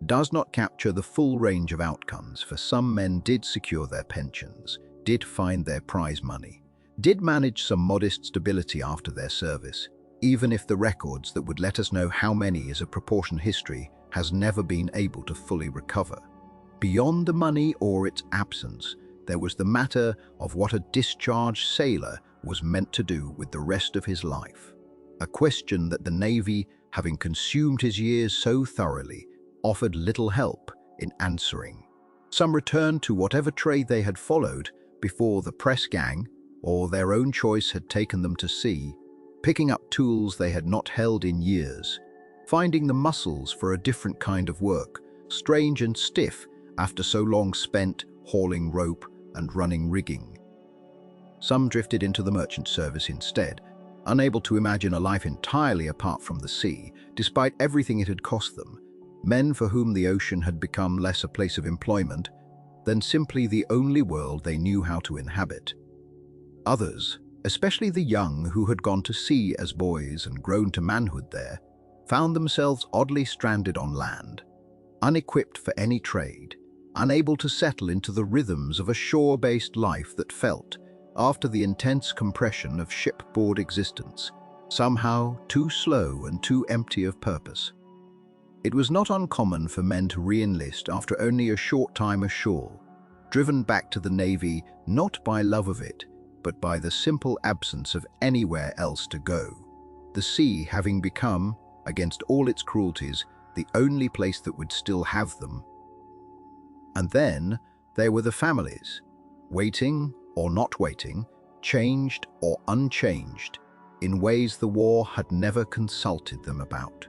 does not capture the full range of outcomes, for some men did secure their pensions, did find their prize money, did manage some modest stability after their service, even if the records that would let us know how many is a proportion history has never been able to fully recover. Beyond the money or its absence, there was the matter of what a discharged sailor was meant to do with the rest of his life. A question that the Navy, having consumed his years so thoroughly, offered little help in answering. Some returned to whatever trade they had followed before the press gang or their own choice had taken them to sea, picking up tools they had not held in years, finding the muscles for a different kind of work, strange and stiff after so long spent hauling rope and running rigging. Some drifted into the merchant service instead, unable to imagine a life entirely apart from the sea, despite everything it had cost them, men for whom the ocean had become less a place of employment than simply the only world they knew how to inhabit. Others, especially the young who had gone to sea as boys and grown to manhood there, found themselves oddly stranded on land, unequipped for any trade, unable to settle into the rhythms of a shore-based life that felt, after the intense compression of shipboard existence, somehow too slow and too empty of purpose. It was not uncommon for men to re-enlist after only a short time ashore, driven back to the Navy not by love of it, but by the simple absence of anywhere else to go, the sea having become, against all its cruelties, the only place that would still have them. And then there were the families, waiting or not waiting, changed or unchanged, in ways the war had never consulted them about.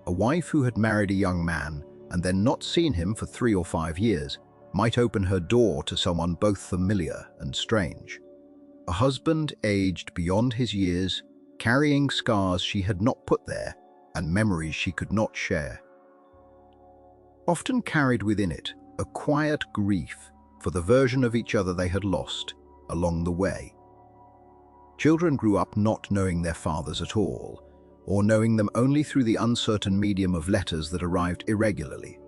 A wife who had married a young man and then not seen him for 3 or 5 years might open her door to someone both familiar and strange. A husband aged beyond his years, carrying scars she had not put there and memories she could not share. Often carried within it a quiet grief for the version of each other they had lost along the way. Children grew up not knowing their fathers at all, or knowing them only through the uncertain medium of letters that arrived irregularly,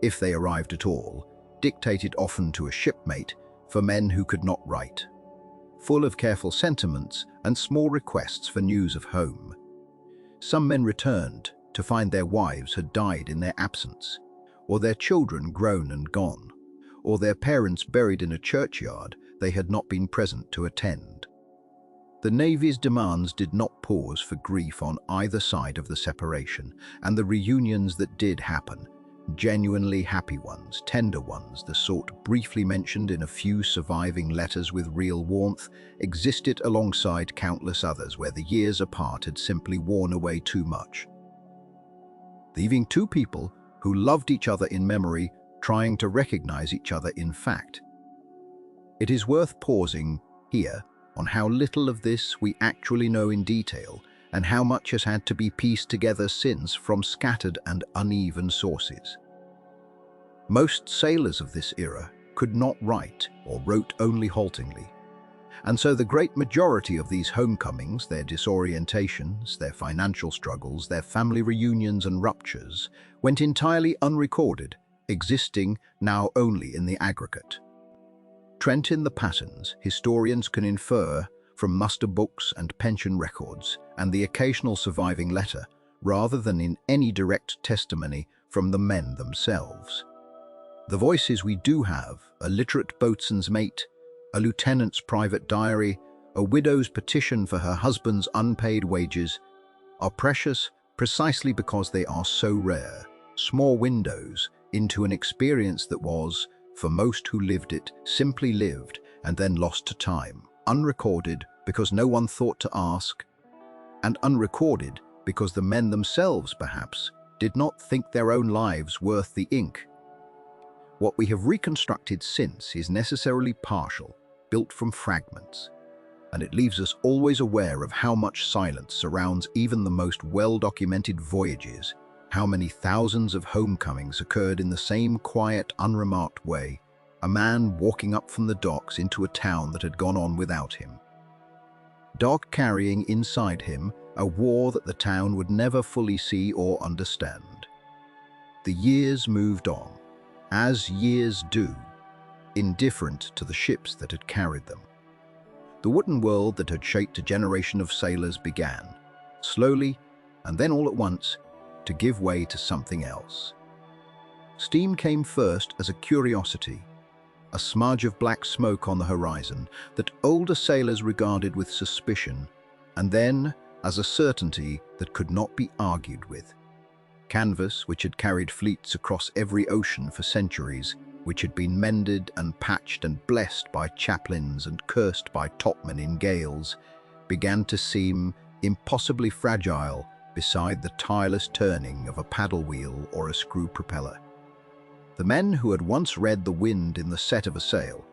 if they arrived at all, dictated often to a shipmate for men who could not write, full of careful sentiments and small requests for news of home. Some men returned to find their wives had died in their absence, or their children grown and gone, or their parents buried in a churchyard they had not been present to attend. The Navy's demands did not pause for grief on either side of the separation, and the reunions that did happen, genuinely happy ones, tender ones, the sort briefly mentioned in a few surviving letters with real warmth, existed alongside countless others where the years apart had simply worn away too much, leaving two people who loved each other in memory, trying to recognize each other in fact. It is worth pausing here on how little of this we actually know in detail and how much has had to be pieced together since from scattered and uneven sources. Most sailors of this era could not write or wrote only haltingly, and so the great majority of these homecomings, their disorientations, their financial struggles, their family reunions and ruptures, went entirely unrecorded, existing now only in the aggregate. Trent in the patterns historians can infer from muster books and pension records and the occasional surviving letter, rather than in any direct testimony from the men themselves. The voices we do have, a literate boatswain's mate, a lieutenant's private diary, a widow's petition for her husband's unpaid wages, are precious precisely because they are so rare, small windows into an experience that was, for most who lived it, simply lived and then lost to time, unrecorded because no one thought to ask, and unrecorded because the men themselves, perhaps, did not think their own lives worth the ink. What we have reconstructed since is necessarily partial, built from fragments, and it leaves us always aware of how much silence surrounds even the most well-documented voyages, how many thousands of homecomings occurred in the same quiet, unremarked way, a man walking up from the docks into a town that had gone on without him. Dock carrying inside him a war that the town would never fully see or understand. The years moved on, as years do, indifferent to the ships that had carried them. The wooden world that had shaped a generation of sailors began, slowly, and then all at once, to give way to something else. Steam came first as a curiosity, a smudge of black smoke on the horizon that older sailors regarded with suspicion, and then as a certainty that could not be argued with. Canvas, which had carried fleets across every ocean for centuries, which had been mended and patched and blessed by chaplains and cursed by topmen in gales, began to seem impossibly fragile beside the tireless turning of a paddle wheel or a screw propeller. The men who had once read the wind in the set of a sail,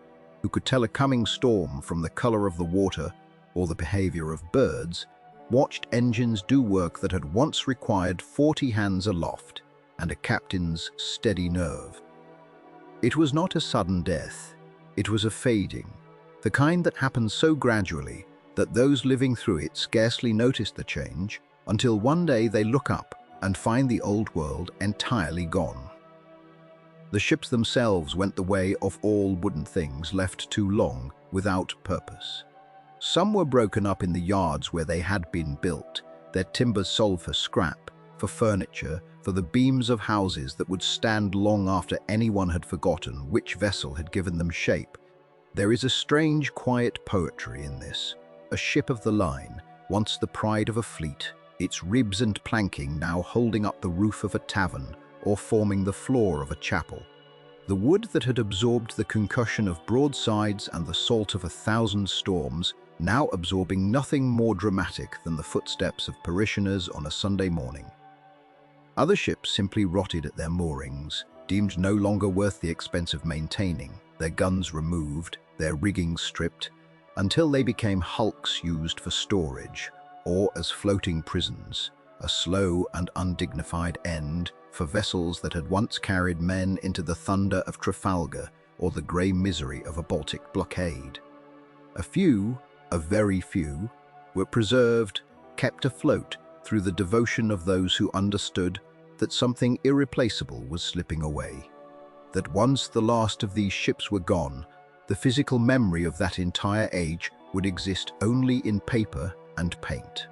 who could tell a coming storm from the color of the water or the behavior of birds, watched engines do work that had once required 40 hands aloft and a captain's steady nerve. It was not a sudden death, it was a fading, the kind that happens so gradually that those living through it scarcely notice the change until one day they look up and find the old world entirely gone. The ships themselves went the way of all wooden things left too long without purpose. Some were broken up in the yards where they had been built, their timbers sold for scrap, for furniture, for the beams of houses that would stand long after anyone had forgotten which vessel had given them shape. There is a strange, quiet poetry in this. A ship of the line, once the pride of a fleet, its ribs and planking now holding up the roof of a tavern or forming the floor of a chapel. The wood that had absorbed the concussion of broadsides and the salt of 1,000 storms, now absorbing nothing more dramatic than the footsteps of parishioners on a Sunday morning. Other ships simply rotted at their moorings, deemed no longer worth the expense of maintaining, their guns removed, their rigging stripped, until they became hulks used for storage, or as floating prisons, a slow and undignified end for vessels that had once carried men into the thunder of Trafalgar or the grey misery of a Baltic blockade. A few, a very few, were preserved, kept afloat through the devotion of those who understood that something irreplaceable was slipping away, that once the last of these ships were gone, the physical memory of that entire age would exist only in paper and paint.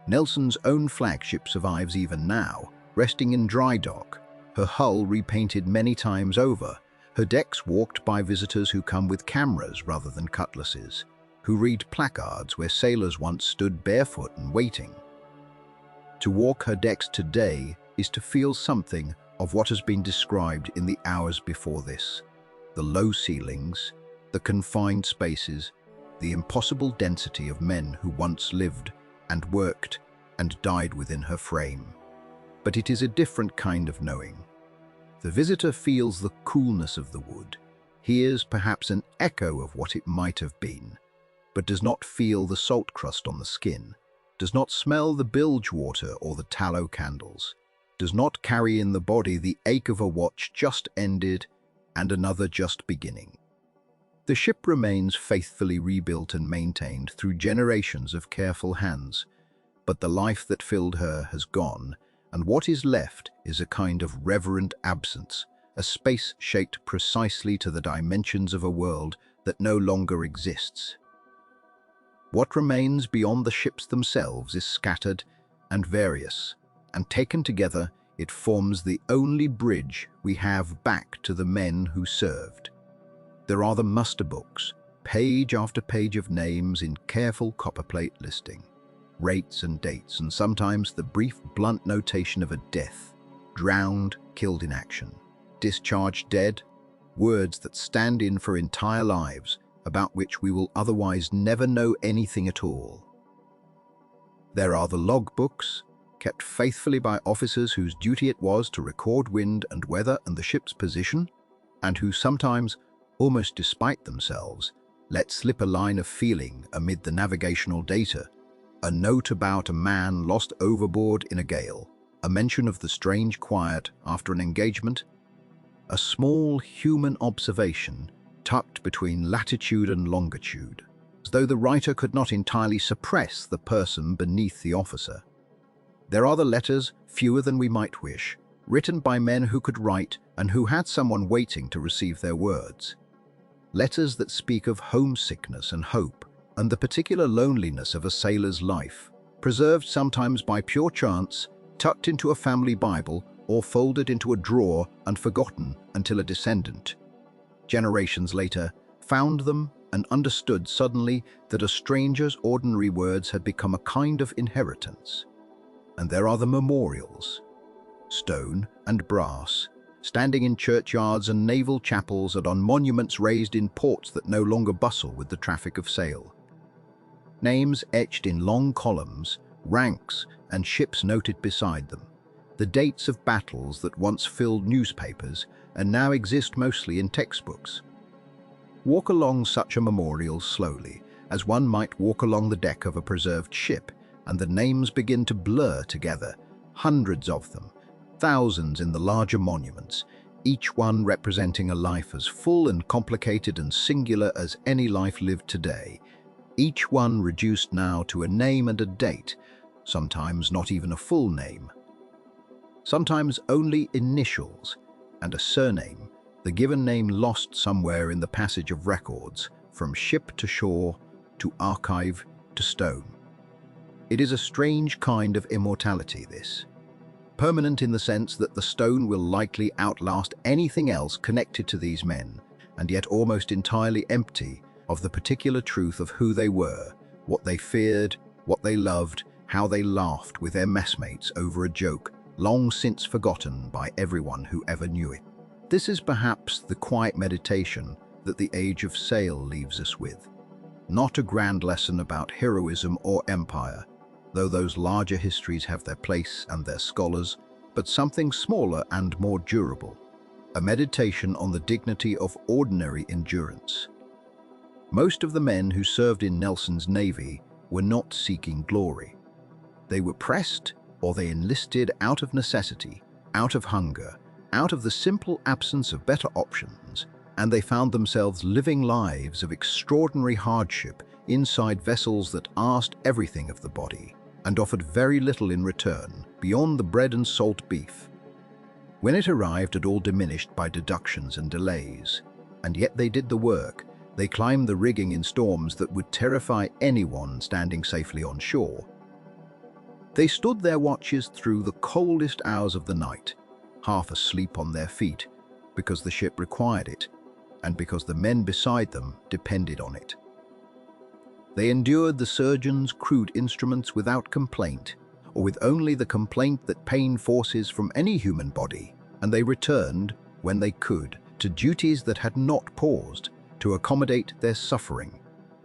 Nelson's own flagship survives even now, resting in dry dock, her hull repainted many times over, her decks walked by visitors who come with cameras rather than cutlasses, who read placards where sailors once stood barefoot and waiting. To walk her decks today is to feel something of what has been described in the hours before this. The low ceilings, the confined spaces, the impossible density of men who once lived and worked and died within her frame. But it is a different kind of knowing. The visitor feels the coolness of the wood, hears perhaps an echo of what it might have been, but does not feel the salt crust on the skin, does not smell the bilge water or the tallow candles, does not carry in the body the ache of a watch just ended and another just beginning. The ship remains faithfully rebuilt and maintained through generations of careful hands, but the life that filled her has gone, and what is left is a kind of reverent absence, a space shaped precisely to the dimensions of a world that no longer exists. What remains beyond the ships themselves is scattered and various, and taken together it forms the only bridge we have back to the men who served. There are the muster books, page after page of names in careful copperplate listing, rates and dates, and sometimes the brief, blunt notation of a death, drowned, killed in action, discharged dead, words that stand in for entire lives, about which we will otherwise never know anything at all. There are the log books, kept faithfully by officers whose duty it was to record wind and weather and the ship's position, and who sometimes, almost despite themselves, let slip a line of feeling amid the navigational data, a note about a man lost overboard in a gale, a mention of the strange quiet after an engagement, a small human observation tucked between latitude and longitude, as though the writer could not entirely suppress the person beneath the officer. There are the letters, fewer than we might wish, written by men who could write and who had someone waiting to receive their words. Letters that speak of homesickness and hope and the particular loneliness of a sailor's life, preserved sometimes by pure chance, tucked into a family Bible or folded into a drawer and forgotten until a descendant, generations later, found them and understood suddenly that a stranger's ordinary words had become a kind of inheritance. And there are the memorials, stone and brass, standing in churchyards and naval chapels and on monuments raised in ports that no longer bustle with the traffic of sail. Names etched in long columns, ranks, and ships noted beside them. The dates of battles that once filled newspapers and now exist mostly in textbooks. Walk along such a memorial slowly, as one might walk along the deck of a preserved ship, and the names begin to blur together, hundreds of them, thousands in the larger monuments, each one representing a life as full and complicated and singular as any life lived today, each one reduced now to a name and a date, sometimes not even a full name. Sometimes only initials and a surname, the given name lost somewhere in the passage of records, from ship to shore, to archive to stone. It is a strange kind of immortality, this. Permanent in the sense that the stone will likely outlast anything else connected to these men, and yet almost entirely empty of the particular truth of who they were, what they feared, what they loved, how they laughed with their messmates over a joke long since forgotten by everyone who ever knew it. This is perhaps the quiet meditation that the age of sail leaves us with. Not a grand lesson about heroism or empire, though those larger histories have their place and their scholars, but something smaller and more durable, a meditation on the dignity of ordinary endurance. Most of the men who served in Nelson's navy were not seeking glory. They were pressed, or they enlisted out of necessity, out of hunger, out of the simple absence of better options, and they found themselves living lives of extraordinary hardship inside vessels that asked everything of the body and offered very little in return beyond the bread and salt beef. When it arrived at all diminished by deductions and delays, and yet they did the work. They climbed the rigging in storms that would terrify anyone standing safely on shore. They stood their watches through the coldest hours of the night, half asleep on their feet, because the ship required it, and because the men beside them depended on it. They endured the surgeon's crude instruments without complaint, or with only the complaint that pain forces from any human body, and they returned, when they could, to duties that had not paused, to accommodate their suffering.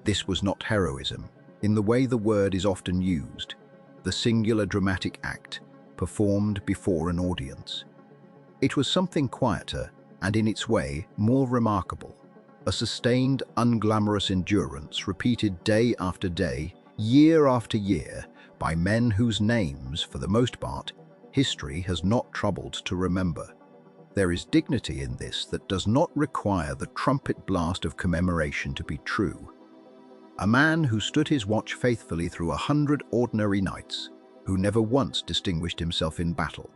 This was not heroism, in the way the word is often used, the singular dramatic act, performed before an audience. It was something quieter, and in its way, more remarkable. A sustained, unglamorous endurance repeated day after day, year after year, by men whose names, for the most part, history has not troubled to remember. There is dignity in this that does not require the trumpet blast of commemoration to be true. A man who stood his watch faithfully through 100 ordinary nights, who never once distinguished himself in battle,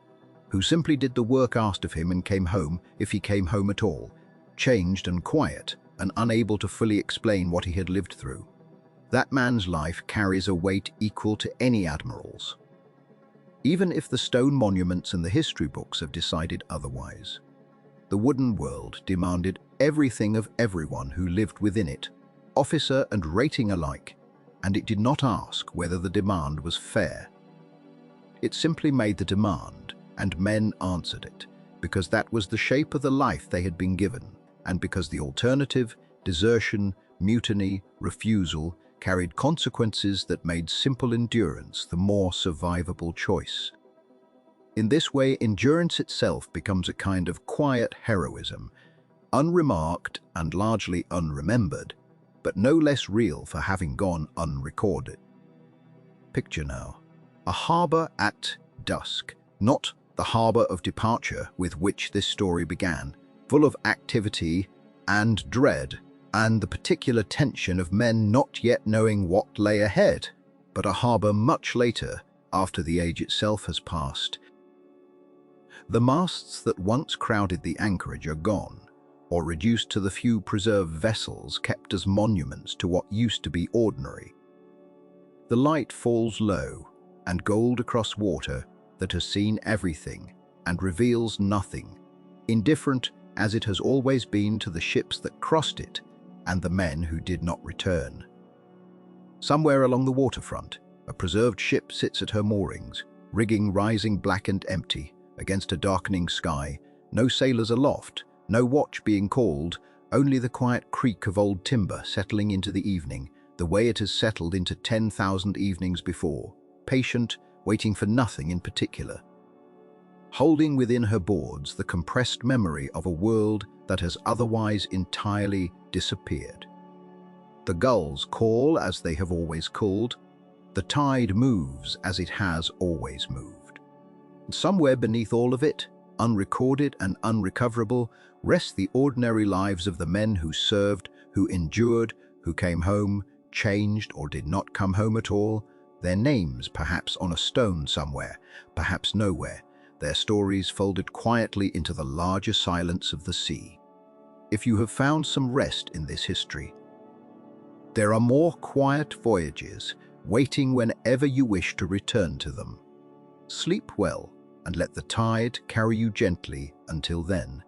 who simply did the work asked of him and came home, if he came home at all, changed and quiet and unable to fully explain what he had lived through. That man's life carries a weight equal to any admiral's, even if the stone monuments and the history books have decided otherwise. The wooden world demanded everything of everyone who lived within it, officer and rating alike, and it did not ask whether the demand was fair. It simply made the demand, and men answered it, because that was the shape of the life they had been given, and because the alternative, desertion, mutiny, refusal, carried consequences that made simple endurance the more survivable choice. In this way, endurance itself becomes a kind of quiet heroism, unremarked and largely unremembered, but no less real for having gone unrecorded. Picture now, a harbor at dusk, not the harbor of departure with which this story began, full of activity and dread, and the particular tension of men not yet knowing what lay ahead, but a harbor much later, after the age itself has passed. The masts that once crowded the anchorage are gone, or reduced to the few preserved vessels kept as monuments to what used to be ordinary. The light falls low, and gold across water, that has seen everything and reveals nothing, indifferent as it has always been to the ships that crossed it and the men who did not return. Somewhere along the waterfront, a preserved ship sits at her moorings, rigging rising black and empty against a darkening sky, no sailors aloft, no watch being called, only the quiet creak of old timber settling into the evening, the way it has settled into 10,000 evenings before, patient, waiting for nothing in particular. Holding within her boards the compressed memory of a world that has otherwise entirely disappeared. The gulls call as they have always called. The tide moves as it has always moved. And somewhere beneath all of it, unrecorded and unrecoverable, rest the ordinary lives of the men who served, who endured, who came home, changed or did not come home at all, their names perhaps on a stone somewhere, perhaps nowhere, their stories folded quietly into the larger silence of the sea. If you have found some rest in this history, there are more quiet voyages waiting whenever you wish to return to them. Sleep well and let the tide carry you gently until then.